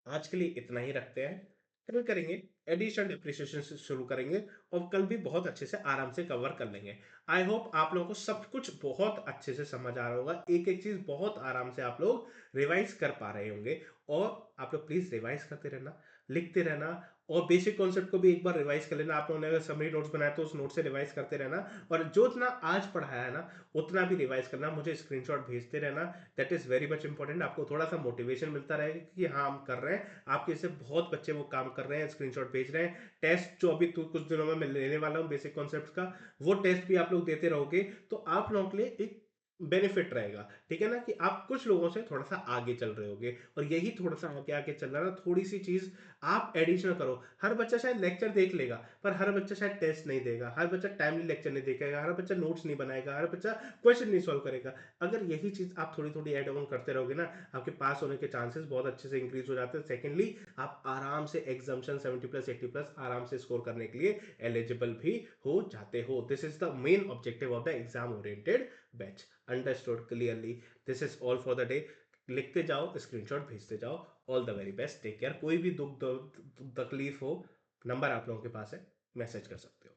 आज के लिए इतना ही रखते हैं, कल करेंगे, एडिशन डिप्रिसिएशन से शुरू करेंगे, और कल भी बहुत अच्छे से आराम से कवर कर लेंगे। आई होप आप लोगों को सब कुछ बहुत अच्छे से समझ आ रहा होगा, एक एक चीज बहुत आराम से आप लोग रिवाइज कर पा रहे होंगे। और आप लोग प्लीज रिवाइज करते रहना, लिखते रहना, और बेसिक कॉन्सेप्ट को भी एक बार रिवाइज कर लेना। आप लोगों ने अगर समरी नोट्स बनाया तो उस नोट से रिवाइज करते रहना, और जो इतना आज पढ़ाया है ना उतना भी रिवाइज करना, मुझे स्क्रीनशॉट भेजते रहना। That is very much important, आपको थोड़ा सा मोटिवेशन मिलता रहेगा कि हाँ हम कर रहे हैं, आपके से बहुत बच्चे वो काम कर रहे हैं, स्क्रीनशॉट भेज रहे हैं। टेस्ट जो अभी कुछ दिनों में मैं लेने वाला हूँ बेसिक कॉन्सेप्ट का, वो टेस्ट भी आप लोग देते रहोगे, तो आप लोगों के लिए एक बेनिफिट रहेगा, ठीक है ना, कि आप कुछ लोगों से थोड़ा सा आगे चल रहे होगे। और यही थोड़ा सा आगे आगे चल रहा है ना, थोड़ी सी चीज आप एडिशनल करो। हर बच्चा शायद लेक्चर देख लेगा, पर हर बच्चा शायद टेस्ट नहीं देगा, हर बच्चा टाइमली लेक्चर नहीं देखेगा, हर बच्चा नोट्स नहीं बनाएगा, हर बच्चा क्वेश्चन नहीं सॉल्व करेगा। अगर यही चीज आप थोड़ी थोड़ी ऐड ऑन करते रहोगे ना, आपके पास होने के चांसेस बहुत अच्छे से इंक्रीज हो जाते हैं। सेकेंडली, आप आराम से एग्जाम्शन 70+ 80+ आराम से स्कोर करने के लिए एलिजिबल भी हो जाते हो। This is the main objective of the exam oriented batch. Understood clearly? This is all for the day. लिखते जाओ, स्क्रीनशॉट भेजते जाओ। All the very best, take care. कोई भी दुख तकलीफ हो, नंबर आप लोगों के पास है, मैसेज कर सकते हो।